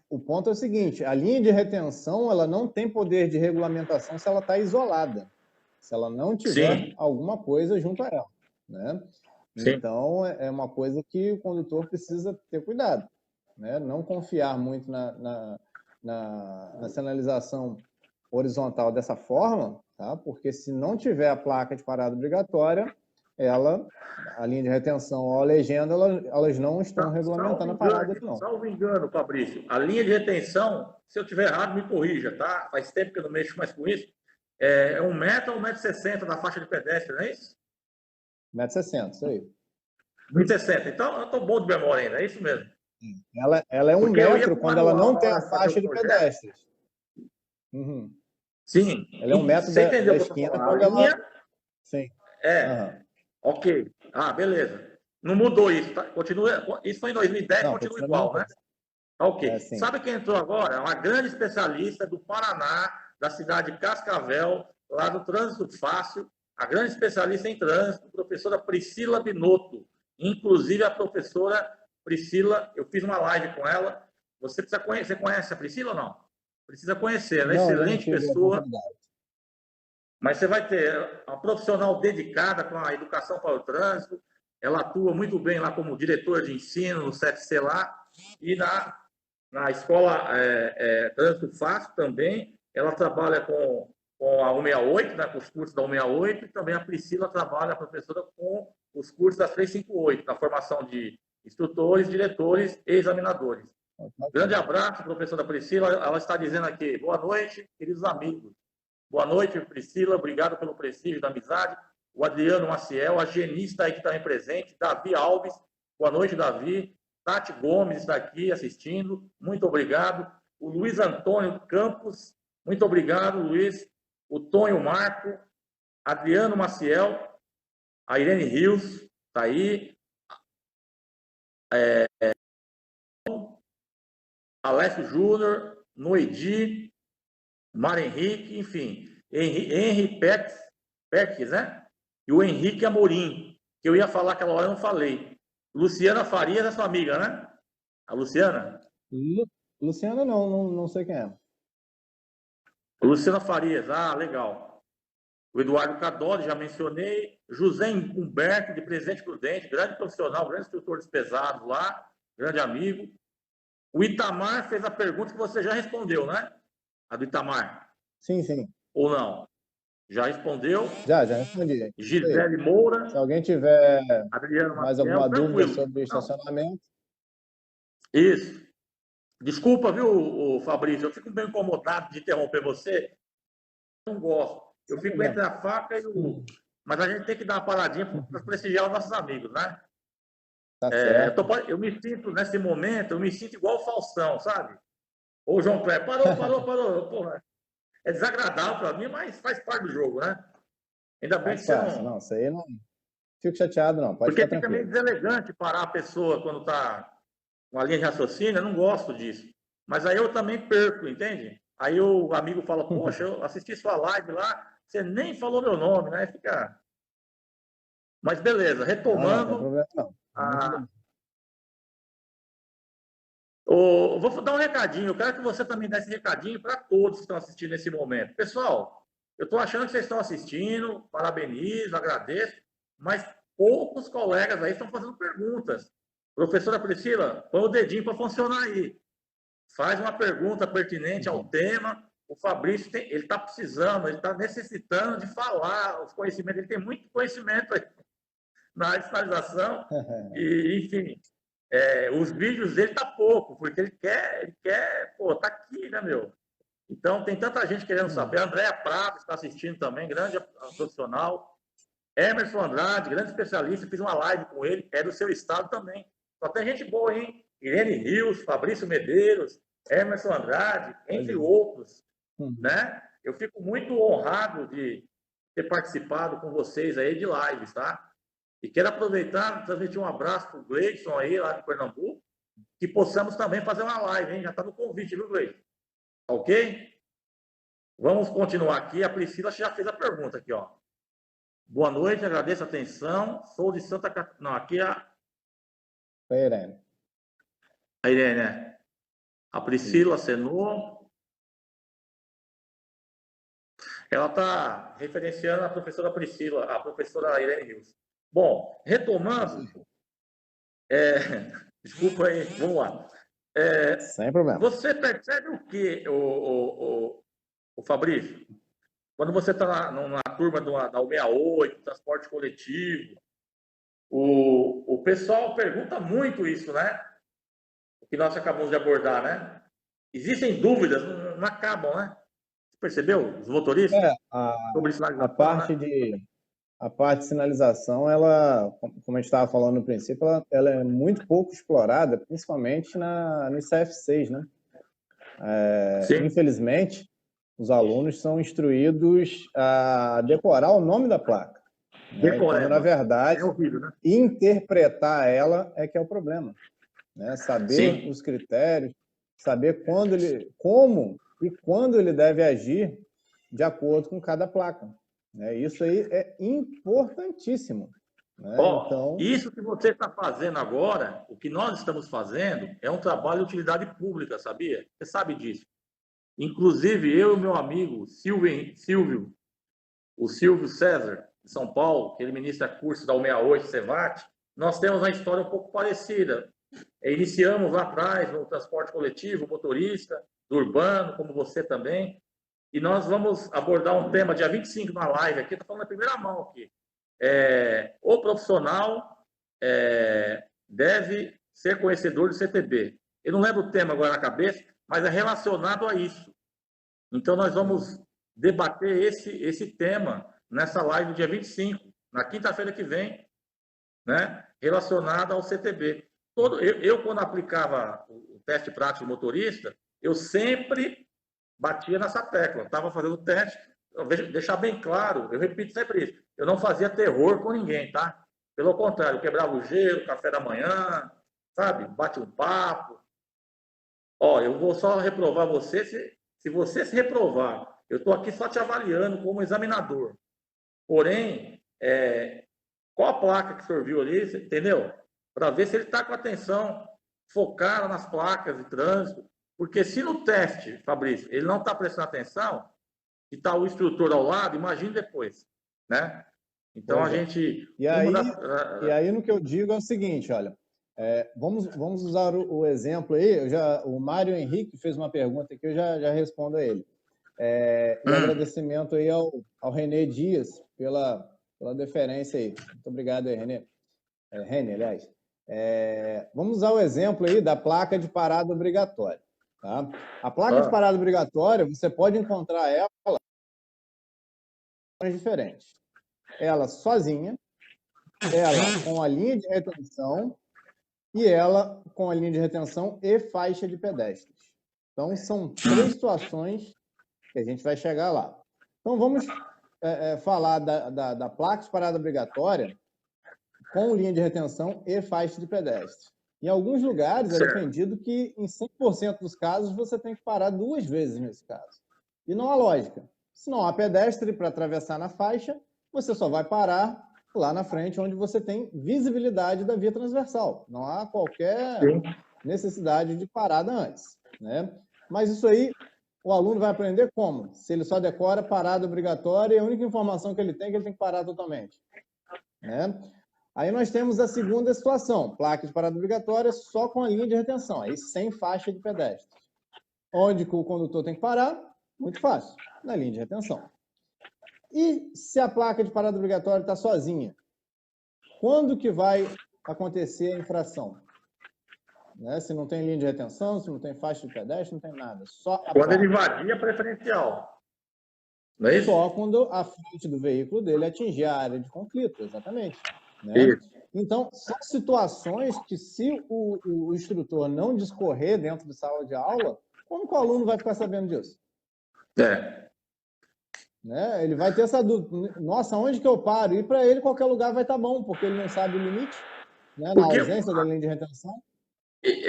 o ponto é o seguinte, a linha de retenção ela não tem poder de regulamentação se ela está isolada, se ela não tiver Sim. alguma coisa junto a ela, né? Sim. Então, é uma coisa que o condutor precisa ter cuidado, né? Não confiar muito na sinalização horizontal dessa forma, tá? Porque se não tiver a placa de parada obrigatória, a linha de retenção ou a legenda, elas não estão regulamentando a parada ali, não. Salvo engano, Fabrício, a linha de retenção, se eu estiver errado, me corrija, tá? Faz tempo que eu não mexo mais com isso. É 1 metro ou 1,60 m da faixa de pedestre, não é isso? 1,60 m, isso aí. 1,60 m. Então, eu estou bom de memória ainda, é isso mesmo. Ela é 1 metro quando ela não tem a faixa de projeto. pedestres. Uhum. Sim. Ela é 1 metro Você entendeu da o que eu esquina estou falando? quando A linha... ela... Sim. Ok. Beleza. Não mudou isso, tá? Continua... Isso foi em 2010, continua igual, né? Ok. Sabe quem entrou agora? Uma grande especialista do Paraná, da cidade de Cascavel, lá do Trânsito Fácil, a grande especialista em trânsito, professora Priscila Binotto. Inclusive, a professora Priscila, eu fiz uma live com ela. Você conhece a Priscila ou não? Precisa conhecer, ela é excelente pessoa. Mas você vai ter uma profissional dedicada com a educação para o trânsito. Ela atua muito bem lá como diretora de ensino no 7C lá. E na escola Trânsito Fácil também. Ela trabalha com a 168, né, com os cursos da 168. E também a Priscila trabalha, a professora, com os cursos da 358, na formação de instrutores, diretores e examinadores. Grande abraço, professora Priscila. Ela está dizendo aqui, boa noite, queridos amigos. Boa noite, Priscila. Obrigado pelo prestígio da amizade. O Adriano Maciel, a Geni está aqui também presente. Davi Alves. Boa noite, Davi. Tati Gomes está aqui assistindo. Muito obrigado. O Luiz Antônio Campos. Muito obrigado, Luiz. O Tonho Marco. Adriano Maciel. A Irene Rios está aí. Alessio Júnior. Noedi. Mar Henrique, enfim, Henri Perques, né? E o Henrique Amorim, que eu ia falar aquela hora, eu não falei. Luciana Farias é sua amiga, né? A Luciana? Luciana não sei quem é. Luciana Farias, legal. O Eduardo Cadoli, já mencionei. José Humberto, de Presidente Prudente, grande profissional, grande instrutor de pesados lá, grande amigo. O Itamar fez a pergunta que você já respondeu, né? A do Itamar. Sim, sim. Ou não? Já respondeu? Já respondi. Gisele Moura. Se alguém tiver Adriano mais Maciel, alguma dúvida tranquilo. sobre estacionamento. Isso. Desculpa, viu, Fabrício? Eu fico bem incomodado de interromper você. Não gosto. Eu fico entre a faca e o... Mas a gente tem que dar uma paradinha para prestigiar os nossos amigos, né? Tá certo. Eu me sinto, nesse momento, igual o Faustão, sabe? Ô, João Kleber, parou. Porra, é desagradável para mim, mas faz parte do jogo, né? Ainda bem que Faz você parte. não. Não, isso aí não fico chateado, não. Pode Porque ficar fica meio tranquilo. deselegante parar a pessoa quando está com a linha de raciocínio, eu não gosto disso. Mas aí eu também perco, entende? Aí o amigo fala, poxa, eu assisti sua live lá, você nem falou meu nome, né? Fica. Mas beleza, Não, não, tem retomando. problema não. Muito A... bem. Vou dar um recadinho, eu quero que você também dê esse recadinho para todos que estão assistindo nesse momento. Pessoal, eu estou achando que vocês estão assistindo, parabenizo, agradeço, mas poucos colegas aí estão fazendo perguntas. Professora Priscila, põe o dedinho para funcionar aí. Faz uma pergunta pertinente ao tema. O Fabrício ele está precisando, ele está necessitando de falar os conhecimentos. Ele tem muito conhecimento aí na área de sinalização e, enfim, os vídeos dele tá pouco, porque ele quer, pô, tá aqui, né, meu? Então tem tanta gente querendo saber. A Andréa Prado está assistindo também, grande profissional. Emerson Andrade, grande especialista, fiz uma live com ele, é do seu estado também. Só tem gente boa, hein? Irene Rios, Fabrício Medeiros, Emerson Andrade, entre outros, né? Eu fico muito honrado de ter participado com vocês aí de lives, tá? E quero aproveitar e transmitir um abraço para o Gleidson aí, lá de Pernambuco, que possamos também fazer uma live, hein? Já está no convite, viu, Gleidson? Ok? Vamos continuar aqui. A Priscila já fez a pergunta aqui, ó. Boa noite, agradeço a atenção. Sou de Santa Catarina. Não, aqui é Foi, Irene. a Irene, né? A Priscila acenou. Ela está referenciando a professora Priscila, a professora Irene Rios. Bom, retomando, desculpa aí, vamos lá. Sem problema. Você percebe o que, o Fabrício? Quando você está numa turma da U68, transporte coletivo, o pessoal pergunta muito isso, né? O que nós acabamos de abordar, né? Existem dúvidas, não acabam, né? Você percebeu? Os motoristas A, sobre a sinalização, parte né? de a parte de sinalização, ela, como a gente estava falando no princípio, ela é muito pouco explorada, principalmente no CF6, né? Sim. Infelizmente, os alunos são instruídos a decorar o nome da placa, né? Quando, na verdade, É horrível, né? interpretar ela é que é o problema, né? Saber Sim. os critérios, saber como e quando ele deve agir de acordo com cada placa. Né? Isso aí é importantíssimo. Né? Ó, Então, isso que você está fazendo agora, o que nós estamos fazendo, é um trabalho de utilidade pública, sabia? Você sabe disso. Inclusive, eu e meu amigo o Silvio César, de São Paulo, que ele ministra curso da U68, Cevat, nós temos uma história um pouco parecida. Iniciamos lá atrás no transporte coletivo, motorista, do urbano, como você também, e nós vamos abordar um tema dia 25 na live aqui, estou falando na primeira mão aqui. O profissional deve ser conhecedor do CTB. Eu não lembro o tema agora na cabeça, mas é relacionado a isso. Então, nós vamos debater esse tema nessa live do dia 25, na quinta-feira que vem, né, relacionado ao CTB. Eu, quando aplicava o teste prático de motorista, eu sempre batia nessa tecla. Estava fazendo o teste, deixar bem claro, eu repito sempre isso, eu não fazia terror com ninguém, tá? Pelo contrário, eu quebrava o gelo, café da manhã, sabe? Bate um papo. Ó, eu vou só reprovar você se você se reprovar. Eu estou aqui só te avaliando como examinador. Porém, qual a placa que o senhor viu ali, entendeu? Para ver se ele está com atenção focada nas placas de trânsito. Porque se no teste, Fabrício, ele não está prestando atenção, e está o instrutor ao lado, imagine depois, né? Então pois a é. gente... E aí no que eu digo é o seguinte, olha, vamos usar o exemplo aí, o Mário Henrique fez uma pergunta que eu já respondo a ele. E agradecimento aí ao Renê Dias pela deferência aí. Muito obrigado aí, Renê. Renê, aliás. Vamos usar o exemplo aí da placa de parada obrigatória. Tá? A placa de parada obrigatória, você pode encontrar ela diferentes. Ela sozinha, ela com a linha de retenção e ela com a linha de retenção e faixa de pedestres. Então, são 3 situações que a gente vai chegar lá. Então, vamos falar da placa de parada obrigatória com linha de retenção e faixa de pedestre. Em alguns lugares é defendido que em 100% dos casos você tem que parar 2 vezes nesse caso. E não há lógica. Se não há pedestre para atravessar na faixa, você só vai parar lá na frente, onde você tem visibilidade da via transversal. Não há qualquer necessidade de parada antes, né? Mas isso aí, o aluno vai aprender como? Se ele só decora parada obrigatória, e a única informação que ele tem é que ele tem que parar totalmente, né? Aí nós temos a segunda situação, placa de parada obrigatória só com a linha de retenção, aí sem faixa de pedestre. Onde que o condutor tem que parar? Muito fácil, na linha de retenção. E se a placa de parada obrigatória está sozinha? Quando que vai acontecer a infração? Né? Se não tem linha de retenção, se não tem faixa de pedestre, não tem nada. Só a quando placa. ele invadir a preferencial. Não é isso? Só quando a frente do veículo dele atingir a área de conflito, exatamente. Né? Isso. Então, são situações que, se o instrutor não discorrer dentro de sala de aula, como que o aluno vai ficar sabendo disso? Né? Ele vai ter essa dúvida. Nossa, onde que eu paro? E para ele, qualquer lugar vai estar bom, porque ele não sabe o limite, né? Na ausência da linha de retenção.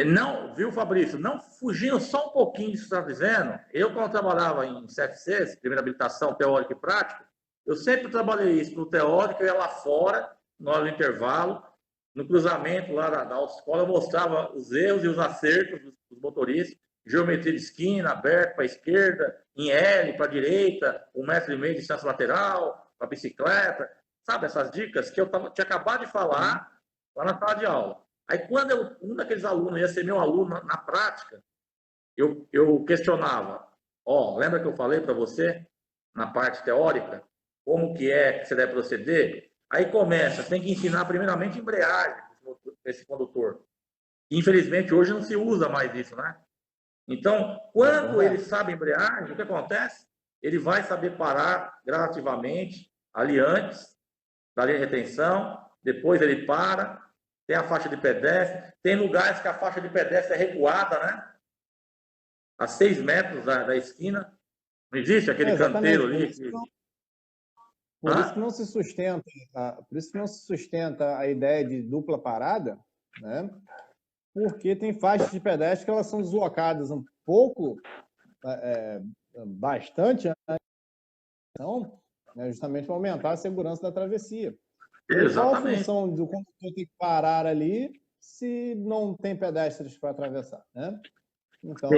Não, viu, Fabrício? Não fugindo só um pouquinho disso que você está dizendo, eu, quando trabalhava em CFCs, primeira habilitação teórica e prática, eu sempre trabalhei isso no teórico, eu ia lá fora, na hora do intervalo, no cruzamento lá da autoescola, eu mostrava os erros e os acertos dos motoristas, geometria de esquina, aberto para a esquerda, em L para a direita, 1,5 metro de distância lateral, para a bicicleta, sabe essas dicas que eu tinha acabado de falar lá na sala de aula. Aí, quando um daqueles alunos ia ser meu aluno na prática, eu questionava, lembra que eu falei para você, na parte teórica, como que você deve proceder? Aí tem que ensinar primeiramente embreagem para esse condutor. Infelizmente, hoje não se usa mais isso, né? Então, quando ele sabe embreagem, o que acontece? Ele vai saber parar gradativamente, ali antes da linha de retenção, depois ele para, tem a faixa de pedestre, tem lugares que a faixa de pedestre é recuada, né? A 6 metros da esquina. Não existe aquele canteiro ali. Por isso que não se sustenta a ideia de dupla parada, né? Porque tem faixas de pedestre que elas são deslocadas um pouco, bastante, então, justamente para aumentar a segurança da travessia. E qual a função do condutor ter que parar ali se não tem pedestres para atravessar, né? Então,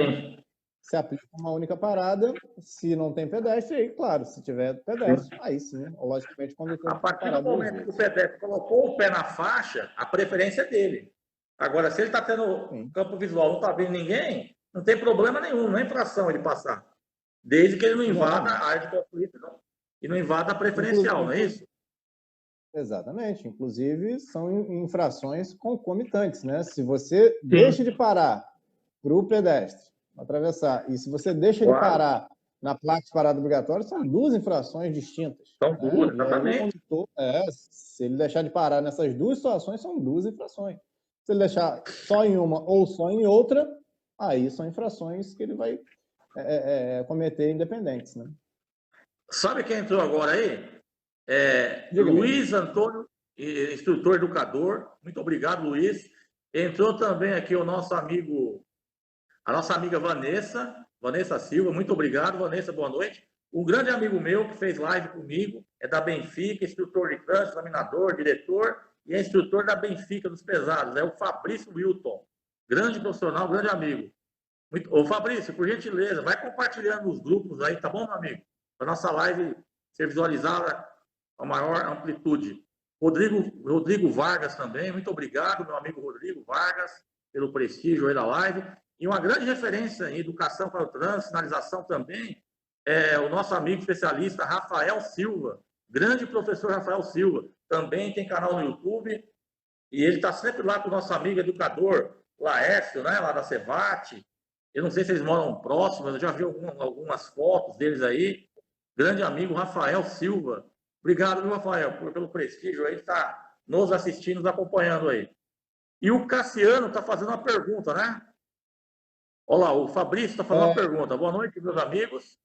se aplica uma única parada, se não tem pedestre, aí, claro, se tiver pedestre, aí sim, logicamente, quando o condutor a partir do momento que o pedestre colocou o pé na faixa, a preferência é dele. Agora, se ele está tendo campo visual, não está vendo ninguém, não tem problema nenhum, não é infração ele passar. Desde que ele não invada a área de conflito e não invada a preferencial, não é isso? Exatamente. Inclusive, são infrações concomitantes, né? Se você deixa de parar para o pedestre atravessar, e se você deixa de parar na placa de parada obrigatória, são 2 infrações distintas. São 2, exatamente. Se ele deixar de parar nessas 2 situações, são 2 infrações. Se ele deixar só em uma ou só em outra, aí são infrações que ele vai cometer independentes, né? Sabe quem entrou agora aí? Luiz Antônio, instrutor educador. Muito obrigado, Luiz. Entrou também aqui a nossa amiga Vanessa Silva. Muito obrigado, Vanessa, boa noite. Um grande amigo meu que fez live comigo, é da Benfica, instrutor de trânsito, examinador, diretor, e é instrutor da Benfica dos pesados. É o Fabrício Wilton. Grande profissional, grande amigo. Ô, Fabrício, por gentileza, vai compartilhando nos grupos aí, tá bom, meu amigo? Para nossa live ser visualizada com a maior amplitude. Rodrigo Vargas também, muito obrigado, meu amigo Rodrigo Vargas, pelo prestígio aí da live. E uma grande referência em educação para o trânsito, sinalização também, é o nosso amigo especialista Rafael Silva, grande professor Rafael Silva, também tem canal no YouTube, e ele está sempre lá com o nosso amigo educador Laércio, né, lá da Cevate. Eu não sei se eles moram próximos, eu já vi algumas fotos deles aí. Grande amigo Rafael Silva. Obrigado, viu, Rafael, pelo prestígio aí, está nos assistindo, nos acompanhando aí. E o Cassiano está fazendo uma pergunta, né? Olha lá, o Fabrício está fazendo uma pergunta. Boa noite, meus amigos.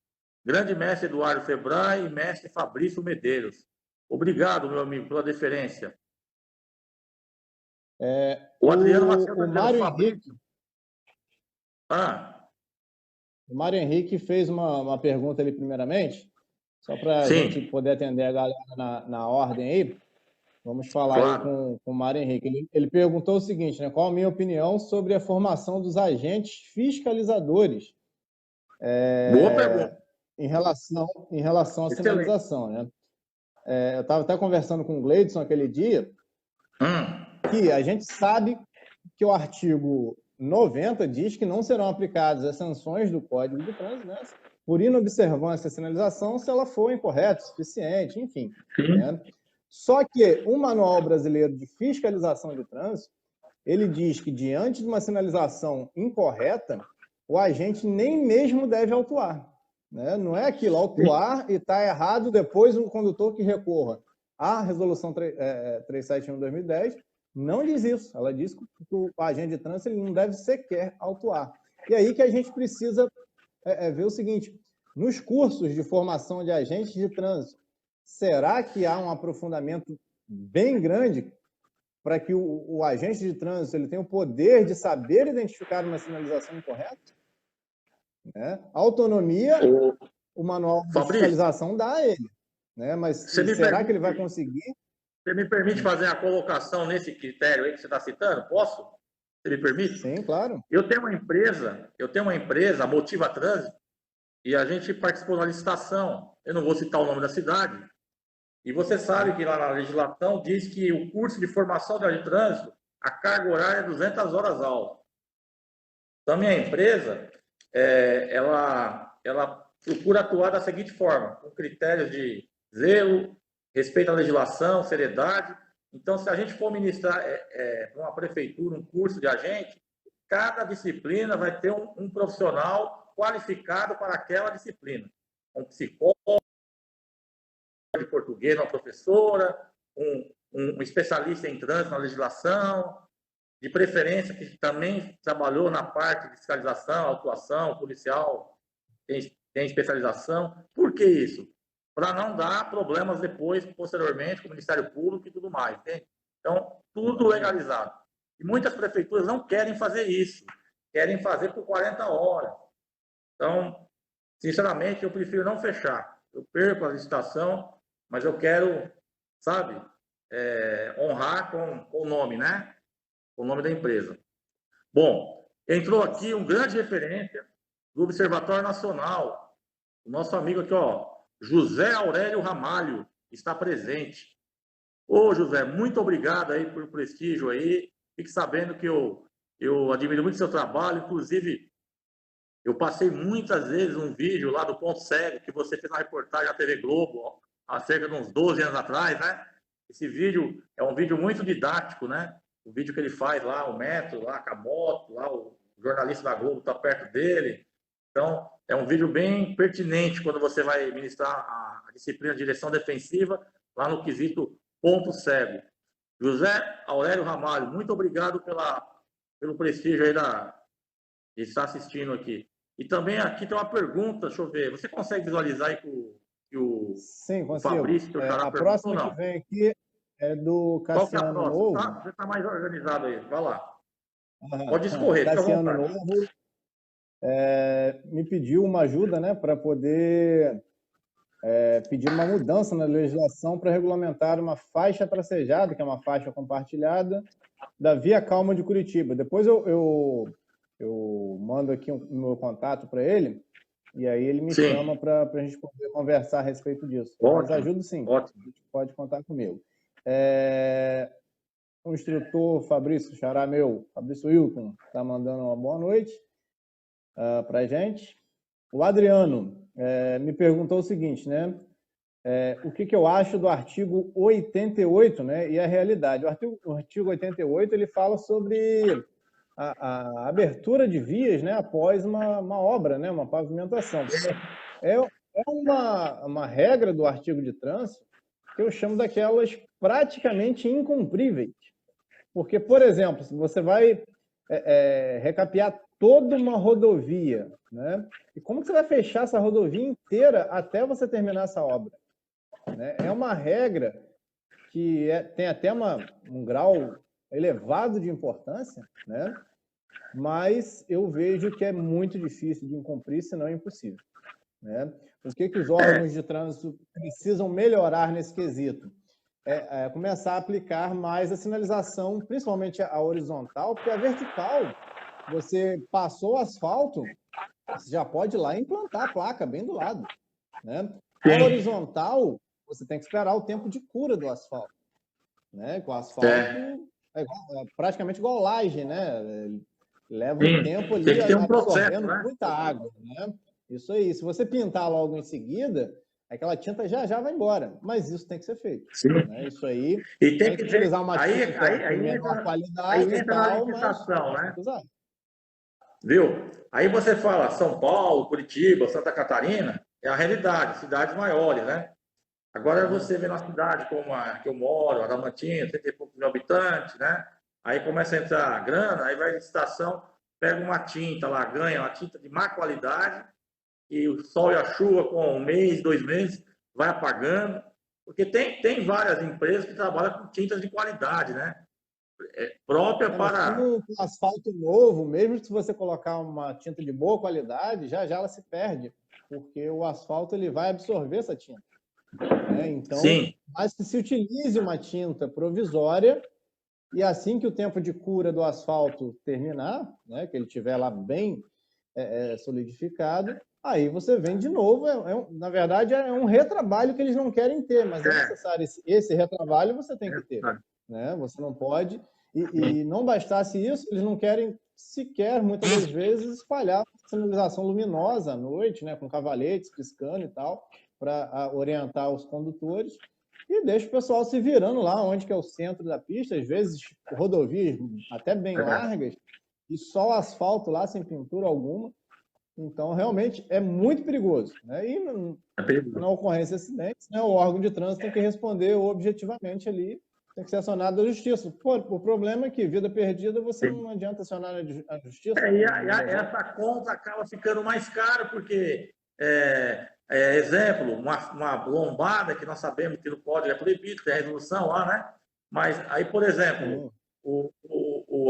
Grande mestre Eduardo Febray e mestre Fabrício Medeiros. Obrigado, meu amigo, pela deferência. O Adriano Maciel está O dizendo, Mário Fabrício. Henrique. Ah, O Mário Henrique fez uma pergunta ali, primeiramente, só para a gente sim, poder atender a galera na ordem aí. Vamos falar aí claro. com o Mário Henrique. Ele perguntou o seguinte, né? Qual a minha opinião sobre a formação dos agentes fiscalizadores Boa pergunta. em relação à Excelente. sinalização, né? Eu estava até conversando com o Gleidson aquele dia, Hum, que a gente sabe que o artigo 90 diz que não serão aplicadas as sanções do Código de Trânsito, né, por inobservância à sinalização, se ela for incorreta, suficiente, enfim. Né? Só que o Manual Brasileiro de Fiscalização de Trânsito, ele diz que, diante de uma sinalização incorreta, o agente nem mesmo deve autuar. Né? Não é aquilo, autuar e está errado, depois o condutor que recorra à Resolução 371/2010 não diz isso. Ela diz que o agente de trânsito ele não deve sequer autuar. E aí que a gente precisa ver o seguinte, nos cursos de formação de agentes de trânsito, será que há um aprofundamento bem grande para que o agente de trânsito ele tenha o poder de saber identificar uma sinalização incorreta? Né? Autonomia, o manual de Fabrício, fiscalização dá a ele. Né? Mas será que ele vai conseguir? Você me permite fazer a colocação nesse critério aí que você está citando? Posso? Você me permite? Sim, claro. Eu tenho uma empresa, a Motiva Trânsito, e a gente participou da licitação. Eu não vou citar o nome da cidade. E você sabe que lá na legislação diz que o curso de formação de trânsito, a carga horária é 200 horas aula. Então, a minha empresa, ela procura atuar da seguinte forma, com critérios de zelo, respeito à legislação, seriedade. Então, se a gente for ministrar para uma prefeitura um curso de agente, cada disciplina vai ter um profissional qualificado para aquela disciplina. Um psicólogo de português, uma professora, um especialista em trânsito na legislação, de preferência que também trabalhou na parte de fiscalização, autuação, policial, tem especialização. Por que isso? Para não dar problemas depois, posteriormente, com o Ministério Público e tudo mais. Entende? Então, tudo legalizado. E muitas prefeituras não querem fazer isso, querem fazer por 40 horas. Então, sinceramente, eu prefiro não fechar. Eu perco a licitação, mas eu quero, sabe, honrar com o nome, né? Com o nome da empresa. Bom, entrou aqui um grande referência do Observatório Nacional. O nosso amigo aqui, ó, José Aurélio Ramalho, está presente. Ô, José, muito obrigado aí pelo prestígio aí. Fique sabendo que eu admiro muito seu trabalho. Inclusive, eu passei muitas vezes um vídeo lá do Ponto Cego, que você fez uma reportagem na TV Globo, ó, há cerca de uns 12 anos atrás, né? Esse vídeo é um vídeo muito didático, né? O vídeo que ele faz lá, o metro, lá com a moto, lá o jornalista da Globo está perto dele. Então, é um vídeo bem pertinente quando você vai ministrar a disciplina de direção defensiva lá no quesito Ponto Cego. José Aurélio Ramalho, muito obrigado pelo prestígio aí de estar assistindo aqui. E também aqui tem uma pergunta, deixa eu ver. Você consegue visualizar aí que Sim, o Fabrício a próxima que vem aqui é do Cassiano Novo. Você está mais organizado aí, vai lá. Pode escorrer, Cassiano Novo me pediu uma ajuda, né, para poder pedir uma mudança na legislação para regulamentar uma faixa tracejada, que é uma faixa compartilhada, da Via Calma de Curitiba. Depois eu mando aqui o meu contato para ele, e aí ele me chama para a gente poder conversar a respeito disso. Ótimo. Mas ajudo sim, ótimo. Pode contar comigo. O instrutor Fabrício Xará meu, Fabrício Wilton, está mandando uma boa noite para a gente. O Adriano me perguntou o seguinte, né? O que eu acho do artigo 88, né? E a realidade. O artigo 88 ele fala sobre a abertura de vias, né, após uma obra, né, uma pavimentação. É uma regra do artigo de trânsito que eu chamo daquelas praticamente incumpríveis. Porque, por exemplo, se você vai recapear toda uma rodovia, né? E como que você vai fechar essa rodovia inteira até você terminar essa obra? Né? É uma regra que tem até um grau elevado de importância, né? Mas eu vejo que é muito difícil de cumprir, se não é impossível. Né? O que os órgãos de trânsito precisam melhorar nesse quesito? Começar a aplicar mais a sinalização, principalmente a horizontal, porque a vertical, você passou o asfalto, você já pode ir lá e implantar a placa bem do lado. Né? A horizontal, você tem que esperar o tempo de cura do asfalto. Né? Com o asfalto é praticamente igual laje, né? Leva um tempo ali absorvendo muita água. Né? Isso aí. Se você pintar logo em seguida, aquela tinta já vai embora. Mas isso tem que ser feito. Né? Isso aí. E tem que utilizar uma tinta de menor qualidade aí entra tal, na licitação, né? Usar. Viu? Aí você fala São Paulo, Curitiba, Santa Catarina, é a realidade, cidades maiores, né? Agora você vê na cidade como a que eu moro, Adamantina, 30 e poucos mil habitantes, né? Aí começa a entrar a grana, aí vai a licitação, pega uma tinta lá, ganha uma tinta de má qualidade, e o sol e a chuva com 1 mês, 2 meses, vai apagando. Porque tem várias empresas que trabalham com tintas de qualidade, né? Própria para... Um asfalto novo, mesmo se você colocar uma tinta de boa qualidade, já ela se perde, porque o asfalto ele vai absorver essa tinta. Né? Então, mas que se utilize uma tinta provisória e assim que o tempo de cura do asfalto terminar, né, que ele estiver lá bem solidificado, aí você vem de novo. Na verdade, é um retrabalho que eles não querem ter, mas é necessário. Esse retrabalho você tem que ter. Né? Você não pode... E não bastasse isso, eles não querem sequer, muitas das vezes, espalhar sinalização luminosa à noite, né, com cavaletes piscando e tal, para orientar os condutores, e deixa o pessoal se virando lá onde que é o centro da pista, às vezes rodovias até bem largas, e só o asfalto lá sem pintura alguma. Então, realmente, é muito perigoso. Né? E na ocorrência de acidentes, né, o órgão de trânsito tem que responder objetivamente ali, tem que ser acionado da justiça. Pô, o problema é que vida perdida você não adianta acionar a justiça. Essa conta acaba ficando mais cara, porque, exemplo, uma lombada que nós sabemos que no código é proibido, tem a resolução lá, né? Mas aí, por exemplo,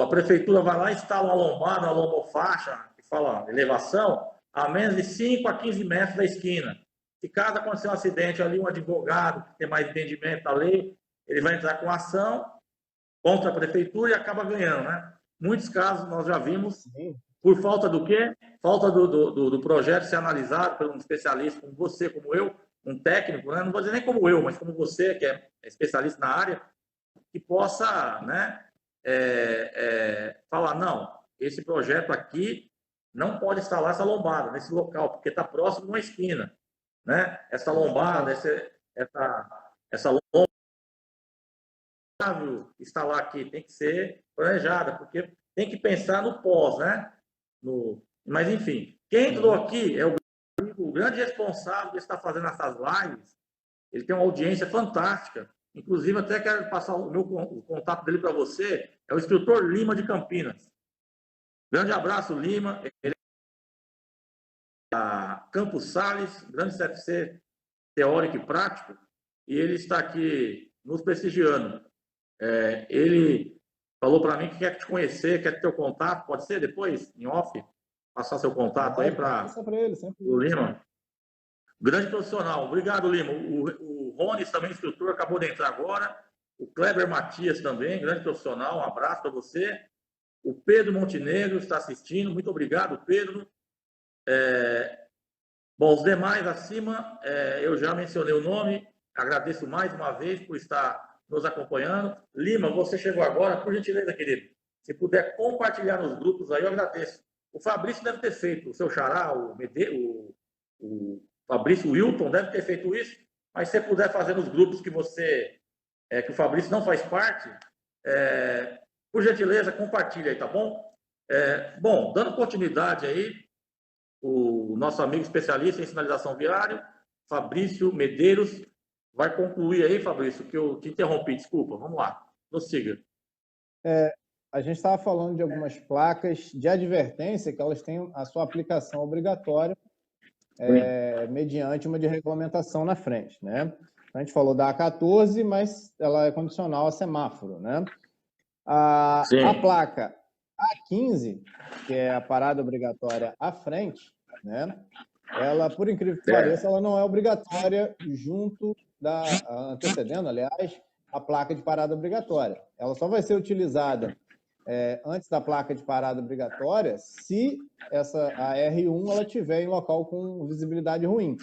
a prefeitura vai lá e instala uma lombada, uma lombofaixa, que fala elevação, a menos de 5 a 15 metros da esquina. Se caso acontecer um acidente ali, um advogado que tem mais entendimento da lei, ele vai entrar com ação contra a prefeitura e acaba ganhando, né? Muitos casos nós já vimos, por falta do quê? Falta do projeto ser analisado por um especialista como você, como eu, um técnico, né? Não vou dizer nem como eu, mas como você, que é especialista na área, que possa, né, falar, não, esse projeto aqui não pode instalar essa lombada nesse local, porque está próximo de uma esquina, né? Essa lombada, essa lombada instalar aqui tem que ser planejada, porque tem que pensar no pós, né? Mas, enfim, quem entrou aqui é o grande responsável que está fazendo essas lives. Ele tem uma audiência fantástica. Inclusive, até quero passar o contato dele para você. É o instrutor Lima de Campinas. Grande abraço, Lima. Ele é da Campos Sales, grande CFC teórico e prático. E ele está aqui nos prestigiando. Ele falou para mim que quer te conhecer, quer ter teu contato. Pode ser depois, em off? Passar seu contato aí para o Lima. Grande profissional. Obrigado, Lima. O Rones, também instrutor, acabou de entrar agora. O Kleber Matias também, grande profissional. Um abraço para você. O Pedro Montenegro está assistindo. Muito obrigado, Pedro. Bom, os demais acima, eu já mencionei o nome. Agradeço mais uma vez por estar nos acompanhando. Lima, você chegou agora, por gentileza, querido. Se puder compartilhar nos grupos aí, eu agradeço. O Fabrício deve ter feito, o seu xará, o Fabrício Wilton deve ter feito isso, mas se você puder fazer nos grupos que que o Fabrício não faz parte, por gentileza, compartilha aí, tá bom? Bom, dando continuidade aí, o nosso amigo especialista em sinalização viária, Fabrício Medeiros, vai concluir aí, Fabrício, que eu te interrompi, desculpa, vamos lá, prossiga. a gente estava falando de algumas placas de advertência que elas têm a sua aplicação obrigatória mediante uma de regulamentação na frente, né? A gente falou da A14, mas ela é condicional a semáforo, né? A placa A15, que é a parada obrigatória à frente, né? Ela, por incrível que pareça, ela não é obrigatória junto antecedendo, aliás, a placa de parada obrigatória. Ela só vai ser utilizada antes da placa de parada obrigatória se a R1 ela tiver em local com visibilidade ruim.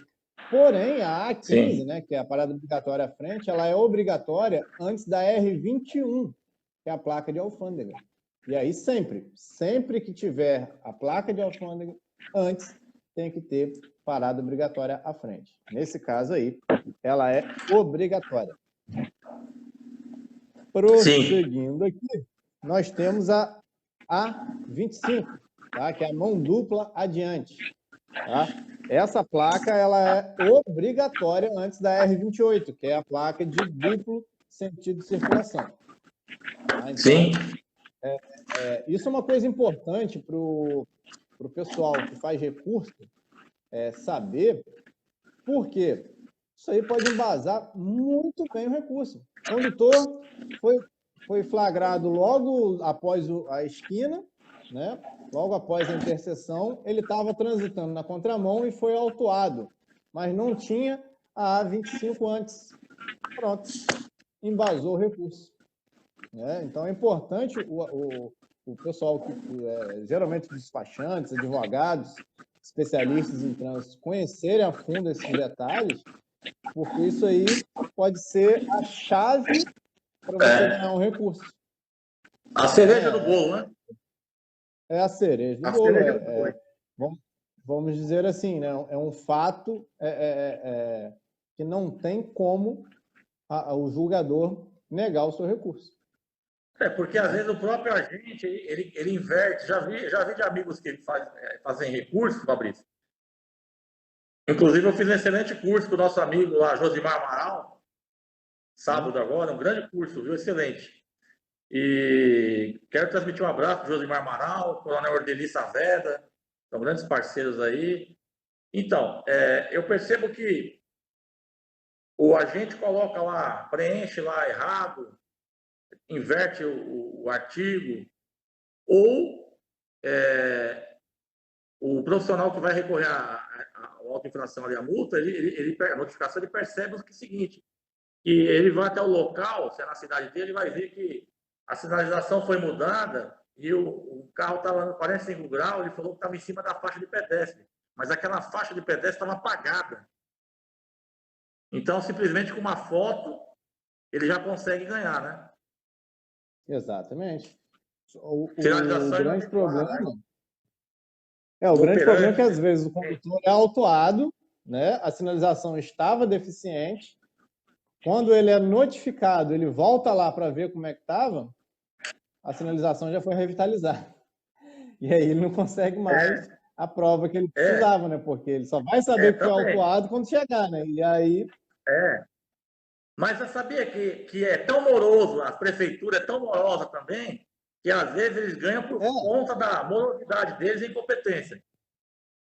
Porém, a A15, né, que é a parada obrigatória à frente, ela é obrigatória antes da R21, que é a placa de alfândega. E aí sempre que tiver a placa de alfândega, antes tem que ter parada obrigatória à frente. Nesse caso aí, ela é obrigatória. Prosseguindo aqui, nós temos a A25, tá? Que é a mão dupla adiante. Tá? Essa placa ela é obrigatória antes da R28, que é a placa de duplo sentido de circulação. Tá? Então, sim. Isso é uma coisa importante para o pessoal que faz recurso saber, porque isso aí pode embasar muito bem o recurso. O condutor foi flagrado logo após a esquina, né? Logo após a interseção, ele estava transitando na contramão e foi autuado, mas não tinha a A25 antes. Pronto, embasou o recurso. Então, é importante o pessoal, geralmente despachantes, advogados, especialistas em trânsito, conhecerem a fundo esses detalhes, porque isso aí pode ser a chave para você ganhar um recurso. A cereja do bolo, né? É a cereja do bolo. Vamos dizer assim, né? É um fato que não tem como o julgador negar o seu recurso. Porque às vezes o próprio agente, ele inverte. Já vi de amigos que fazem recurso, Fabrício. Inclusive, eu fiz um excelente curso com o nosso amigo lá, Josimar Amaral, sábado agora, um grande curso, viu? Excelente. E quero transmitir um abraço para o Josimar Amaral, Coronel Ordeli Saavedra, são grandes parceiros aí. Então, eu percebo que o agente coloca lá, preenche lá errado, inverte o artigo, ou o profissional que vai recorrer à auto-infração ali, a multa, a notificação, ele percebe o seguinte, que ele vai até o local, se é na cidade dele, ele vai ver que a sinalização foi mudada e o carro estava no 45 graus, ele falou que estava em cima da faixa de pedestre, mas aquela faixa de pedestre estava apagada. Então, simplesmente com uma foto, ele já consegue ganhar, né? Exatamente. O grande problema... o grande problema é que, às vezes, o condutor é autuado, né? A sinalização estava deficiente. Quando ele é notificado, ele volta lá para ver como é que estava, a sinalização já foi revitalizada. E aí ele não consegue mais a prova que ele precisava, né? Porque ele só vai saber que foi autuado quando chegar, né? E aí... Mas eu sabia que é tão moroso, a prefeitura é tão morosa também, que às vezes eles ganham por conta da morosidade deles e incompetência.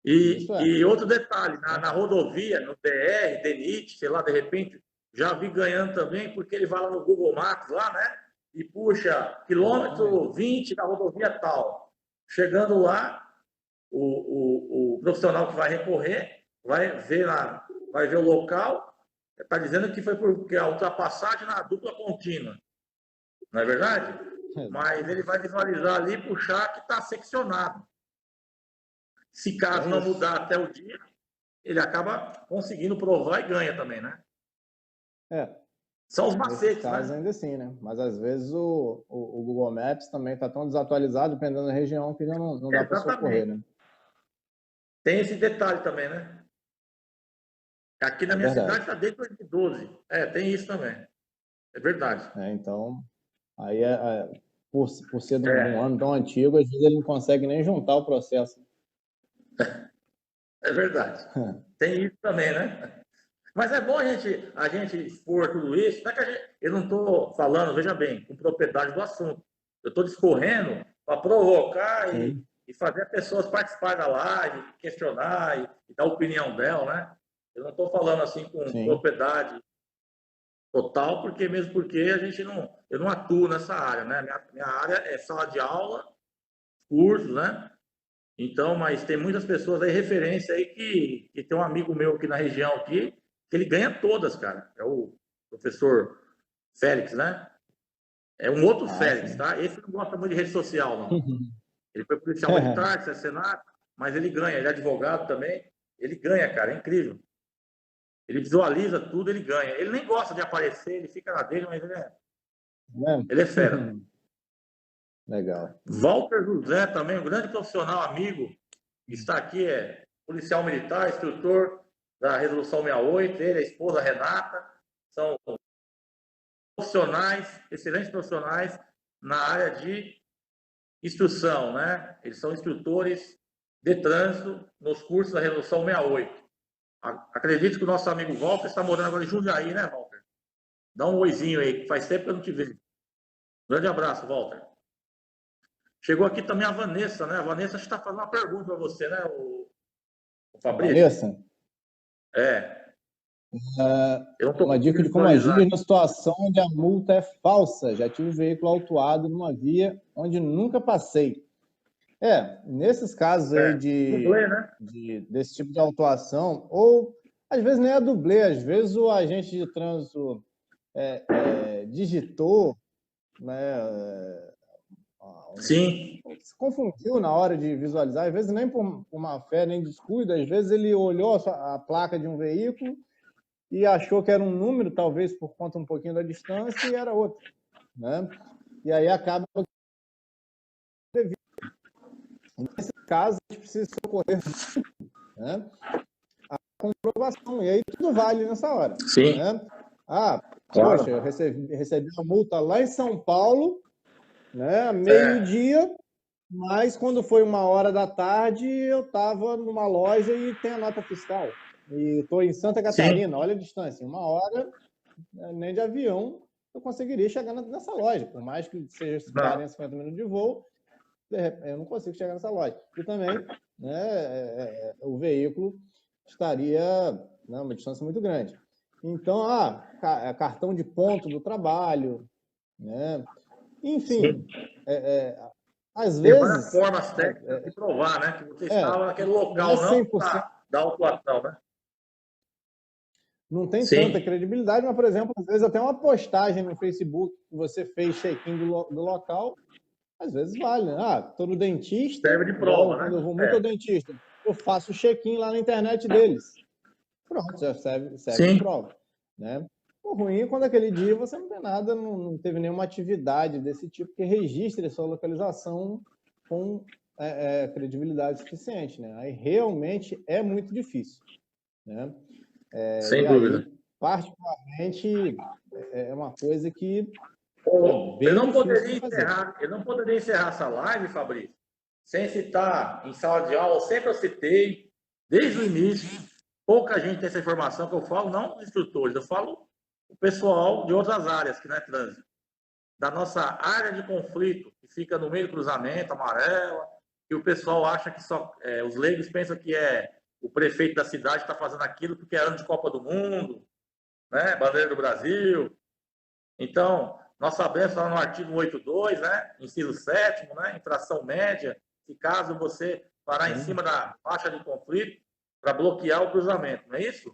E outro detalhe, na rodovia, no DR, DENIT, sei lá, de repente, já vi ganhando também, porque ele vai lá no Google Maps, lá, né? E puxa, quilômetro 20 da rodovia tal. Chegando lá, o profissional que vai recorrer vai ver o local, está dizendo que foi porque a ultrapassagem na dupla contínua. Não é verdade? Mas ele vai visualizar ali e puxar que está seccionado. Se caso não mudar até o dia, ele acaba conseguindo provar e ganha também, né? São os macetes, né? Ainda assim, né? Mas às vezes o Google Maps também está tão desatualizado, dependendo da região, que já não dá para socorrer, né? Tem esse detalhe também, né? Aqui na minha cidade está desde 2012. Tem isso também. É verdade. Então, aí por ser de um ano tão antigo, às vezes ele não consegue nem juntar o processo. É verdade. Tem isso também, né? Mas é bom a gente expor tudo isso. Eu não estou falando, veja bem, com propriedade do assunto. Eu estou discorrendo para provocar Sim. e fazer as pessoas participarem da live, questionar e dar a opinião dela, né? Eu não estou falando assim com Sim. propriedade total, porque a gente não, eu não atuo nessa área, né? Minha área é sala de aula, cursos, né? Então, mas tem muitas pessoas aí, referência aí, que tem um amigo meu aqui na região aqui, que ele ganha todas, cara. É o professor Félix, né? É um outro Félix, Sim. tá? Esse não gosta muito de rede social, não. Ele foi policial militar, Senado, mas ele ganha, ele é advogado também. Ele ganha, cara, é incrível. Ele visualiza tudo, ele ganha. Ele nem gosta de aparecer, ele fica na dele, mas ele é fera. Legal. Walter José também, um grande profissional, amigo, está aqui, é policial militar, instrutor da Resolução 68, ele, a esposa Renata, são profissionais, excelentes profissionais na área de instrução, né? Eles são instrutores de trânsito nos cursos da Resolução 68. Acredito que o nosso amigo Walter está morando agora em Jundiaí, né, Walter? Dá um oizinho aí, que faz tempo que eu não te vejo. Grande abraço, Walter. Chegou aqui também a Vanessa, né? A Vanessa está fazendo uma pergunta para você, né, o Fabrício? Vanessa? Eu não estou Uma dica conseguindo de como visualizar. agir na situação onde a multa é falsa. Já tive veículo autuado numa via onde nunca passei. Nesses casos aí Dublê, né? desse tipo de autuação, ou às vezes nem é dublê, às vezes o agente de trânsito digitou, né, Sim. se confundiu na hora de visualizar, às vezes nem por má fé, nem descuido, às vezes ele olhou a placa de um veículo e achou que era um número, talvez por conta um pouquinho da distância, e era outro, né? E aí acaba... Nesse caso, a gente precisa socorrer, né, a comprovação, e aí tudo vale nessa hora. Sim. Né? Claro. Poxa, eu recebi uma multa lá em São Paulo, né, meio-dia, mas quando foi 1h da tarde, eu estava numa loja e tem a nota fiscal. E estou em Santa Catarina, olha a distância, 1 hora, nem de avião eu conseguiria chegar nessa loja, por mais que seja 40, 50 minutos de voo, eu não consigo chegar nessa loja. E também, né, o veículo estaria, né, uma distância muito grande. Então, cartão de ponto do trabalho, né? Enfim, às tem várias vezes... formas técnicas de provar, né? Que você estava naquele não é local, não 100%, da autuação, né? não tem Sim. tanta credibilidade, mas, por exemplo, às vezes até uma postagem no Facebook que você fez check-in do local, às vezes vale, né? Estou no dentista, Serve de igual prova, quando né? eu vou muito ao dentista, eu faço check-in lá na internet deles. Pronto, já serve de prova, né? O ruim é quando aquele dia você não tem nada, não teve nenhuma atividade desse tipo que registre a sua localização com credibilidade suficiente, né? Aí realmente é muito difícil, né? Sem dúvida. Aí, particularmente, é uma coisa que eu bem não difícil poderia de fazer. eu não poderia encerrar essa live, Fabrício, sem citar em sala de aula, sempre eu citei, desde o início, pouca gente tem essa informação que eu falo, não os instrutores, eu falo o pessoal de outras áreas que não é trânsito, da nossa área de conflito, que fica no meio do cruzamento, amarela, e o pessoal acha que só, os leigos pensam que o prefeito da cidade está fazendo aquilo porque é ano de Copa do Mundo, né? Bandeira do Brasil. Então, nós sabemos lá no artigo 182, né? Inciso 7º, né? Infração média, que caso você parar em cima da faixa de conflito para bloquear o cruzamento, não é isso?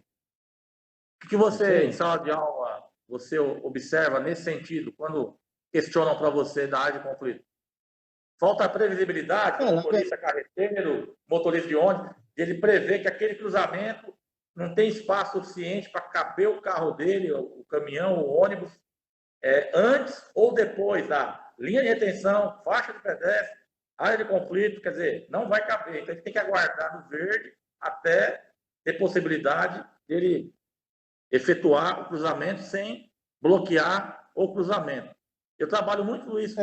O que você, em sala de aula, você observa nesse sentido, quando questionam para você da área de conflito? Falta previsibilidade do motorista carreteiro, motorista de ônibus, ele prevê que aquele cruzamento não tem espaço suficiente para caber o carro dele, o caminhão, o ônibus, antes ou depois da linha de retenção, faixa de pedestre, área de conflito, quer dizer, não vai caber. Então, a gente tem que aguardar no verde até ter possibilidade dele efetuar o cruzamento sem bloquear o cruzamento. Eu trabalho muito isso,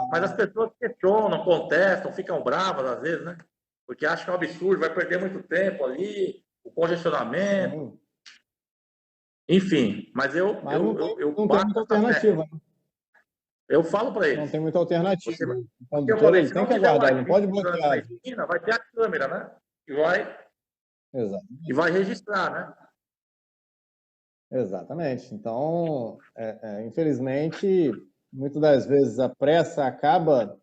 mas as pessoas questionam, contestam, ficam bravas às vezes, né? Porque acham que é um absurdo, vai perder muito tempo ali, o congestionamento. Sim. Enfim, mas eu não tem muita alternativa. Eu falo para Não eles. tem muita alternativa. Você, O eu condutor, falei, ele se tem não que tiver aguardar, ele lá não pode 20 trânsito na bloquear. esquina, vai ter a câmera, né? Exato. E vai registrar, né? Exatamente. Então, infelizmente, muitas das vezes a pressa acaba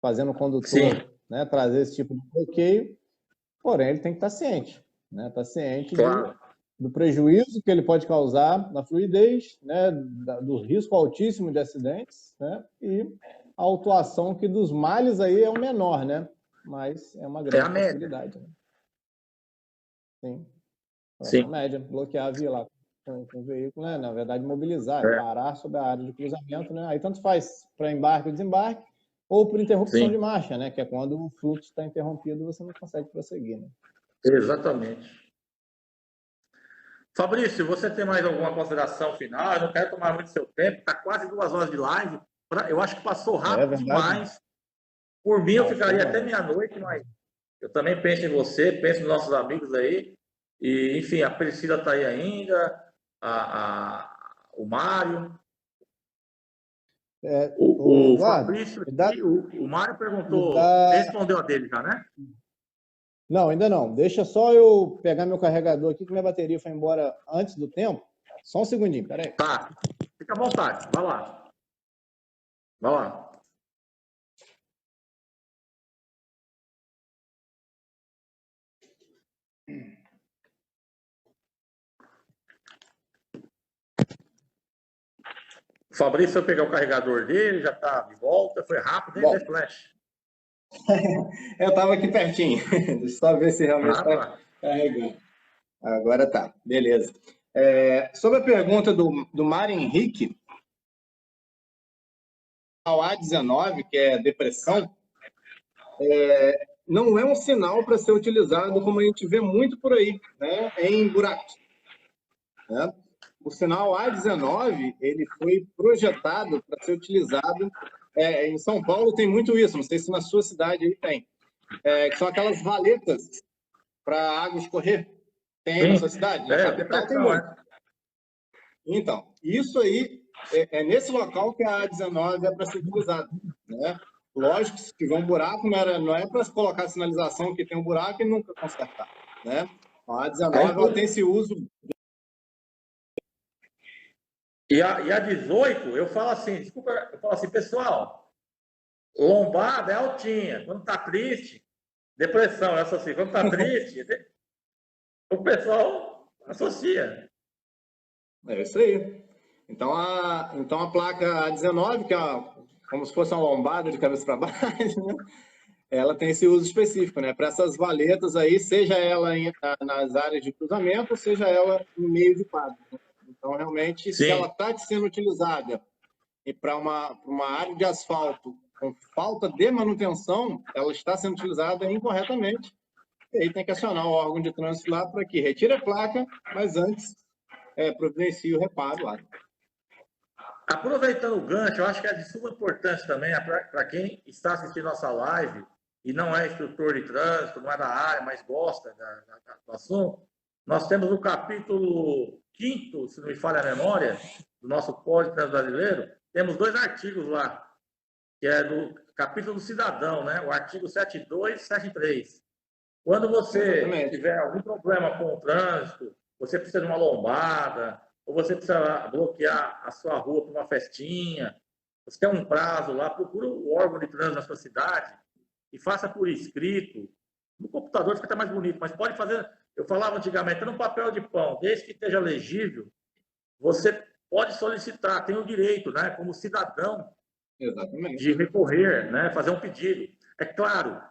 fazendo o Sim, condutor, né, trazer esse tipo de bloqueio, porém ele tem que estar ciente, né, estar ciente claro. do prejuízo que ele pode causar na fluidez, né, do risco altíssimo de acidentes, né, e a autuação que dos males aí é o menor, né, mas é uma É a grande média. possibilidade. Né? Sim, a Sim. média, bloquear a via lá com o veículo, né, na verdade mobilizar, parar sobre a área de cruzamento, né, aí tanto faz para embarque ou desembarque, ou por interrupção de Sim, marcha, né, que é quando o fluxo está interrompido e você não consegue prosseguir. Né? exatamente. Fabrício, você tem mais alguma consideração final? Eu não quero tomar muito seu tempo, está quase 2 horas de live. Eu acho que passou É rápido verdade. demais. Por mim, eu Passou ficaria até demais. meia-noite, mas eu também penso em você, penso nos nossos amigos aí. E, enfim, a Priscila está aí ainda, o Mário. O Eduardo, Fabrício aqui, o Mário me perguntou, você dá... respondeu a dele já, né? Não, ainda não. Deixa só eu pegar meu carregador aqui, que minha bateria foi embora antes do tempo. Só um segundinho, peraí. Tá, fica à vontade, vai lá. Vai lá. O Fabrício foi pegar o carregador dele, já está de volta, foi rápido, hein? Bom, The Flash. eu estava aqui pertinho. Deixa eu só ver se realmente está Tá. carregando. Agora tá, beleza. Sobre a pergunta do Mário Henrique, ao A19, que é depressão, não é um sinal para ser utilizado como a gente vê muito por aí, né, em buracos. Né? O sinal A19 ele foi projetado para ser utilizado. Em São Paulo tem muito isso, não sei se na sua cidade aí tem, que são aquelas valetas para a água escorrer. Tem aí na sua cidade? Na capital tem muito. Então, isso aí é nesse local que a A19 é para ser utilizada. Né? Lógico que se tiver um buraco, não é para colocar sinalização que tem um buraco e nunca consertar. Né? A A19 ela tem esse uso. E a 18, eu falo assim, desculpa, eu falo assim, pessoal, lombada é altinha. Quando tá triste, depressão, essa assim, quando tá triste, o pessoal associa. É isso aí. Então a placa A19, que é como se fosse uma lombada de cabeça para baixo, né? Ela tem esse uso específico, né? Para essas valetas aí, seja ela nas áreas de cruzamento, seja ela no meio de quadro. Então, realmente, se ela está sendo utilizada e para uma área de asfalto com falta de manutenção, ela está sendo utilizada incorretamente. E aí tem que acionar o órgão de trânsito lá para que retire a placa, mas antes providencie o reparo lá. Aproveitando o gancho, eu acho que é de suma importância também para quem está assistindo nossa live e não é instrutor de trânsito, não é da área, mas gosta do assunto. Nós temos o capítulo 5º, se não me falha a memória, do nosso Código de Trânsito Brasileiro, temos 2 artigos lá, que é do capítulo do cidadão, né? O artigo 72 e 73. Quando você tiver algum problema com o trânsito, você precisa de uma lombada, ou você precisa bloquear a sua rua para uma festinha, você tem um prazo lá, procura o órgão de trânsito na sua cidade e faça por escrito. No computador fica até mais bonito, mas pode fazer. Eu falava antigamente, no papel de pão, desde que esteja legível, você pode solicitar, tem o direito, né, como cidadão, de recorrer, né, fazer um pedido. É claro,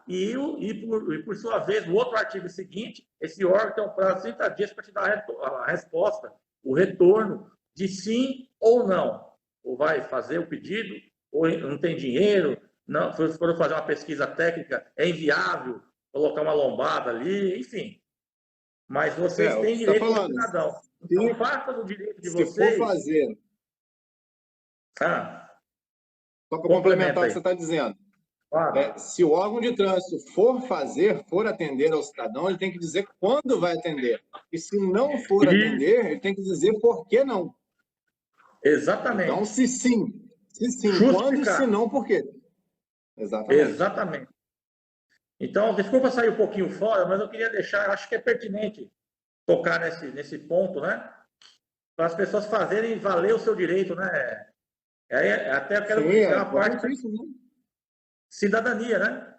por sua vez, no outro artigo seguinte, esse órgão tem um prazo de 30 dias para te dar a resposta, o retorno de sim ou não. Ou vai fazer o pedido, ou não tem dinheiro, não, se for fazer uma pesquisa técnica, é inviável colocar uma lombada ali, enfim. Mas vocês têm direito como cidadão. Então, façam o direito de vocês. Se for fazer... Só para complementar o que você está dizendo. Se o órgão de trânsito for atender ao cidadão, ele tem que dizer quando vai atender. E se não for atender, ele tem que dizer por que não. Exatamente. Então, se sim, Se sim, quando, se não, por quê? Exatamente. Então, desculpa sair um pouquinho fora, mas eu queria deixar, acho que é pertinente tocar nesse ponto, né? Para as pessoas fazerem valer o seu direito, né? Até eu quero puxar a parte da cidadania, né?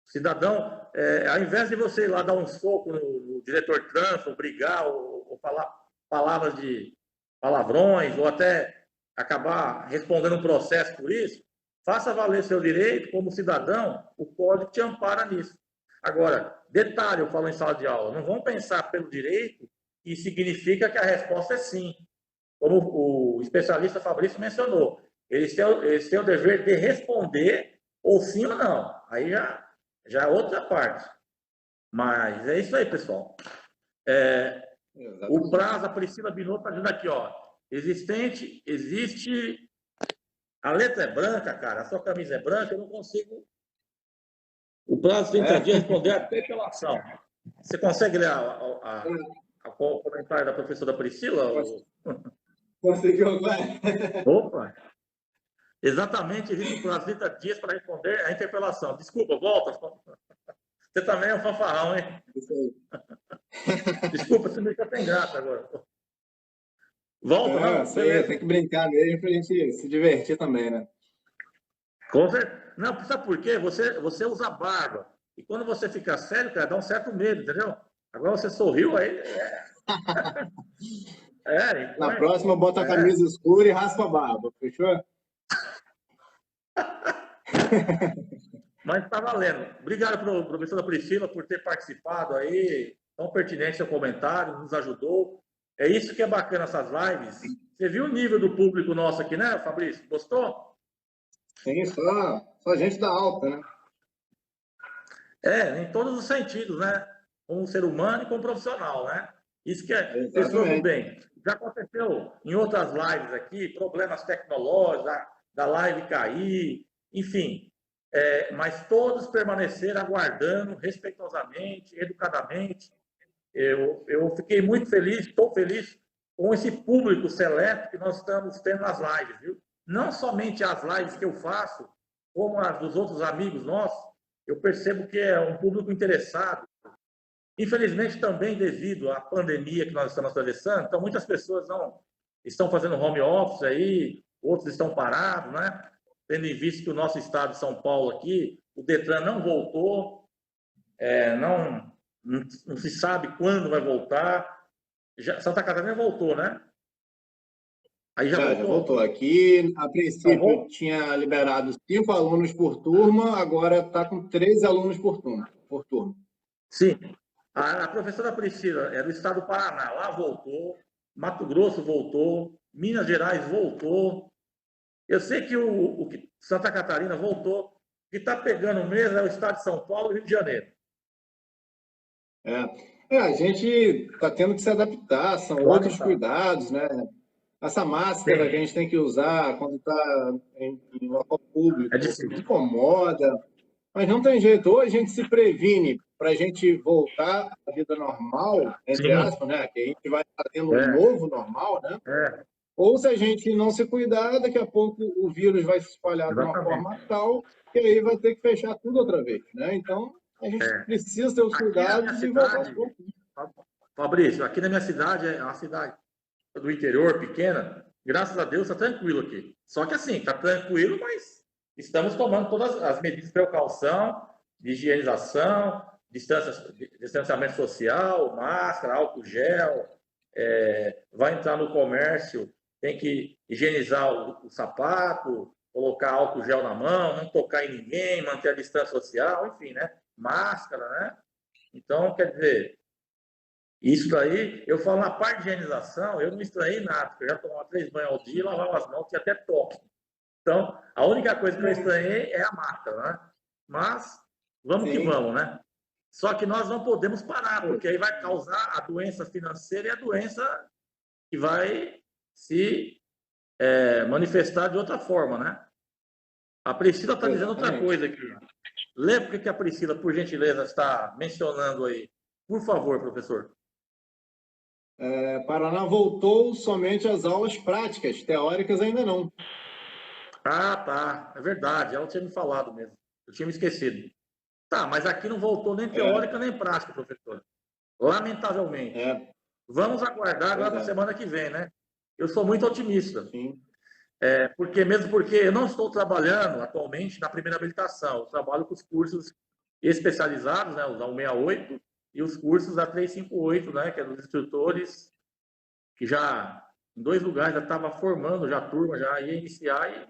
Cidadão, ao invés de você ir lá dar um soco no diretor de trânsito, brigar ou falar palavras de palavrões, ou até acabar respondendo um processo por isso, faça valer seu direito como cidadão, o código te ampara nisso. Agora, detalhe, eu falo em sala de aula, não vão pensar pelo direito e significa que a resposta é sim. Como o especialista Fabrício mencionou, eles têm o dever de responder ou sim ou não. Aí já é outra parte. Mas é isso aí, pessoal. O prazo, a Priscila Binotto está dizendo aqui, ó. Existe. A letra é branca, cara. A sua camisa é branca, eu não consigo. O prazo de 30 dias responder a apelação. Você consegue ler o comentário da professora Priscila? Conseguiu, Opa! Exatamente, existe um prazo de 30 dias para responder a interpelação. Desculpa, volta. Você também é um fanfarrão, hein? Isso aí. Desculpa, você me deixou sem graça agora. Volta, não. Sei, tem que brincar mesmo para a gente se divertir também, né? Não, sabe por quê? Você usa barba. E quando você fica sério, cara, dá um certo medo, entendeu? Agora você sorriu, aí. Na próxima, bota a camisa escura e raspa a barba, fechou? Mas está valendo. Obrigado, professora Priscila, por ter participado aí. Tão pertinente seu comentário, nos ajudou. É isso que é bacana essas lives. Você viu o nível do público nosso aqui, né, Fabrício? Gostou? Sim, só gente da alta, né? Em todos os sentidos, né? Como ser humano e como profissional, né? Isso que é pessoas do bem. Já aconteceu em outras lives aqui, problemas tecnológicos, da live cair, enfim. Mas todos permaneceram aguardando respeitosamente, educadamente. Eu fiquei muito feliz, estou feliz com esse público seleto que nós estamos tendo nas lives, viu? Não somente as lives que eu faço, como as dos outros amigos nossos, eu percebo que é um público interessado. Infelizmente, também devido à pandemia que nós estamos atravessando, então muitas pessoas não estão fazendo home office aí, outros estão parados, né? Tendo em vista que o nosso estado de São Paulo aqui, o Detran não voltou, não se sabe quando vai voltar. Santa Catarina voltou, né? Aí já voltou. Aqui, a princípio, tinha liberado 5 alunos por turma, agora está com 13 alunos por turma. Sim. A professora Priscila é do estado do Paraná, lá voltou, Mato Grosso voltou, Minas Gerais voltou. Eu sei que o Santa Catarina voltou. O que está pegando mesmo é o estado de São Paulo e Rio de Janeiro. A gente está tendo que se adaptar, são outros cuidados, né? Essa máscara que a gente tem que usar quando está em local público incomoda, mas não tem jeito. Ou a gente se previne para a gente voltar à vida normal, entre aspas, né? Que a gente vai estar tendo um novo normal, né? Ou se a gente não se cuidar, daqui a pouco o vírus vai se espalhar de uma forma tal que aí vai ter que fechar tudo outra vez, né? Então, a gente precisa ter os cuidados e voltar aos poucos. Fabrício, aqui na minha cidade, é uma cidade do interior, pequena, graças a Deus está tranquilo aqui. Só que assim, está tranquilo, mas estamos tomando todas as medidas de precaução, de higienização, distanciamento social, máscara, álcool gel, vai entrar no comércio, tem que higienizar o sapato, colocar álcool gel na mão, não tocar em ninguém, manter a distância social, enfim, né? Máscara, né? Então, quer dizer, isso daí, eu falo na parte de higienização, eu não estranhei nada, porque eu já tomava 3 banhos ao dia, lavava as mãos, tinha até toque. Então, a única coisa que eu estranhei é a máscara, né? Mas, vamos que vamos, né? Só que nós não podemos parar, porque aí vai causar a doença financeira e a doença que vai se manifestar de outra forma, né? A Priscila está dizendo outra coisa aqui. Lê porque que a Priscila, por gentileza, está mencionando aí. Por favor, professor. Paraná voltou somente às aulas práticas, teóricas ainda não. Ah, tá. É verdade. Ela tinha me falado mesmo. Eu tinha me esquecido. Tá, mas aqui não voltou nem teórica nem prática, professor. Lamentavelmente. Vamos aguardar agora para a semana que vem, né? Eu sou muito otimista. Sim. Mesmo porque eu não estou trabalhando atualmente na primeira habilitação. Eu trabalho com os cursos especializados, né? Os da 168 e os cursos da 358, né? Que é dos instrutores que já, em 2 lugares, já estava formando já a turma, já ia iniciar e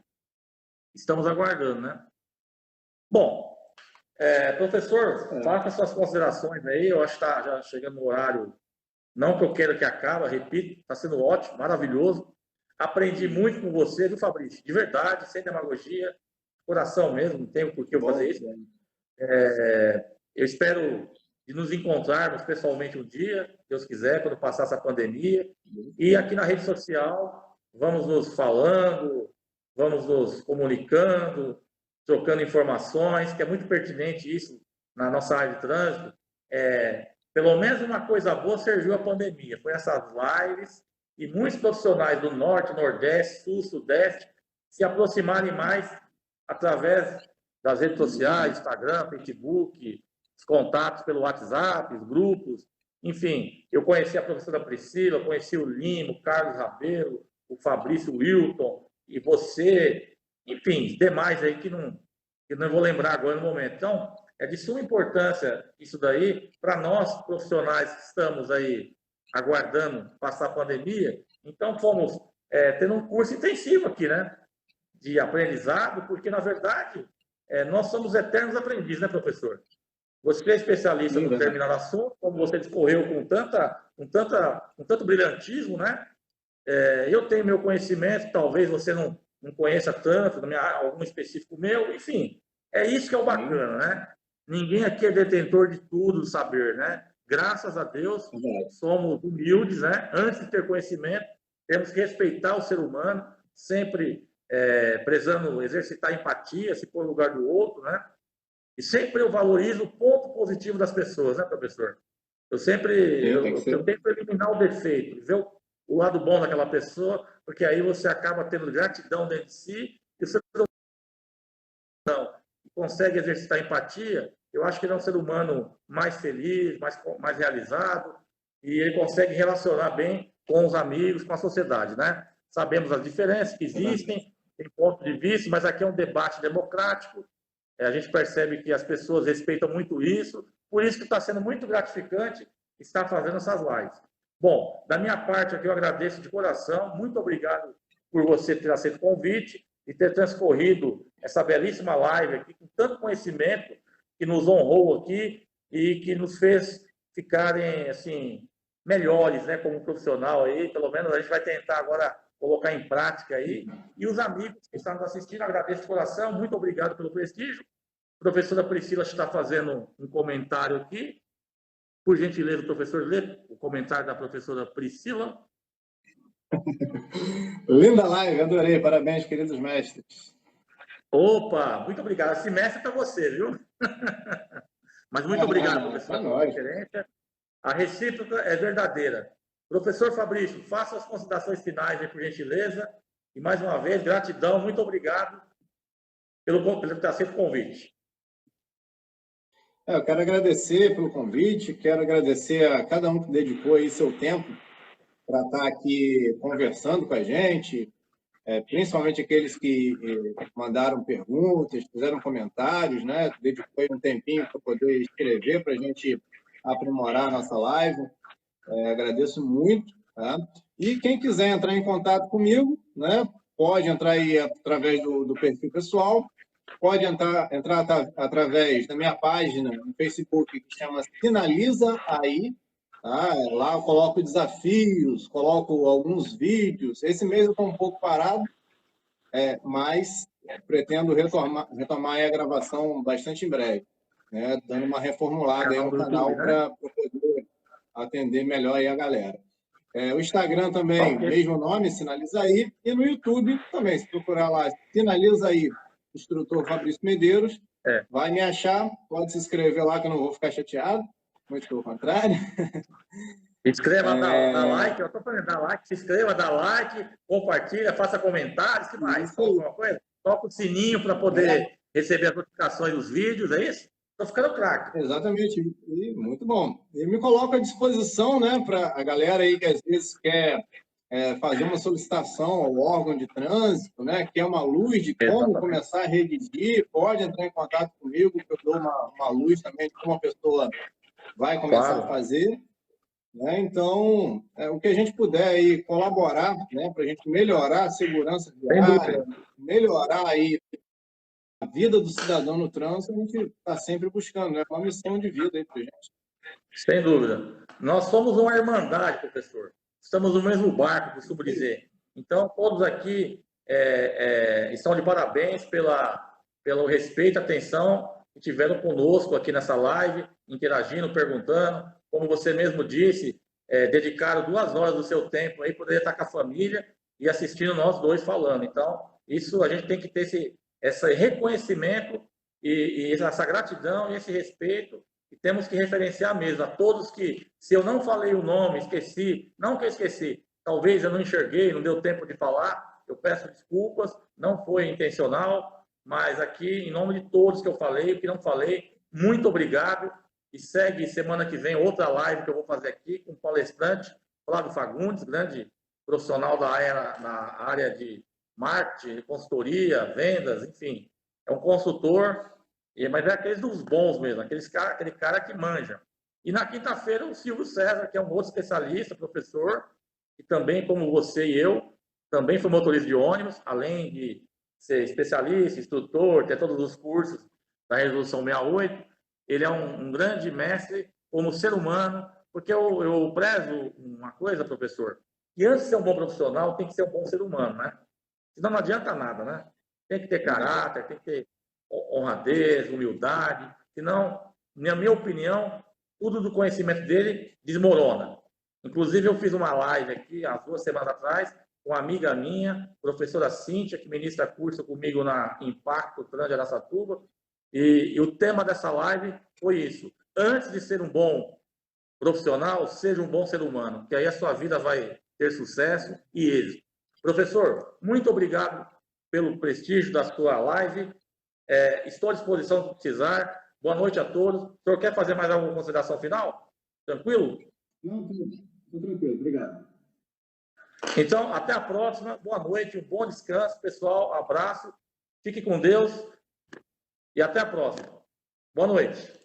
estamos aguardando, né? Bom, professor, faça suas considerações aí. Eu acho que está já chegando no horário. Não que eu queira que acabe, repito, está sendo ótimo, maravilhoso. Aprendi muito com você, viu, Fabrício? De verdade, sem demagogia, coração mesmo, não tenho por que eu fazer isso. Eu espero de nos encontrarmos pessoalmente um dia, se Deus quiser, quando passar essa pandemia. E aqui na rede social, vamos nos falando, vamos nos comunicando, trocando informações, que é muito pertinente isso na nossa área de trânsito. Pelo menos uma coisa boa serviu a pandemia, foi essas lives e muitos profissionais do Norte, Nordeste, Sul, Sudeste se aproximarem mais através das redes sociais, Instagram, Facebook, os contatos pelo WhatsApp, os grupos, enfim. Eu conheci a professora Priscila, conheci o Limo, o Carlos Rabelo, o Fabrício Wilton e você, enfim, demais aí que não vou lembrar agora no momento. Então, é de suma importância isso daí para nós, profissionais que estamos aí aguardando passar a pandemia. Então, fomos tendo um curso intensivo aqui, né? De aprendizado, porque, na verdade, nós somos eternos aprendizes, né, professor? Você é especialista no determinado assunto, como você discorreu com tanto brilhantismo, né? Eu tenho meu conhecimento, talvez você não conheça tanto, algum específico meu, enfim. É isso que é o bacana, né? Ninguém aqui é detentor de tudo, saber, né? Graças a Deus, somos humildes, né? Antes de ter conhecimento, temos que respeitar o ser humano, sempre prezando exercitar empatia, se pôr no lugar do outro, né? E sempre eu valorizo o ponto positivo das pessoas, né, professor? Eu tento eliminar o defeito, ver o lado bom daquela pessoa, porque aí você acaba tendo gratidão dentro de si, e você não consegue exercitar empatia, eu acho que ele é um ser humano mais feliz, mais realizado, e ele consegue relacionar bem com os amigos, com a sociedade, né? Sabemos as diferenças que existem, tem ponto de vista, mas aqui é um debate democrático, a gente percebe que as pessoas respeitam muito isso, por isso que está sendo muito gratificante estar fazendo essas lives. Bom, da minha parte aqui eu agradeço de coração, muito obrigado por você ter aceito o convite e ter transcorrido essa belíssima live aqui com tanto conhecimento que nos honrou aqui e que nos fez ficarem assim melhores, né, como profissional aí. Pelo menos a gente vai tentar agora colocar em prática aí. E os amigos que estão nos assistindo, agradeço de coração, muito obrigado pelo prestígio. A professora Priscila está fazendo um comentário aqui. Por gentileza, professor, lê o comentário da professora Priscila. Linda live, adorei. Parabéns, queridos mestres. Opa, muito obrigado. Esse mestre é para você, viu? Mas muito obrigado, professora, pela referência. A recíproca é verdadeira. Professor Fabrício, faça as considerações finais aí, por gentileza. E, mais uma vez, gratidão, muito obrigado pelo ter aceito o convite. Eu quero agradecer pelo convite, quero agradecer a cada um que dedicou aí seu tempo para estar aqui conversando com a gente, principalmente aqueles que mandaram perguntas, fizeram comentários, né? Dedicou aí um tempinho para poder escrever para a gente aprimorar a nossa live. Agradeço muito. Tá? E quem quiser entrar em contato comigo, né? Pode entrar aí através do perfil pessoal, pode entrar através da minha página no Facebook, que chama Sinaliza Aí. Tá? Lá eu coloco desafios, coloco alguns vídeos. Esse mês eu estou um pouco parado, mas pretendo retomar aí a gravação bastante em breve, né? Dando uma reformulada aí no canal para poder atender melhor aí a galera. O Instagram também, mesmo nome, Sinaliza Aí. E no YouTube também, se procurar lá, Sinaliza Aí, instrutor Fabrício Medeiros, vai me achar, pode se inscrever lá que eu não vou ficar chateado, muito pelo contrário. Inscreva, dá like, eu estou falando, dá like, se inscreva, dá like, compartilha, faça comentários, que mais? Alguma coisa? toca o sininho para poder receber as notificações dos vídeos, é isso? Estou ficando craque. Exatamente, e muito bom. E me coloco à disposição, né, para a galera aí que às vezes quer fazer uma solicitação ao órgão de trânsito, né, quer uma luz de como começar a redigir, pode entrar em contato comigo, que eu dou uma luz também de como a pessoa vai começar a fazer. Né? Então, o que a gente puder aí colaborar, né, para a gente melhorar a segurança viária, melhorar aí a vida do cidadão no trânsito, a gente está sempre buscando, né? É uma missão de vida aí para a gente. Sem dúvida. Nós somos uma irmandade, professor. Estamos no mesmo barco, costumo dizer. Então, todos aqui estão de parabéns pelo respeito e atenção que tiveram conosco aqui nessa live, interagindo, perguntando. Como você mesmo disse, dedicaram 2 horas do seu tempo aí, poderia estar com a família e assistindo nós dois falando. Então, isso a gente tem que ter esse reconhecimento e essa gratidão e esse respeito, e temos que referenciar mesmo a todos que, se eu não falei o nome, esqueci, não que eu esqueci, talvez eu não enxerguei, não deu tempo de falar, eu peço desculpas, não foi intencional, mas aqui, em nome de todos que eu falei, o que não falei, muito obrigado, e segue semana que vem outra live que eu vou fazer aqui com o palestrante Flávio Fagundes, grande profissional na área de marketing, consultoria, vendas, enfim. É um consultor, mas é aqueles dos bons mesmo, aquele cara que manja. E na quinta-feira o Silvio César, que é um outro especialista, professor, e também, como você e eu, também foi motorista de ônibus, além de ser especialista, instrutor, ter todos os cursos da Resolução 68. Ele é um grande mestre como ser humano, porque eu prezo uma coisa, professor, que antes de ser um bom profissional, tem que ser um bom ser humano, né? Senão não adianta nada, né? Tem que ter caráter, tem que ter honradez, humildade, senão, na minha opinião, tudo do conhecimento dele desmorona. Inclusive, eu fiz uma live aqui, há 2 semanas atrás, com uma amiga minha, professora Cíntia, que ministra curso comigo na Impacto Trans de Araçatuba, e o tema dessa live foi isso. Antes de ser um bom profissional, seja um bom ser humano, que aí a sua vida vai ter sucesso e êxito. Professor, muito obrigado pelo prestígio da sua live. Estou à disposição se precisar. Boa noite a todos. O senhor quer fazer mais alguma consideração final? Tranquilo? Não, estou tranquilo. Obrigado. Então, até a próxima. Boa noite, um bom descanso, pessoal. Abraço. Fique com Deus. E até a próxima. Boa noite.